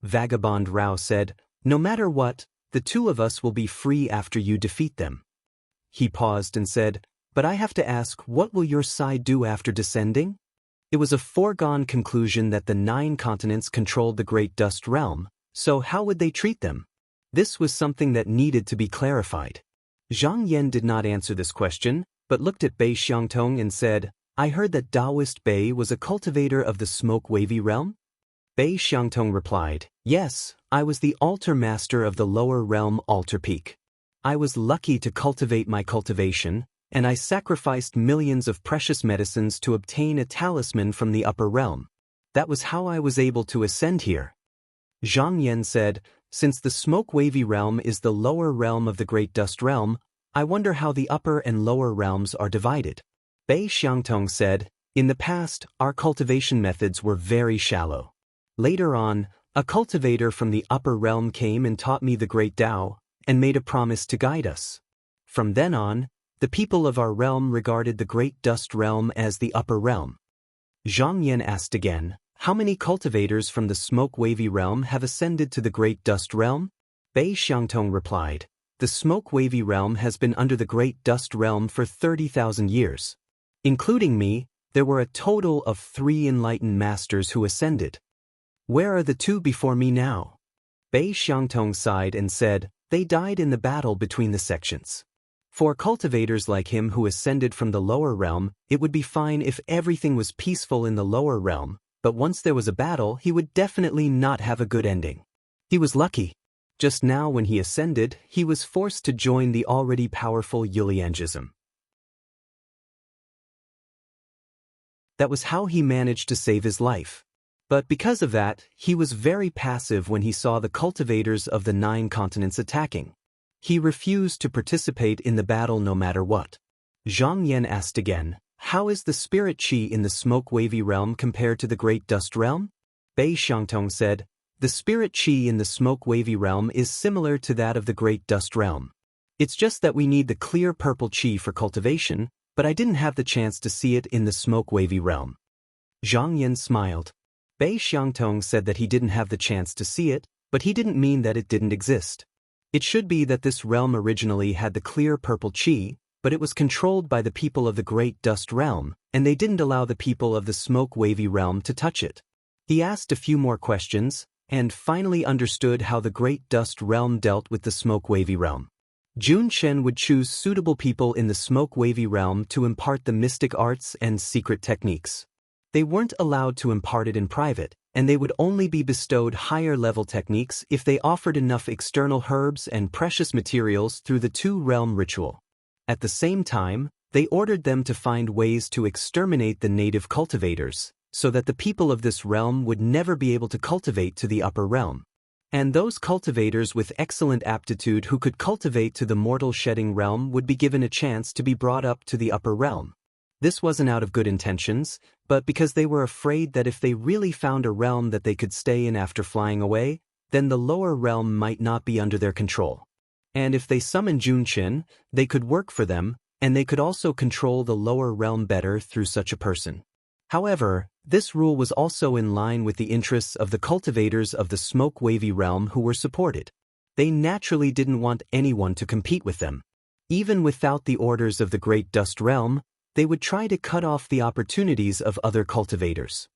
Vagabond Rao said, "No matter what, the two of us will be free after you defeat them." He paused and said, "But I have to ask, what will your side do after descending?" It was a foregone conclusion that the 9 continents controlled the Great Dust Realm, so how would they treat them? This was something that needed to be clarified. Zhang Yan did not answer this question, but looked at Bei Xiangtong and said, "I heard that Taoist Bei was a cultivator of the smoke-wavy realm?" Bei Xiangtong replied, "Yes, I was the altar master of the lower realm altar peak. I was lucky to cultivate my cultivation, and I sacrificed millions of precious medicines to obtain a talisman from the upper realm. That was how I was able to ascend here." Zhang Yan said, "Since the smoke-wavy realm is the lower realm of the Great Dust Realm, I wonder how the upper and lower realms are divided." Bei Xiangtong said, "In the past, our cultivation methods were very shallow. Later on, a cultivator from the upper realm came and taught me the Great Tao, and made a promise to guide us. From then on, the people of our realm regarded the Great Dust Realm as the upper realm." Zhang Yan asked again, "How many cultivators from the smoke-wavy realm have ascended to the Great Dust Realm?" Bei Xiangtong replied, "The smoke-wavy realm has been under the Great Dust Realm for 30,000 years. Including me, there were a total of 3 enlightened masters who ascended. Where are the 2 before me now?" Bei Xiangtong sighed and said, "They died in the battle between the sections. For cultivators like him who ascended from the lower realm, it would be fine if everything was peaceful in the lower realm, but once there was a battle, he would definitely not have a good ending. He was lucky. Just now when he ascended, he was forced to join the already powerful Yuliangism. That was how he managed to save his life. But because of that, he was very passive when he saw the cultivators of the 9 continents attacking. He refused to participate in the battle no matter what. Zhang Yan asked again, "How is the spirit qi in the smoke-wavy realm compared to the Great Dust Realm?" Bei Xiangtong said, "The spirit qi in the smoke-wavy realm is similar to that of the Great Dust Realm. It's just that we need the clear purple qi for cultivation, but I didn't have the chance to see it in the smoke-wavy realm." Zhang Yan smiled. Bei Xiangtong said that he didn't have the chance to see it, but he didn't mean that it didn't exist. It should be that this realm originally had the clear purple qi, but it was controlled by the people of the Great Dust Realm, and they didn't allow the people of the smoke-wavy realm to touch it. He asked a few more questions, and finally understood how the Great Dust Realm dealt with the smoke-wavy realm. Jun Chen would choose suitable people in the smoke-wavy realm to impart the mystic arts and secret techniques. They weren't allowed to impart it in private, and they would only be bestowed higher-level techniques if they offered enough external herbs and precious materials through the 2-realm ritual. At the same time, they ordered them to find ways to exterminate the native cultivators, so that the people of this realm would never be able to cultivate to the upper realm. And those cultivators with excellent aptitude who could cultivate to the mortal-shedding realm would be given a chance to be brought up to the upper realm. This wasn't out of good intentions, but because they were afraid that if they really found a realm that they could stay in after flying away, then the lower realm might not be under their control. And if they summoned Junqin, they could work for them, and they could also control the lower realm better through such a person. However, this rule was also in line with the interests of the cultivators of the smoke-wavy realm who were supported. They naturally didn't want anyone to compete with them. Even without the orders of the Great Dust Realm, they would try to cut off the opportunities of other cultivators.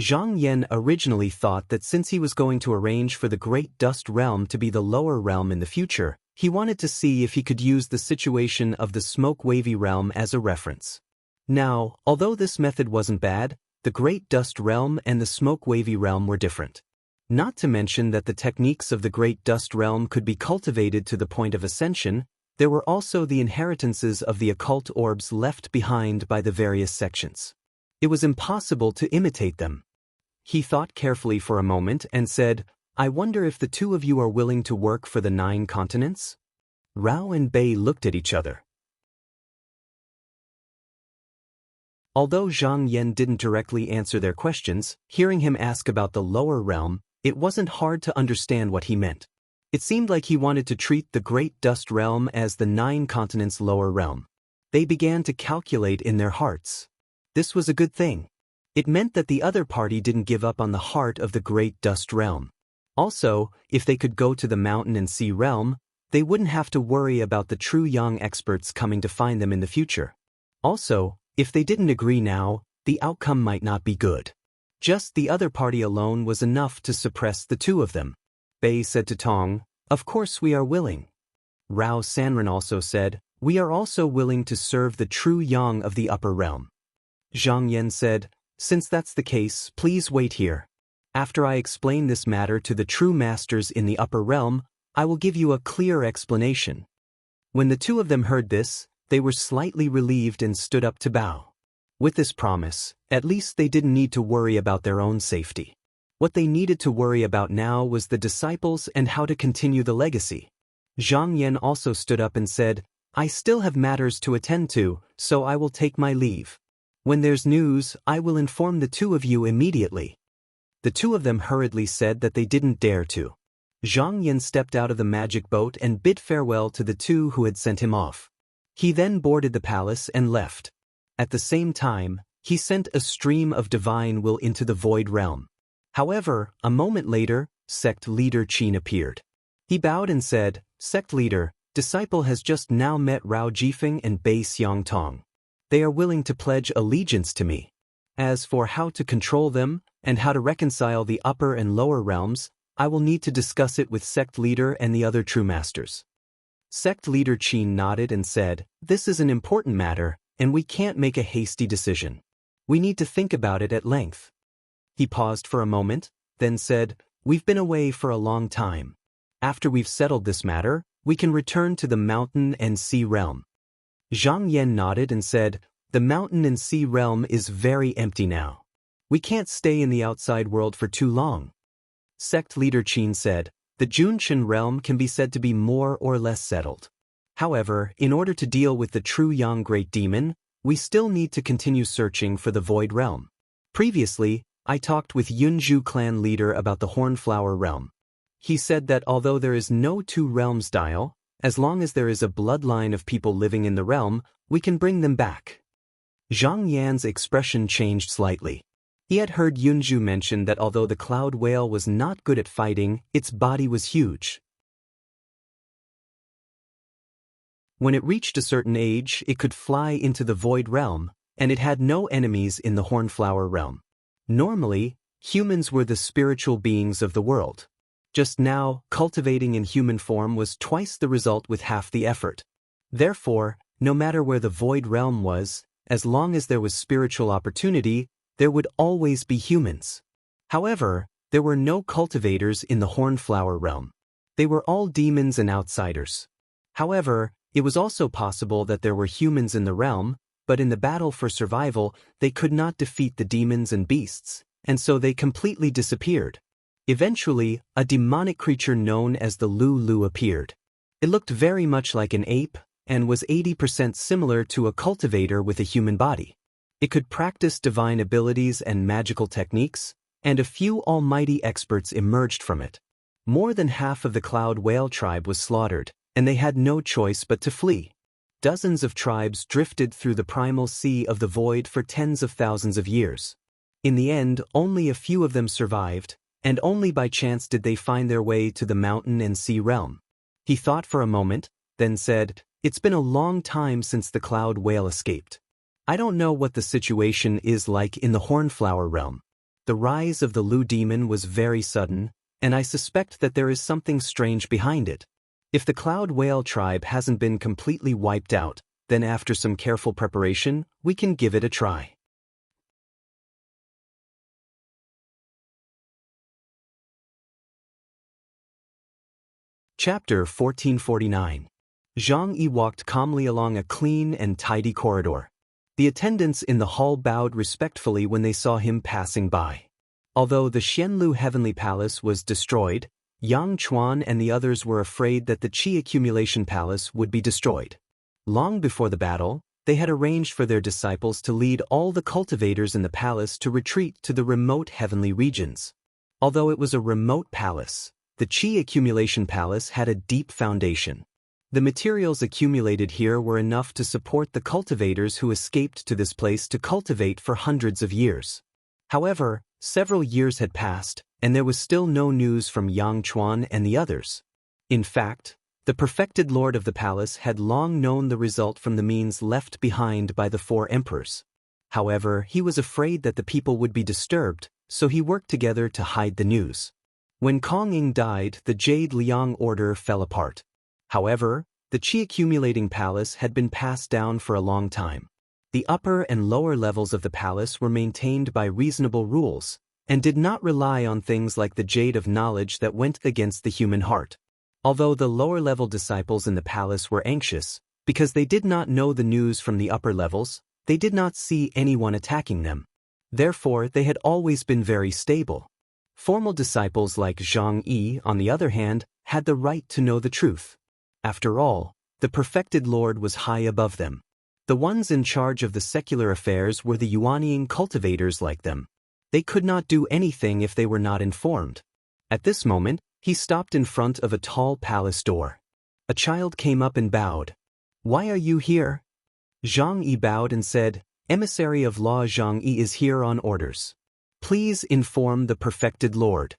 Zhang Yan originally thought that since he was going to arrange for the Great Dust Realm to be the lower realm in the future, he wanted to see if he could use the situation of the Smoke-Wavy Realm as a reference. Now, although this method wasn't bad, the Great Dust Realm and the Smoke-Wavy Realm were different. Not to mention that the techniques of the Great Dust Realm could be cultivated to the point of ascension, there were also the inheritances of the occult orbs left behind by the various sections. It was impossible to imitate them. He thought carefully for a moment and said, "I wonder if the two of you are willing to work for the 9 continents?" Rao and Bei looked at each other. Although Zhang Yan didn't directly answer their questions, hearing him ask about the lower realm, it wasn't hard to understand what he meant. It seemed like he wanted to treat the Great Dust Realm as the 9 continents' lower realm. They began to calculate in their hearts. This was a good thing. It meant that the other party didn't give up on the heart of the Great Dust Realm. Also, if they could go to the Mountain and Sea Realm, they wouldn't have to worry about the true young experts coming to find them in the future. Also, if they didn't agree now, the outcome might not be good. Just the other party alone was enough to suppress the two of them. Bei said to Tong, "Of course we are willing." Rao Sanran also said, "We are also willing to serve the true young of the upper realm." Zhang Yan said, "Since that's the case, please wait here. After I explain this matter to the true masters in the upper realm, I will give you a clear explanation." When the two of them heard this, they were slightly relieved and stood up to bow. With this promise, at least they didn't need to worry about their own safety. What they needed to worry about now was the disciples and how to continue the legacy. Zhang Yan also stood up and said, "I still have matters to attend to, so I will take my leave. When there's news, I will inform the two of you immediately." The two of them hurriedly said that they didn't dare to. Zhang Yan stepped out of the magic boat and bid farewell to the two who had sent him off. He then boarded the palace and left. At the same time, he sent a stream of divine will into the void realm. However, a moment later, sect leader Qin appeared. He bowed and said, "Sect leader, disciple has just now met Rao Jifeng and Bei Xiangtong. They are willing to pledge allegiance to me. As for how to control them, and how to reconcile the upper and lower realms, I will need to discuss it with sect leader and the other true masters." Sect leader Qin nodded and said, "This is an important matter, and we can't make a hasty decision. We need to think about it at length." He paused for a moment, then said, "We've been away for a long time. After we've settled this matter, we can return to the Mountain and Sea Realm." Zhang Yan nodded and said, "The Mountain and Sea Realm is very empty now. We can't stay in the outside world for too long." Sect leader Qin said, "The Junshin realm can be said to be more or less settled. However, in order to deal with the true young great demon, we still need to continue searching for the void realm. Previously, I talked with Yunzhu clan leader about the Hornflower realm. He said that although there is no two realms dial, as long as there is a bloodline of people living in the realm, we can bring them back." Zhang Yan's expression changed slightly. He had heard Yunzhu mention that although the cloud whale was not good at fighting, its body was huge. When it reached a certain age, it could fly into the void realm, and it had no enemies in the Hornflower realm. Normally, humans were the spiritual beings of the world. Just now, cultivating in human form was twice the result with half the effort. Therefore, no matter where the void realm was, as long as there was spiritual opportunity, there would always be humans. However, there were no cultivators in the Hornflower realm. They were all demons and outsiders. However, it was also possible that there were humans in the realm, but in the battle for survival, they could not defeat the demons and beasts, and so they completely disappeared. Eventually, a demonic creature known as the Lu appeared. It looked very much like an ape, and was 80% similar to a cultivator with a human body. It could practice divine abilities and magical techniques, and a few almighty experts emerged from it. More than half of the Cloud Whale tribe was slaughtered, and they had no choice but to flee. Dozens of tribes drifted through the primal sea of the void for tens of thousands of years. In the end, only a few of them survived, and only by chance did they find their way to the Mountain and Sea realm. He thought for a moment, then said, "It's been a long time since the Cloud Whale escaped. I don't know what the situation is like in the Hornflower realm. The rise of the Lu demon was very sudden, and I suspect that there is something strange behind it. If the Cloud Whale tribe hasn't been completely wiped out, then after some careful preparation, we can give it a try. Chapter 1449. Zhang Yi walked calmly along a clean and tidy corridor. The attendants in the hall bowed respectfully when they saw him passing by. Although the Xianlu Heavenly Palace was destroyed, Yang Chuan and the others were afraid that the Qi Accumulation Palace would be destroyed. Long before the battle, they had arranged for their disciples to lead all the cultivators in the palace to retreat to the remote heavenly regions. Although it was a remote palace, the Qi Accumulation Palace had a deep foundation. The materials accumulated here were enough to support the cultivators who escaped to this place to cultivate for hundreds of years. However, several years had passed, and there was still no news from Yang Chuan and the others. In fact, the perfected lord of the palace had long known the result from the means left behind by the 4 emperors. However, he was afraid that the people would be disturbed, so he worked together to hide the news. When Kong Ying died, the Jade Liang order fell apart. However, the Qi accumulating palace had been passed down for a long time. The upper and lower levels of the palace were maintained by reasonable rules, and did not rely on things like the jade of knowledge that went against the human heart. Although the lower-level disciples in the palace were anxious, because they did not know the news from the upper levels, they did not see anyone attacking them. Therefore, they had always been very stable. Formal disciples like Zhang Yi, on the other hand, had the right to know the truth. After all, the perfected Lord was high above them. The ones in charge of the secular affairs were the Yuanying cultivators like them. They could not do anything if they were not informed. At this moment, he stopped in front of a tall palace door. A child came up and bowed. "Why are you here?" Zhang Yi bowed and said, "Emissary of law Zhang Yi is here on orders. Please inform the perfected Lord."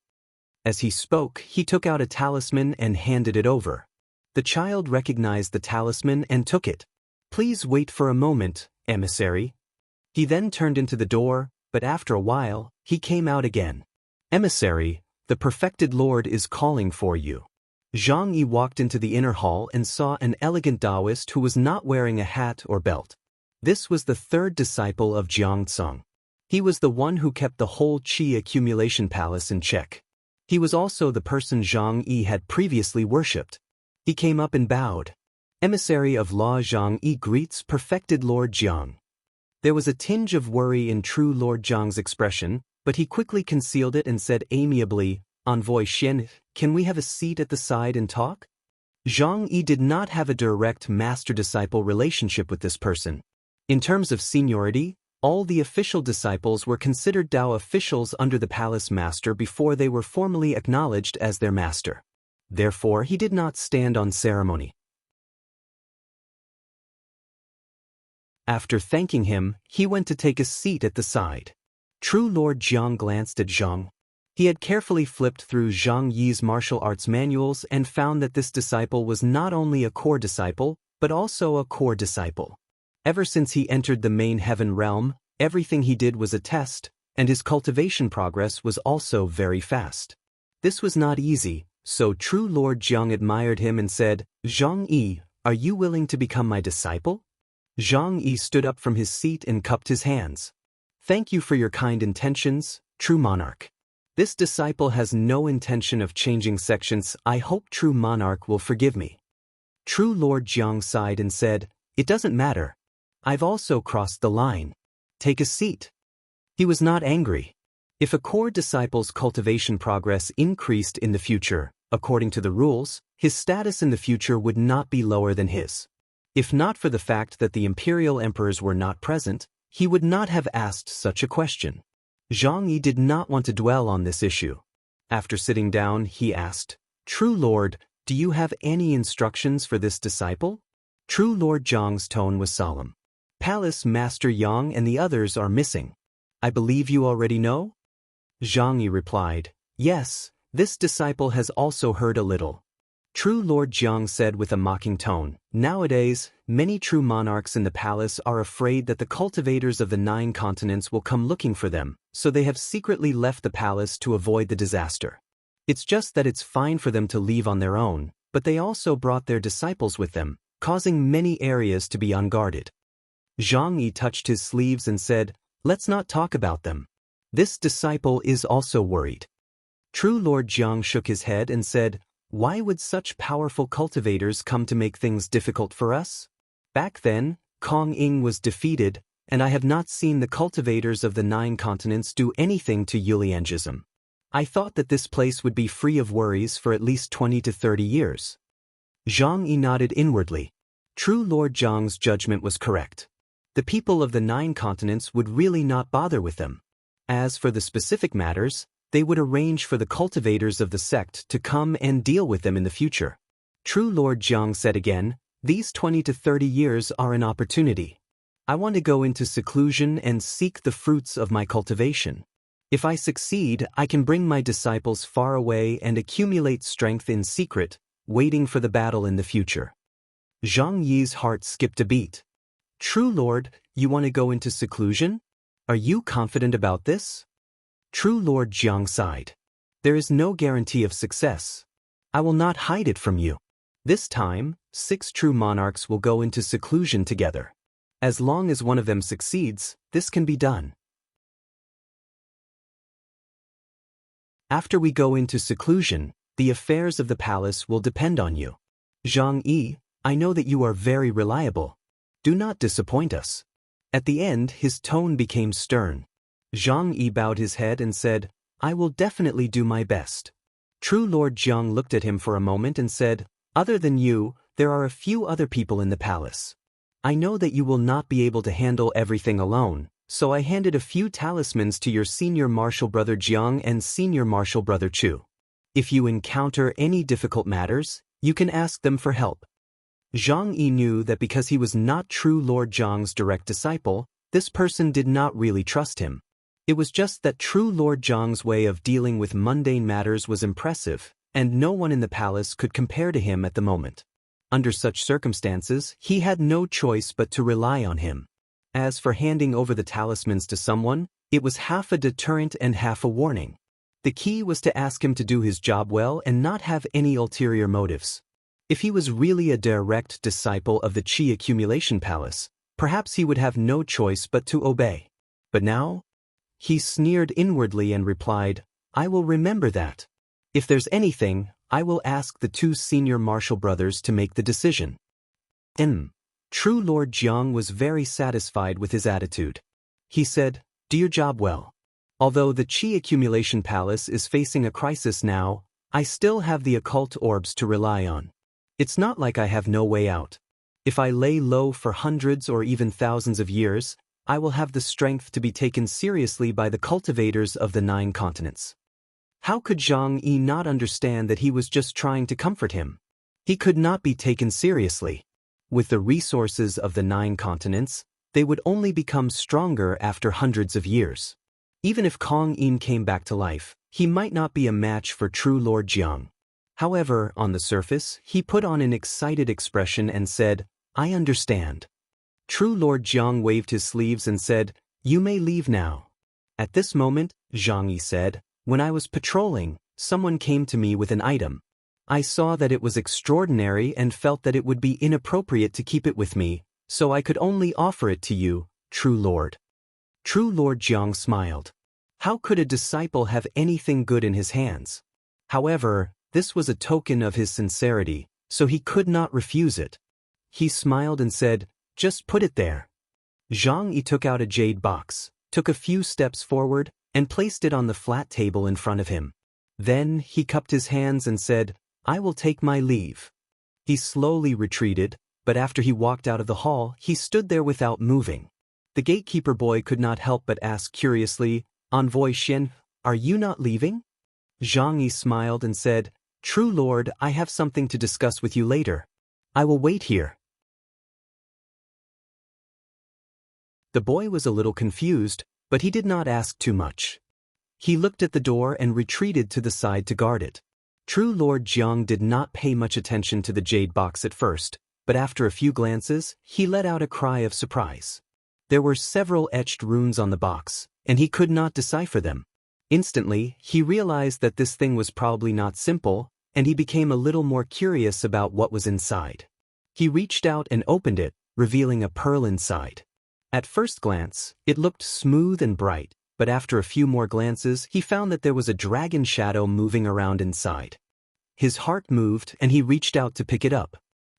As he spoke, he took out a talisman and handed it over. The child recognized the talisman and took it. "Please wait for a moment, emissary." He then turned into the door, but after a while, he came out again. "Emissary, the perfected Lord is calling for you." Zhang Yi walked into the inner hall and saw an elegant Taoist who was not wearing a hat or belt. This was the 3rd disciple of Jiang Tsung. He was the one who kept the whole Qi accumulation palace in check. He was also the person Zhang Yi had previously worshipped. He came up and bowed. "Emissary of law Zhang Yi greets perfected Lord Jiang." There was a tinge of worry in true Lord Jiang's expression, but he quickly concealed it and said amiably, "Envoy Xian, can we have a seat at the side and talk?" Zhang Yi did not have a direct master-disciple relationship with this person. In terms of seniority, all the official disciples were considered Dao officials under the palace master before they were formally acknowledged as their master. Therefore, he did not stand on ceremony. After thanking him, he went to take a seat at the side. True Lord Jiang glanced at Zhang. He had carefully flipped through Zhang Yi's martial arts manuals and found that this disciple was not only a core disciple, but also a core disciple. Ever since he entered the main heaven realm, everything he did was a test, and his cultivation progress was also very fast. This was not easy, so true Lord Jiang admired him and said, "Zhang Yi, are you willing to become my disciple?" Zhang Yi stood up from his seat and cupped his hands. "Thank you for your kind intentions, true monarch. This disciple has no intention of changing sections. I hope true monarch will forgive me." True Lord Jiang sighed and said, "It doesn't matter. I've also crossed the line. Take a seat." He was not angry. If a core disciple's cultivation progress increased in the future, according to the rules, his status in the future would not be lower than his. If not for the fact that the imperial emperors were not present, he would not have asked such a question. Zhang Yi did not want to dwell on this issue. After sitting down, he asked, "True Lord, do you have any instructions for this disciple?" True Lord Jiang's tone was solemn. "Palace Master Yang and the others are missing. I believe you already know?" Zhang Yi replied, "Yes, this disciple has also heard a little." True Lord Jiang said with a mocking tone. Nowadays, many true monarchs in the palace are afraid that the cultivators of the 9 continents will come looking for them, so they have secretly left the palace to avoid the disaster. It's just that it's fine for them to leave on their own, but they also brought their disciples with them, causing many areas to be unguarded. Zhang Yi touched his sleeves and said, "Let's not talk about them. This disciple is also worried." True Lord Jiang shook his head and said, "Why would such powerful cultivators come to make things difficult for us? Back then, Kong Ing was defeated, and I have not seen the cultivators of the 9 continents do anything to Yuliangism. I thought that this place would be free of worries for at least 20 to 30 years. Zhang Yi nodded inwardly. True Lord Jiang's judgment was correct. The people of the 9 continents would really not bother with them. As for the specific matters, they would arrange for the cultivators of the sect to come and deal with them in the future. True Lord Jiang said again, "These 20 to 30 years are an opportunity. I want to go into seclusion and seek the fruits of my cultivation. If I succeed, I can bring my disciples far away and accumulate strength in secret, waiting for the battle in the future." Zhang Yi's heart skipped a beat. "True Lord, you want to go into seclusion? Are you confident about this?" True Lord Jiang sighed. "There is no guarantee of success. I will not hide it from you. This time, 6 true monarchs will go into seclusion together. As long as one of them succeeds, this can be done. After we go into seclusion, the affairs of the palace will depend on you. Zhang Yi, I know that you are very reliable. Do not disappoint us." At the end, his tone became stern. Zhang Yi bowed his head and said, "I will definitely do my best." True Lord Jiang looked at him for a moment and said, "Other than you, there are a few other people in the palace. I know that you will not be able to handle everything alone, so I handed a few talismans to your senior marshal brother Jiang and senior marshal brother Chu. If you encounter any difficult matters, you can ask them for help." Zhang Yi knew that because he was not True Lord Jiang's direct disciple, this person did not really trust him. It was just that True Lord Jiang's way of dealing with mundane matters was impressive, and no one in the palace could compare to him at the moment. Under such circumstances, he had no choice but to rely on him. As for handing over the talismans to someone, it was half a deterrent and half a warning. The key was to ask him to do his job well and not have any ulterior motives. If he was really a direct disciple of the Qi Accumulation Palace, perhaps he would have no choice but to obey. But now? He sneered inwardly and replied, "I will remember that. If there's anything, I will ask the 2 senior marshal brothers to make the decision." True Lord Jiang was very satisfied with his attitude. He said, "Do your job well. Although the Qi Accumulation Palace is facing a crisis now, I still have the occult orbs to rely on. It's not like I have no way out. If I lay low for hundreds or even thousands of years, I will have the strength to be taken seriously by the cultivators of the 9 continents." How could Zhang Yi not understand that he was just trying to comfort him? He could not be taken seriously. With the resources of the 9 continents, they would only become stronger after hundreds of years. Even if Kong Yin came back to life, he might not be a match for True Lord Jiang. However, on the surface, he put on an excited expression and said, "I understand." True Lord Jiang waved his sleeves and said, "You may leave now." At this moment, Zhang Yi said, "When I was patrolling, someone came to me with an item. I saw that it was extraordinary and felt that it would be inappropriate to keep it with me, so I could only offer it to you, True Lord." True Lord Jiang smiled. How could a disciple have anything good in his hands? However, this was a token of his sincerity, so he could not refuse it. He smiled and said, "Just put it there." Zhang Yi took out a jade box, took a few steps forward, and placed it on the flat table in front of him. Then he cupped his hands and said, "I will take my leave." He slowly retreated, but after he walked out of the hall, he stood there without moving. The gatekeeper boy could not help but ask curiously, "Envoy Xian, are you not leaving?" Zhang Yi smiled and said, "True Lord, I have something to discuss with you later. I will wait here." The boy was a little confused, but he did not ask too much. He looked at the door and retreated to the side to guard it. True Lord Jiang did not pay much attention to the jade box at first, but after a few glances, he let out a cry of surprise. There were several etched runes on the box, and he could not decipher them. Instantly, he realized that this thing was probably not simple, and he became a little more curious about what was inside. He reached out and opened it, revealing a pearl inside. At first glance, it looked smooth and bright, but after a few more glances, he found that there was a dragon shadow moving around inside. His heart moved, and he reached out to pick it up.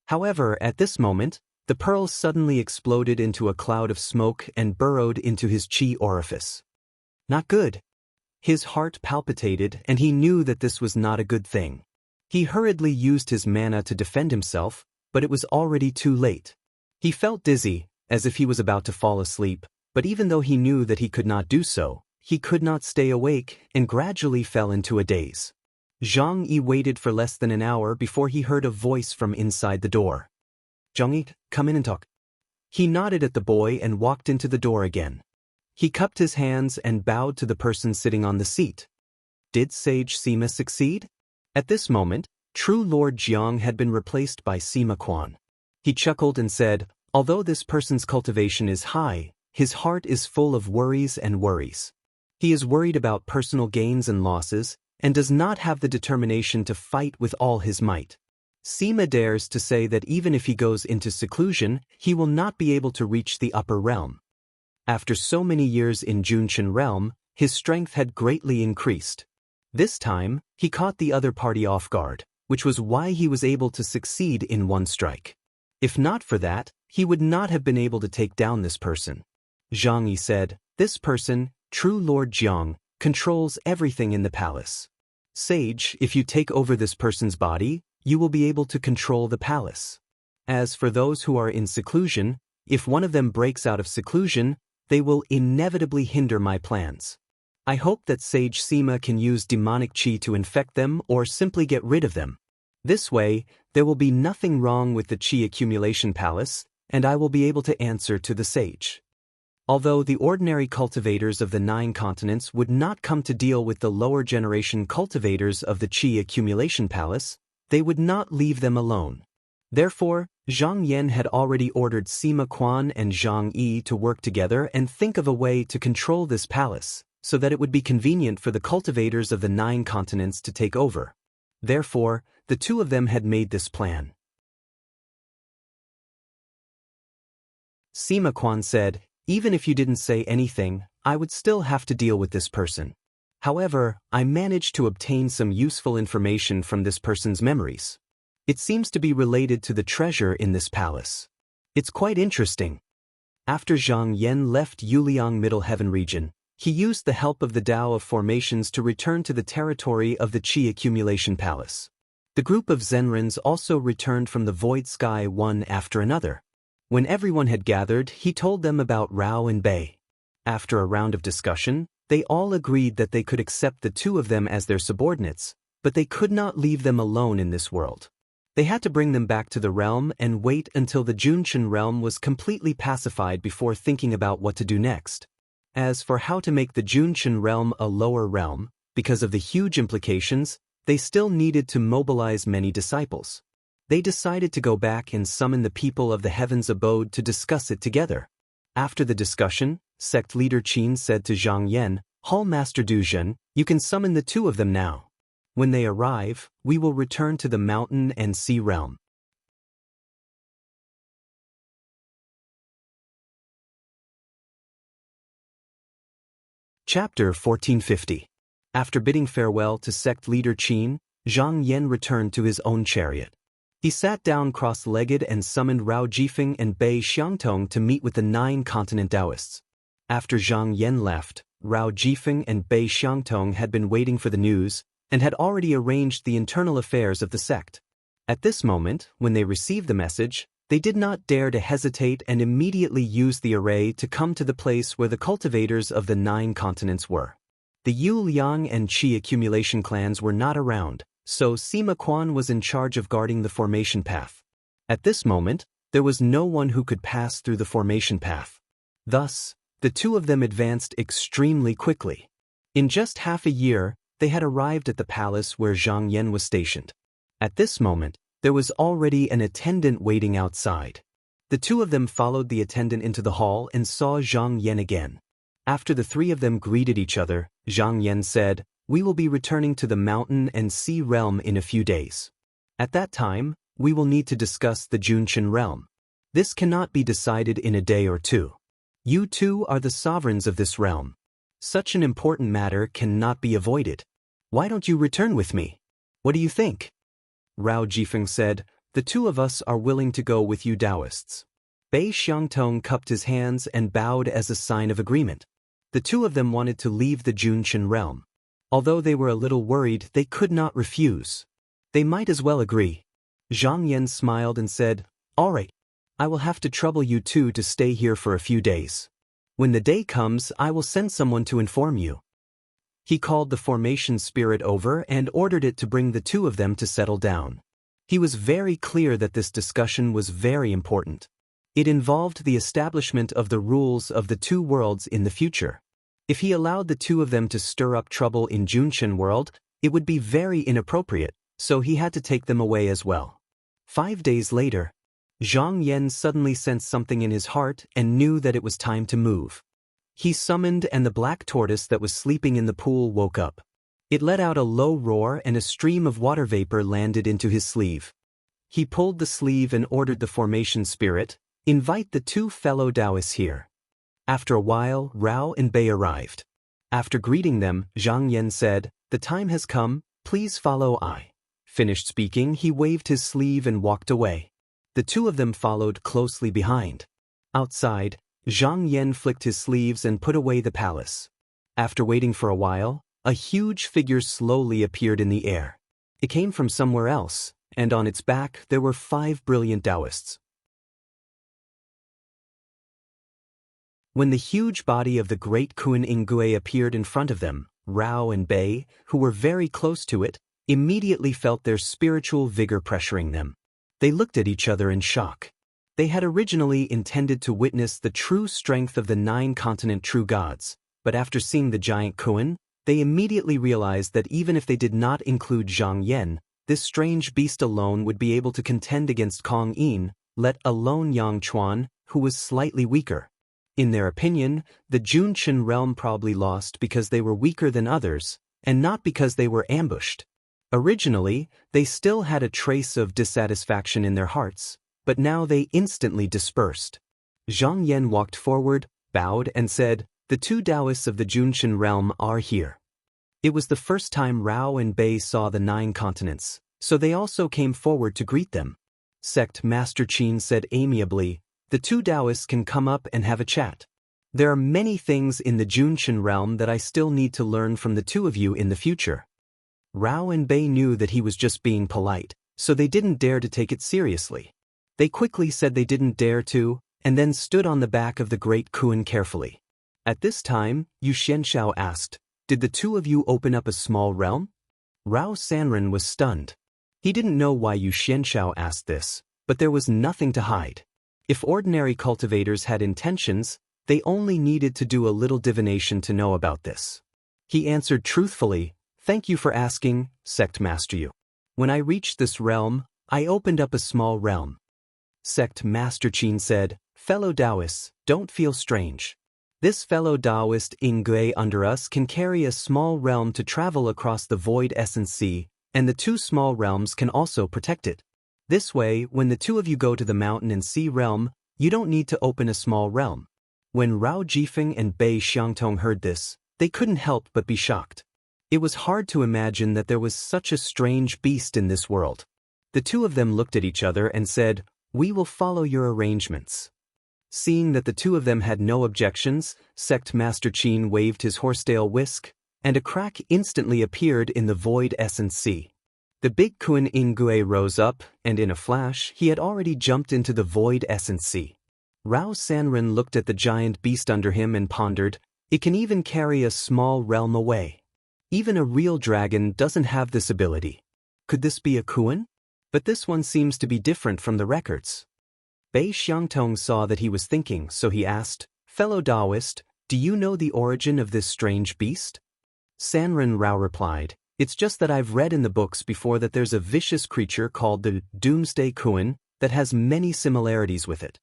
However, at this moment, the pearl suddenly exploded into a cloud of smoke and burrowed into his chi orifice. Not good. His heart palpitated, and he knew that this was not a good thing. He hurriedly used his mana to defend himself, but it was already too late. He felt dizzy, as if he was about to fall asleep, but even though he knew that he could not do so, he could not stay awake and gradually fell into a daze. Zhang Yi waited for less than an hour before he heard a voice from inside the door. "Zhang Yi, come in and talk." He nodded at the boy and walked into the door again. He cupped his hands and bowed to the person sitting on the seat. Did Sage Sima succeed? At this moment, True Lord Jiang had been replaced by Sima Quan. He chuckled and said, "Although this person's cultivation is high, his heart is full of worries and worries. He is worried about personal gains and losses, and does not have the determination to fight with all his might. Sima dares to say that even if he goes into seclusion, he will not be able to reach the upper realm. After so many years in Junshan realm, his strength had greatly increased. This time, he caught the other party off guard, which was why he was able to succeed in one strike. If not for that, he would not have been able to take down this person." Zhang Yi said, "This person, True Lord Jiang, controls everything in the palace. Sage, if you take over this person's body, you will be able to control the palace. As for those who are in seclusion, if one of them breaks out of seclusion, they will inevitably hinder my plans. I hope that Sage Sima can use demonic chi to infect them or simply get rid of them. This way, there will be nothing wrong with the chi accumulation palace, and I will be able to answer to the sage." Although the ordinary cultivators of the 9 continents would not come to deal with the lower generation cultivators of the chi accumulation palace, they would not leave them alone. Therefore, Zhang Yan had already ordered Sima Quan and Zhang Yi to work together and think of a way to control this palace, so that it would be convenient for the cultivators of the 9 continents to take over. Therefore, the two of them had made this plan. Sima Quan said, "Even if you didn't say anything, I would still have to deal with this person. However, I managed to obtain some useful information from this person's memories. It seems to be related to the treasure in this palace. It's quite interesting." After Zhang Yan left Yuliang Middle Heaven region, he used the help of the Tao of Formations to return to the territory of the Qi Accumulation Palace. The group of Zenrins also returned from the Void Sky one after another. When everyone had gathered, he told them about Rao and Bei. After a round of discussion, they all agreed that they could accept the two of them as their subordinates, but they could not leave them alone in this world. They had to bring them back to the realm and wait until the Junshan realm was completely pacified before thinking about what to do next. As for how to make the Junshan realm a lower realm, because of the huge implications, they still needed to mobilize many disciples. They decided to go back and summon the people of the heaven's abode to discuss it together. After the discussion, sect leader Qin said to Zhang Yan, "Hall Master Du Zhen, you can summon the two of them now. When they arrive, we will return to the mountain and sea realm." Chapter 1450. After bidding farewell to sect leader Qin, Zhang Yan returned to his own chariot. He sat down cross-legged and summoned Rao Jifeng and Bei Xiangtong to meet with the 9 continent Taoists. After Zhang Yan left, Rao Jifeng and Bei Xiangtong had been waiting for the news and had already arranged the internal affairs of the sect. At this moment, when they received the message, they did not dare to hesitate and immediately used the array to come to the place where the cultivators of the 9 continents were. The Yu Liang and Qi accumulation clans were not around, so Sima Quan was in charge of guarding the formation path. At this moment, there was no one who could pass through the formation path. Thus, the two of them advanced extremely quickly. In just half a year, they had arrived at the palace where Zhang Yan was stationed. At this moment, there was already an attendant waiting outside. The two of them followed the attendant into the hall and saw Zhang Yan again. After the three of them greeted each other, Zhang Yan said, "We will be returning to the mountain and sea realm in a few days. At that time, we will need to discuss the Junqian realm. This cannot be decided in a day or two. You two are the sovereigns of this realm. Such an important matter cannot be avoided. Why don't you return with me? What do you think?" Rao Jifeng said, "The two of us are willing to go with you Taoists." Bei Xiangtong cupped his hands and bowed as a sign of agreement. The two of them wanted to leave the Junqian realm. Although they were a little worried, they could not refuse. They might as well agree. Zhang Yan smiled and said, "All right. I will have to trouble you two to stay here for a few days. When the day comes, I will send someone to inform you." He called the formation spirit over and ordered it to bring the two of them to settle down. He was very clear that this discussion was very important. It involved the establishment of the rules of the two worlds in the future. If he allowed the two of them to stir up trouble in Junqian world, it would be very inappropriate, so he had to take them away as well. 5 days later, Zhang Yan suddenly sensed something in his heart and knew that it was time to move. He summoned and the black tortoise that was sleeping in the pool woke up. It let out a low roar and a stream of water vapor landed into his sleeve. He pulled the sleeve and ordered the formation spirit, "Invite the two fellow Taoists here." After a while, Rao and Bei arrived. After greeting them, Zhang Yan said, "The time has come, please follow I." Finished speaking, he waved his sleeve and walked away. The two of them followed closely behind. Outside, Zhang Yan flicked his sleeves and put away the palace. After waiting for a while, a huge figure slowly appeared in the air. It came from somewhere else, and on its back there were 5 brilliant Taoists. When the huge body of the great Kun Ingui appeared in front of them, Rao and Bei, who were very close to it, immediately felt their spiritual vigor pressuring them. They looked at each other in shock. They had originally intended to witness the true strength of the 9-continent true gods, but after seeing the giant Kun, they immediately realized that even if they did not include Zhang Yan, this strange beast alone would be able to contend against Kong Yin, let alone Yang Chuan, who was slightly weaker. In their opinion, the Junqian realm probably lost because they were weaker than others, and not because they were ambushed. Originally, they still had a trace of dissatisfaction in their hearts, but now they instantly dispersed. Zhang Yan walked forward, bowed, and said, "The two Taoists of the Junqian realm are here." It was the first time Rao and Bei saw the 9 continents, so they also came forward to greet them. Sect Master Qin said amiably, "The two Taoists can come up and have a chat. There are many things in the Junqian realm that I still need to learn from the two of you in the future." Rao and Bei knew that he was just being polite, so they didn't dare to take it seriously. They quickly said they didn't dare to, and then stood on the back of the great Kun carefully. At this time, Yu Xianxiao asked, "Did the two of you open up a small realm?" Rao Sanren was stunned. He didn't know why Yu Xianxiao asked this, but there was nothing to hide. If ordinary cultivators had intentions, they only needed to do a little divination to know about this. He answered truthfully, "Thank you for asking, Sect Master Yu. When I reached this realm, I opened up a small realm." Sect Master Qin said, "Fellow Taoists, don't feel strange. This fellow Taoist Ingui under us can carry a small realm to travel across the void essence sea, and the 2 small realms can also protect it. This way, when the 2 of you go to the mountain and sea realm, you don't need to open a small realm." When Rao Jifeng and Bei Xiangtong heard this, they couldn't help but be shocked. It was hard to imagine that there was such a strange beast in this world. The two of them looked at each other and said, "We will follow your arrangements." Seeing that the two of them had no objections, Sect Master Qin waved his horsetail whisk, and a crack instantly appeared in the void essence sea. The big Kun Ingui rose up, and in a flash, he had already jumped into the void essence sea. Rao Sanren looked at the giant beast under him and pondered, "It can even carry a small realm away. Even a real dragon doesn't have this ability. Could this be a Kun? But this one seems to be different from the records." Bei Xiangtong saw that he was thinking, so he asked, "Fellow Taoist, do you know the origin of this strange beast?" Sanren Rao replied, "It's just that I've read in the books before that there's a vicious creature called the Doomsday Kuan that has many similarities with it.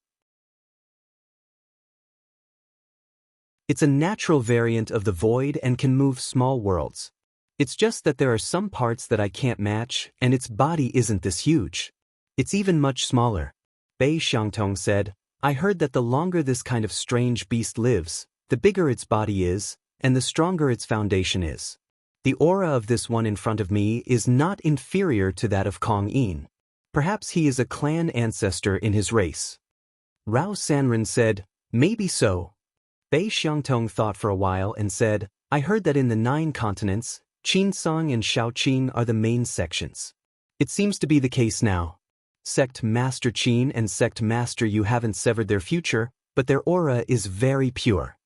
It's a natural variant of the void and can move small worlds. It's just that there are some parts that I can't match, and its body isn't this huge. It's even much smaller." Bei Xiangtong said, "I heard that the longer this kind of strange beast lives, the bigger its body is, and the stronger its foundation is. The aura of this one in front of me is not inferior to that of Kong Yin. Perhaps he is a clan ancestor in his race." Rao Sanren said, "Maybe so." Bei Xiangtong thought for a while and said, "I heard that in the 9 continents, Qinsong and Shaoqin are the main sections. It seems to be the case now. Sect Master Qin and Sect Master Yu haven't severed their future, but their aura is very pure.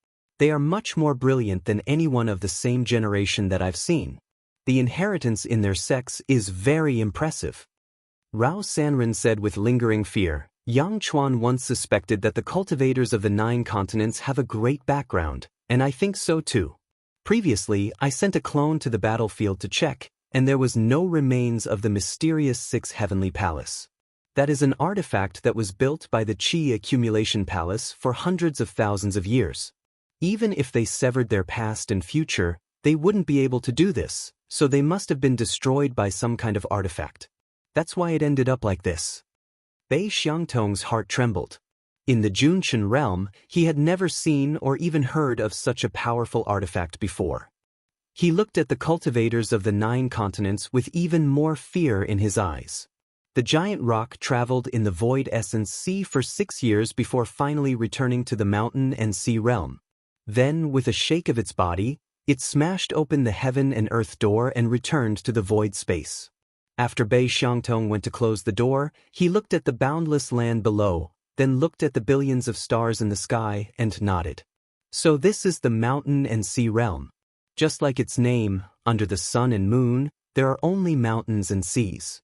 They are much more brilliant than anyone of the same generation that I've seen. The inheritance in their sects is very impressive." Rao Sanren said with lingering fear, "Yang Chuan once suspected that the cultivators of the 9 continents have a great background, and I think so too. Previously, I sent a clone to the battlefield to check, and there was no remains of the mysterious 6 Heavenly Palace. That is an artifact that was built by the Qi Accumulation Palace for hundreds of thousands of years. Even if they severed their past and future, they wouldn't be able to do this, so they must have been destroyed by some kind of artifact. That's why it ended up like this." Bei Xiangtong's heart trembled. In the Junqian realm, he had never seen or even heard of such a powerful artifact before. He looked at the cultivators of the 9 continents with even more fear in his eyes. The giant rock traveled in the void essence sea for 6 years before finally returning to the mountain and sea realm. Then, with a shake of its body, it smashed open the heaven and earth door and returned to the void space. After Bei Xiangtong went to close the door, he looked at the boundless land below, then looked at the billions of stars in the sky and nodded. "So this is the mountain and sea realm. Just like its name, under the sun and moon, there are only mountains and seas."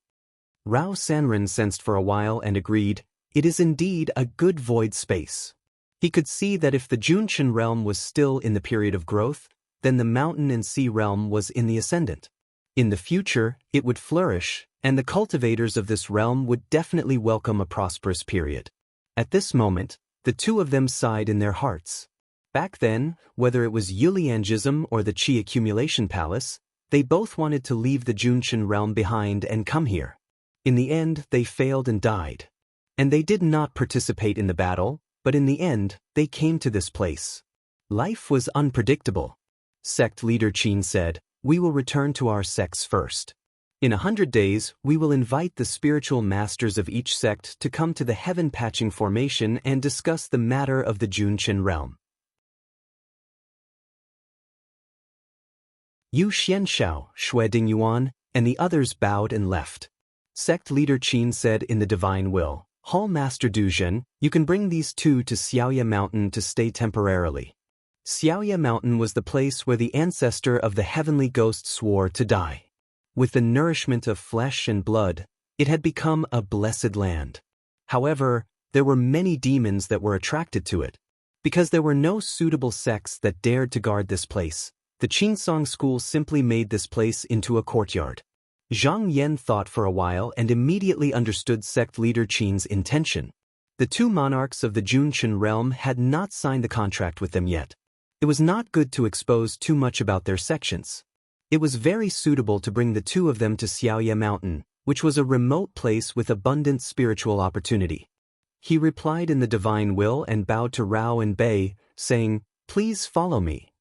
Rao Sanren sensed for a while and agreed, "It is indeed a good void space." He could see that if the Junqian realm was still in the period of growth, then the mountain and sea realm was in the ascendant. In the future, it would flourish, and the cultivators of this realm would definitely welcome a prosperous period. At this moment, the two of them sighed in their hearts. Back then, whether it was Yuliangism or the Qi Accumulation Palace, they both wanted to leave the Junqian realm behind and come here. In the end, they failed and died. And they did not participate in the battle, but in the end, they came to this place. Life was unpredictable. Sect leader Qin said, "We will return to our sects first. In 100 days, we will invite the spiritual masters of each sect to come to the heaven-patching formation and discuss the matter of the Junqian realm." Yu Xianshao, Xue Dingyuan, and the others bowed and left. Sect leader Qin said in the divine will, "Hall Master Duzhen, you can bring these 2 to Xiaoya Mountain to stay temporarily." Xiaoya Mountain was the place where the ancestor of the heavenly ghost swore to die. With the nourishment of flesh and blood, it had become a blessed land. However, there were many demons that were attracted to it. Because there were no suitable sects that dared to guard this place, the Qinsong school simply made this place into a courtyard. Zhang Yan thought for a while and immediately understood sect leader Qin's intention. The 2 monarchs of the Junqian realm had not signed the contract with them yet. It was not good to expose too much about their sections. It was very suitable to bring the 2 of them to Xiaoya Mountain, which was a remote place with abundant spiritual opportunity. He replied in the divine will and bowed to Rao and Bei, saying, "Please follow me."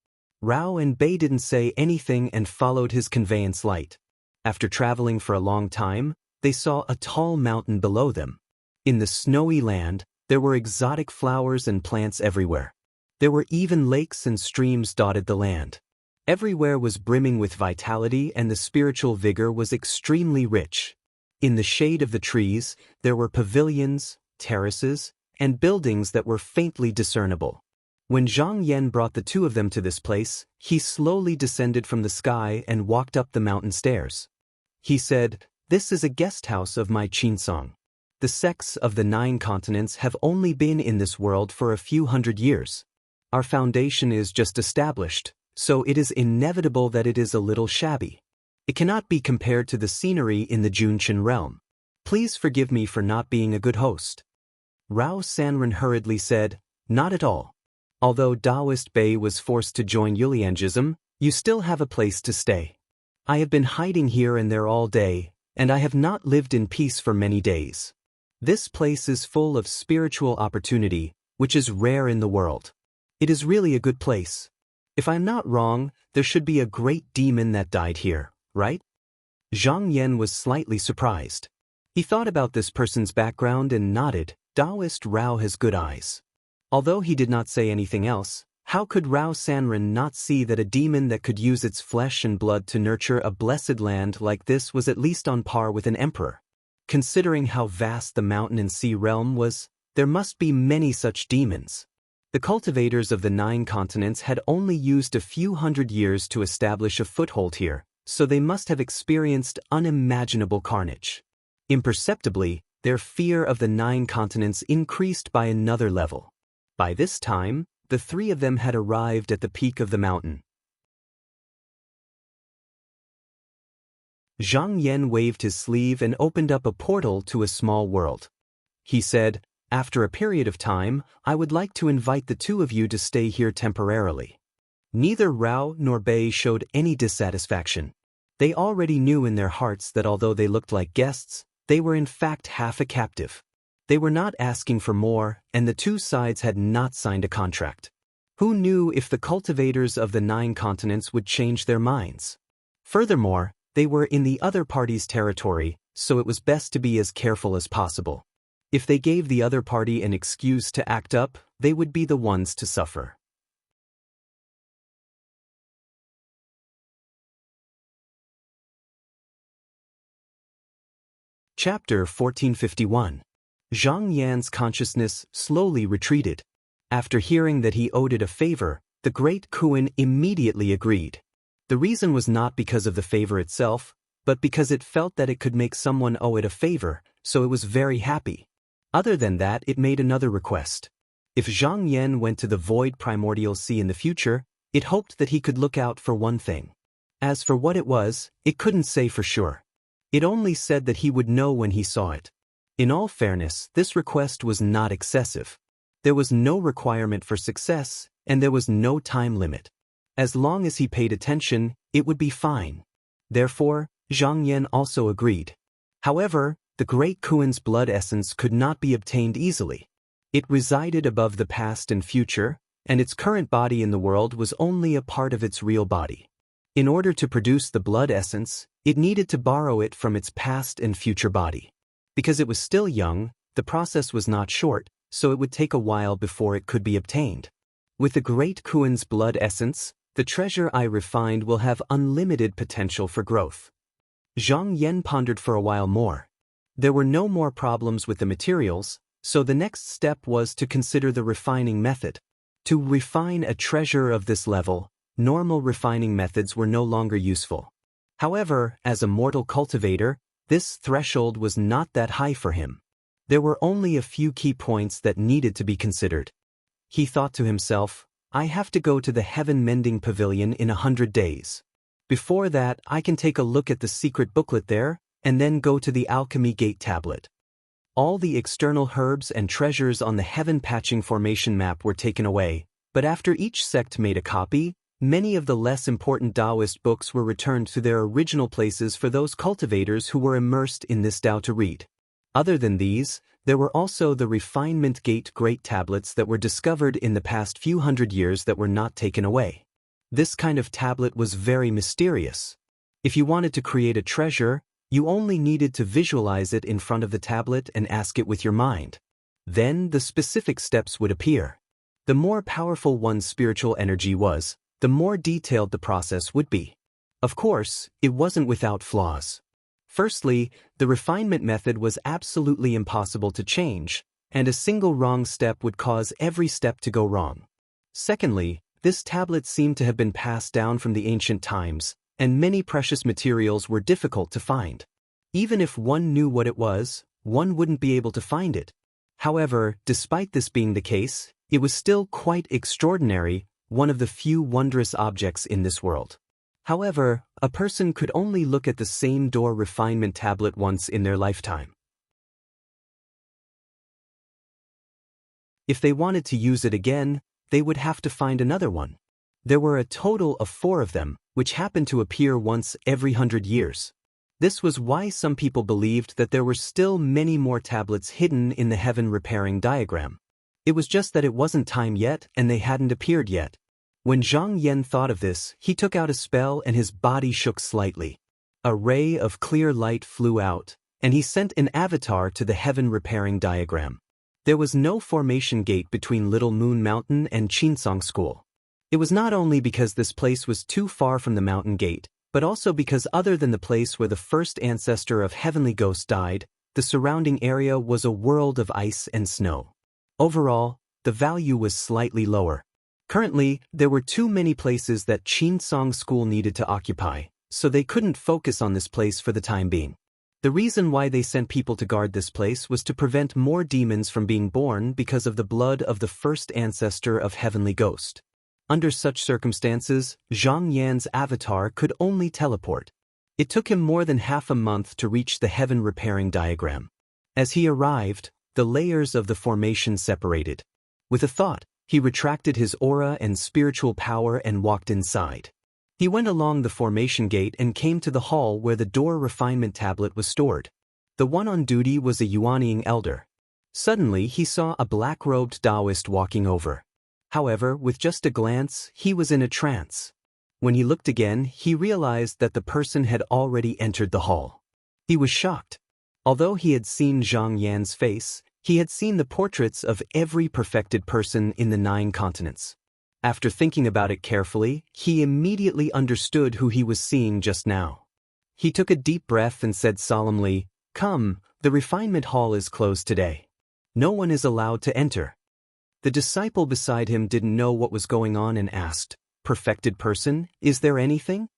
Rao and Bei didn't say anything and followed his conveyance light. After traveling for a long time, they saw a tall mountain below them. In the snowy land, there were exotic flowers and plants everywhere. There were even lakes and streams dotted the land. Everywhere was brimming with vitality and the spiritual vigor was extremely rich. In the shade of the trees, there were pavilions, terraces, and buildings that were faintly discernible. When Zhang Yan brought the 2 of them to this place, he slowly descended from the sky and walked up the mountain stairs. He said, "This is a guest house of my Qinsong. The sects of the 9 continents have only been in this world for a few hundred years. Our foundation is just established, so it is inevitable that it is a little shabby. It cannot be compared to the scenery in the Junqian realm. Please forgive me for not being a good host. Rao Sanren hurriedly said, not at all. Although Taoist Bei was forced to join Yuliangism, you still have a place to stay. I have been hiding here and there all day, and I have not lived in peace for many days. This place is full of spiritual opportunity, which is rare in the world. It is really a good place. If I'm not wrong, there should be a great demon that died here, right? Zhang Yan was slightly surprised. He thought about this person's background and nodded. Taoist Rao has good eyes. Although he did not say anything else, how could Rao Sanren not see that a demon that could use its flesh and blood to nurture a blessed land like this was at least on par with an emperor? Considering how vast the mountain and sea realm was, there must be many such demons. The cultivators of the 9 continents had only used a few hundred years to establish a foothold here, so they must have experienced unimaginable carnage. Imperceptibly, their fear of the 9 continents increased by another level. By this time, the 3 of them had arrived at the peak of the mountain. Zhang Yan waved his sleeve and opened up a portal to a small world. He said, after a period of time, I would like to invite the 2 of you to stay here temporarily. Neither Rao nor Bei showed any dissatisfaction. They already knew in their hearts that although they looked like guests, they were in fact half a captive. They were not asking for more, and the 2 sides had not signed a contract. Who knew if the cultivators of the 9 continents would change their minds? Furthermore, they were in the other party's territory, so it was best to be as careful as possible. If they gave the other party an excuse to act up, they would be the ones to suffer. Chapter 1451. Zhang Yan's consciousness slowly retreated. After hearing that he owed it a favor, the great Kuan immediately agreed. The reason was not because of the favor itself, but because it felt that it could make someone owe it a favor, so it was very happy. Other than that, it made another request. If Zhang Yan went to the void primordial sea in the future, it hoped that he could look out for one thing. As for what it was, it couldn't say for sure. It only said that he would know when he saw it. In all fairness, this request was not excessive. There was no requirement for success, and there was no time limit. As long as he paid attention, it would be fine. Therefore, Zhang Yan also agreed. However, the great Kuan's blood essence could not be obtained easily. It resided above the past and future, and its current body in the world was only a part of its real body. In order to produce the blood essence, it needed to borrow it from its past and future body. Because it was still young, the process was not short, so it would take a while before it could be obtained. With the great Kuan's blood essence, the treasure I refined will have unlimited potential for growth. Zhang Yan pondered for a while more. There were no more problems with the materials, so the next step was to consider the refining method. To refine a treasure of this level, normal refining methods were no longer useful. However, as a mortal cultivator, this threshold was not that high for him. There were only a few key points that needed to be considered. He thought to himself, I have to go to the Heaven Mending Pavilion in 100 days. Before that, I can take a look at the secret booklet there, and then go to the Alchemy Gate tablet. All the external herbs and treasures on the Heaven Patching Formation map were taken away, but after each sect made a copy, many of the less important Taoist books were returned to their original places for those cultivators who were immersed in this Tao to read. Other than these, there were also the Refinement Gate Great Tablets that were discovered in the past few hundred years that were not taken away. This kind of tablet was very mysterious. If you wanted to create a treasure, you only needed to visualize it in front of the tablet and ask it with your mind. Then the specific steps would appear. The more powerful one's spiritual energy was, the more detailed the process would be. Of course, it wasn't without flaws. Firstly, the refinement method was absolutely impossible to change, and a single wrong step would cause every step to go wrong. Secondly, this tablet seemed to have been passed down from the ancient times, and many precious materials were difficult to find. Even if one knew what it was, one wouldn't be able to find it. However, despite this being the case, it was still quite extraordinary one of the few wondrous objects in this world. However, a person could only look at the same door refinement tablet once in their lifetime. If they wanted to use it again, they would have to find another one. There were a total of 4 of them, which happened to appear once every 100 years. This was why some people believed that there were still many more tablets hidden in the heaven repairing diagram. It was just that it wasn't time yet and they hadn't appeared yet. When Zhang Yan thought of this, he took out a spell and his body shook slightly. A ray of clear light flew out, and he sent an avatar to the heaven repairing diagram. There was no formation gate between Little Moon Mountain and Chinsong School. It was not only because this place was too far from the mountain gate, but also because other than the place where the first ancestor of heavenly ghosts died, the surrounding area was a world of ice and snow. Overall, the value was slightly lower. Currently, there were too many places that Chinsong School needed to occupy, so they couldn't focus on this place for the time being. The reason why they sent people to guard this place was to prevent more demons from being born because of the blood of the first ancestor of heavenly ghost. Under such circumstances, Zhang Yan's avatar could only teleport. It took him more than half a month to reach the heaven repairing diagram. As he arrived, the layers of the formation separated. With a thought, he retracted his aura and spiritual power and walked inside. He went along the formation gate and came to the hall where the door refinement tablet was stored. The one on duty was a Yuanying elder. Suddenly he saw a black-robed Taoist walking over. However, with just a glance, he was in a trance. When he looked again, he realized that the person had already entered the hall. He was shocked. Although he had seen Zhang Yan's face, he had seen the portraits of every perfected person in the 9 continents. After thinking about it carefully, he immediately understood who he was seeing just now. He took a deep breath and said solemnly, "Come, the refinement hall is closed today. No one is allowed to enter." The disciple beside him didn't know what was going on and asked, "Perfected person, is there anything?"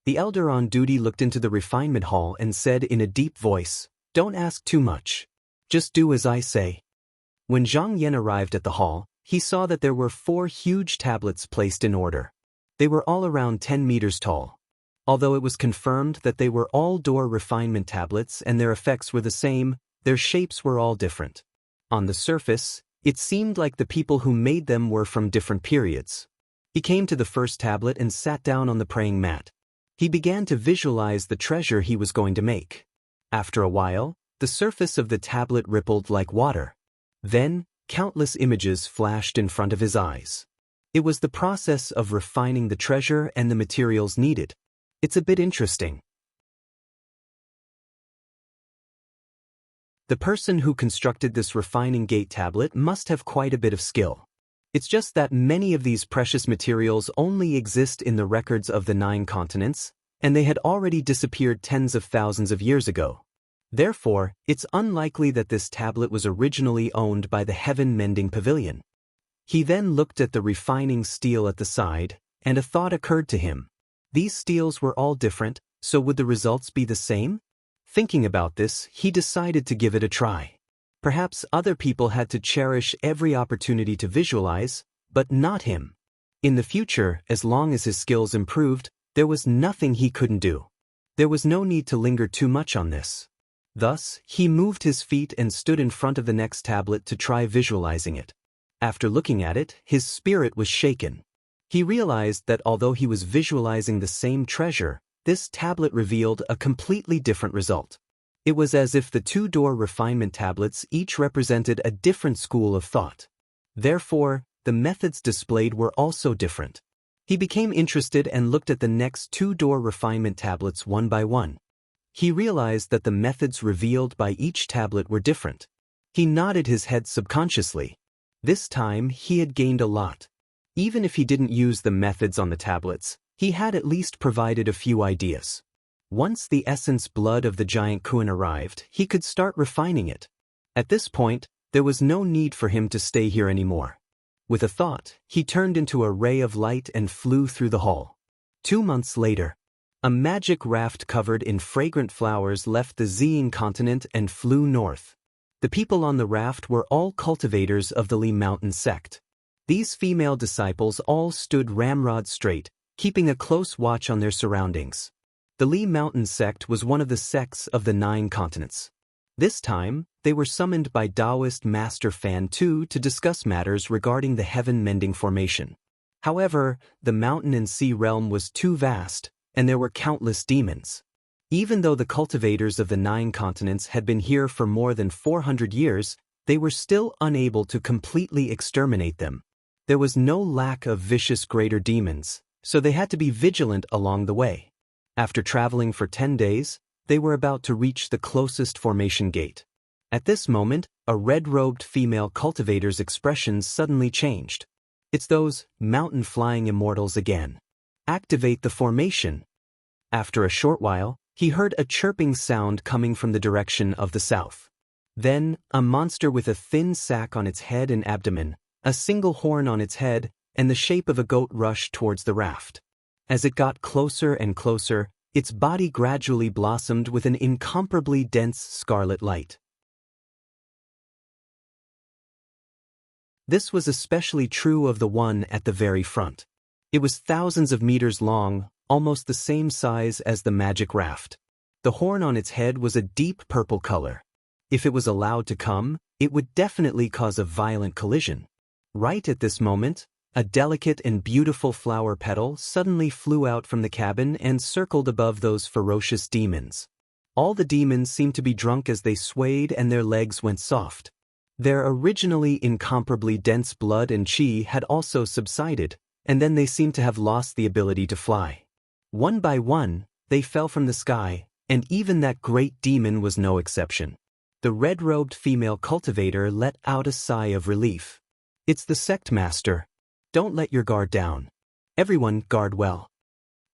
The elder on duty looked into the refinement hall and said in a deep voice, "Don't ask too much. Just do as I say." When Zhang Yan arrived at the hall, he saw that there were 4 huge tablets placed in order. They were all around 10 meters tall. Although it was confirmed that they were all door refinement tablets and their effects were the same, their shapes were all different. On the surface, it seemed like the people who made them were from different periods. He came to the first tablet and sat down on the praying mat. He began to visualize the treasure he was going to make. After a while, the surface of the tablet rippled like water. Then, countless images flashed in front of his eyes. It was the process of refining the treasure and the materials needed. It's a bit interesting. The person who constructed this refining gate tablet must have quite a bit of skill. It's just that many of these precious materials only exist in the records of the 9 continents, and they had already disappeared tens of thousands of years ago. Therefore, it's unlikely that this tablet was originally owned by the Heaven Mending Pavilion. He then looked at the refining steel at the side, and a thought occurred to him. These steels were all different, so would the results be the same? Thinking about this, he decided to give it a try. Perhaps other people had to cherish every opportunity to visualize, but not him. In the future, as long as his skills improved, there was nothing he couldn't do. There was no need to linger too much on this. Thus, he moved his feet and stood in front of the next tablet to try visualizing it. After looking at it, his spirit was shaken. He realized that although he was visualizing the same treasure, this tablet revealed a completely different result. It was as if the 2 door refinement tablets each represented a different school of thought. Therefore, the methods displayed were also different. He became interested and looked at the next 2 door refinement tablets one by one. He realized that the methods revealed by each tablet were different. He nodded his head subconsciously. This time, he had gained a lot. Even if he didn't use the methods on the tablets, he had at least provided a few ideas. Once the essence blood of the giant Kuan arrived, he could start refining it. At this point, there was no need for him to stay here anymore. With a thought, he turned into a ray of light and flew through the hall. 2 months later, a magic raft covered in fragrant flowers left the Ziying continent and flew north. The people on the raft were all cultivators of the Li Mountain sect. These female disciples all stood ramrod straight, keeping a close watch on their surroundings. The Li Mountain sect was one of the sects of the 9 continents. This time, they were summoned by Taoist Master Fan Tu to discuss matters regarding the heaven-mending formation. However, the mountain and sea realm was too vast, and there were countless demons. Even though the cultivators of the 9 continents had been here for more than 400 years, they were still unable to completely exterminate them. There was no lack of vicious greater demons, so they had to be vigilant along the way. After traveling for 10 days, they were about to reach the closest formation gate. At this moment, a red-robed female cultivator's expression suddenly changed. It's those mountain-flying immortals again. Activate the formation. After a short while, he heard a chirping sound coming from the direction of the south. Then, a monster with a thin sac on its head and abdomen, a single horn on its head, and the shape of a goat rushed towards the raft. As it got closer and closer, its body gradually blossomed with an incomparably dense scarlet light. This was especially true of the one at the very front. It was thousands of meters long, almost the same size as the magic raft. The horn on its head was a deep purple color. If it was allowed to come, it would definitely cause a violent collision. Right at this moment, a delicate and beautiful flower petal suddenly flew out from the cabin and circled above those ferocious demons. All the demons seemed to be drunk as they swayed and their legs went soft. Their originally incomparably dense blood and chi had also subsided, and then they seemed to have lost the ability to fly. One by one, they fell from the sky, and even that great demon was no exception. The red-robed female cultivator let out a sigh of relief. It's the sect master. Don't let your guard down. Everyone guard well.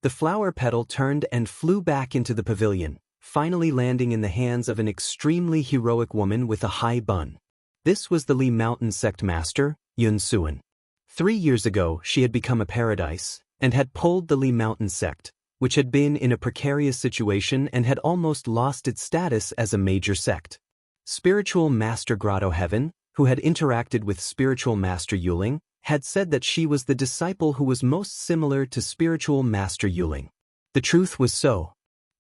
The flower petal turned and flew back into the pavilion, finally landing in the hands of an extremely heroic woman with a high bun. This was the Li Mountain sect master, Yun Suan. 3 years ago, she had become a paradise, and had pulled the Li Mountain sect, which had been in a precarious situation and had almost lost its status as a major sect. Spiritual Master Grotto Heaven, who had interacted with Spiritual Master Yuling, had said that she was the disciple who was most similar to Spiritual Master Yuling. The truth was so.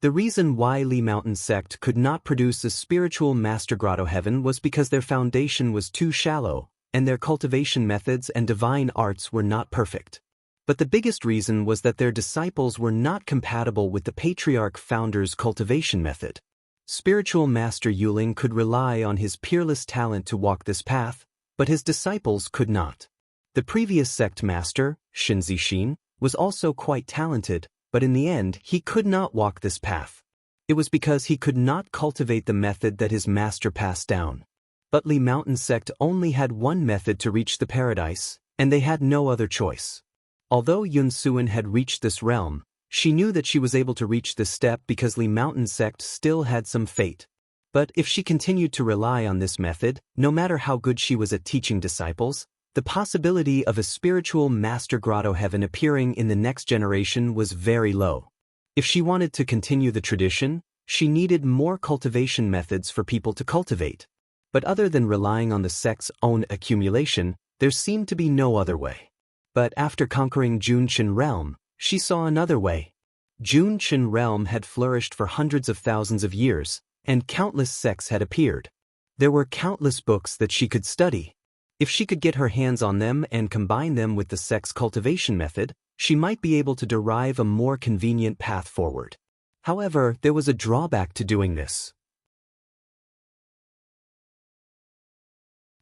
The reason why Li Mountain sect could not produce a Spiritual Master Grotto Heaven was because their foundation was too shallow, and their cultivation methods and divine arts were not perfect. But the biggest reason was that their disciples were not compatible with the Patriarch Founder's cultivation method. Spiritual Master Yuling could rely on his peerless talent to walk this path, but his disciples could not. The previous sect master, Shinzi Shin, was also quite talented, but in the end he could not walk this path. It was because he could not cultivate the method that his master passed down. But Li Mountain sect only had one method to reach the paradise, and they had no other choice. Although Yun Suan had reached this realm, she knew that she was able to reach this step because Li Mountain sect still had some fate. But if she continued to rely on this method, no matter how good she was at teaching disciples, the possibility of a spiritual Master Grotto Heaven appearing in the next generation was very low. If she wanted to continue the tradition, she needed more cultivation methods for people to cultivate. But other than relying on the sect's own accumulation, there seemed to be no other way. But after conquering Junchen Realm, she saw another way. Junchen Realm had flourished for hundreds of thousands of years, and countless sects had appeared. There were countless books that she could study. If she could get her hands on them and combine them with the sect's cultivation method, she might be able to derive a more convenient path forward. However, there was a drawback to doing this.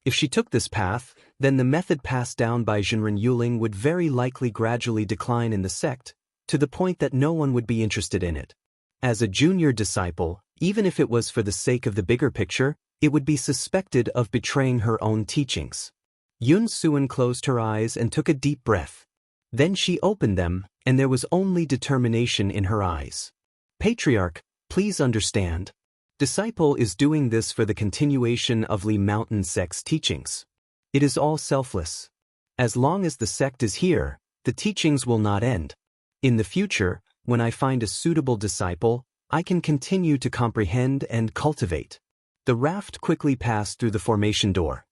If she took this path, then the method passed down by Zhenren Yuling would very likely gradually decline in the sect, to the point that no one would be interested in it. As a junior disciple, even if it was for the sake of the bigger picture, it would be suspected of betraying her own teachings. Yun Suan closed her eyes and took a deep breath. Then she opened them, and there was only determination in her eyes. Patriarch, please understand. Disciple is doing this for the continuation of Li Mountain sect's teachings. It is all selfless. As long as the sect is here, the teachings will not end. In the future, when I find a suitable disciple, I can continue to comprehend and cultivate. The raft quickly passed through the formation door.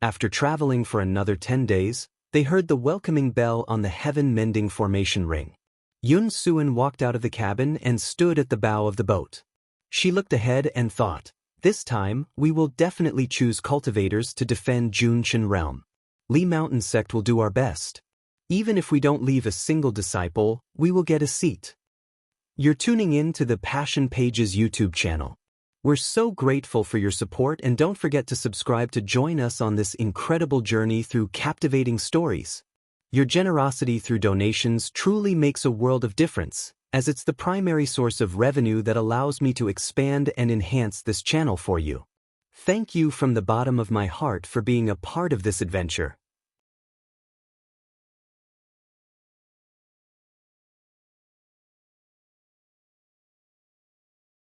After traveling for another 10 days, They heard the welcoming bell on the heaven-mending formation ring. Yun Suan walked out of the cabin and stood at the bow of the boat. She looked ahead and thought, this time, we will definitely choose cultivators to defend Junshin realm. Li Mountain sect will do our best. Even if we don't leave a single disciple, we will get a seat. You're tuning in to the Passion Pages YouTube channel. We're so grateful for your support, and don't forget to subscribe to join us on this incredible journey through captivating stories. Your generosity through donations truly makes a world of difference, as it's the primary source of revenue that allows me to expand and enhance this channel for you. Thank you from the bottom of my heart for being a part of this adventure.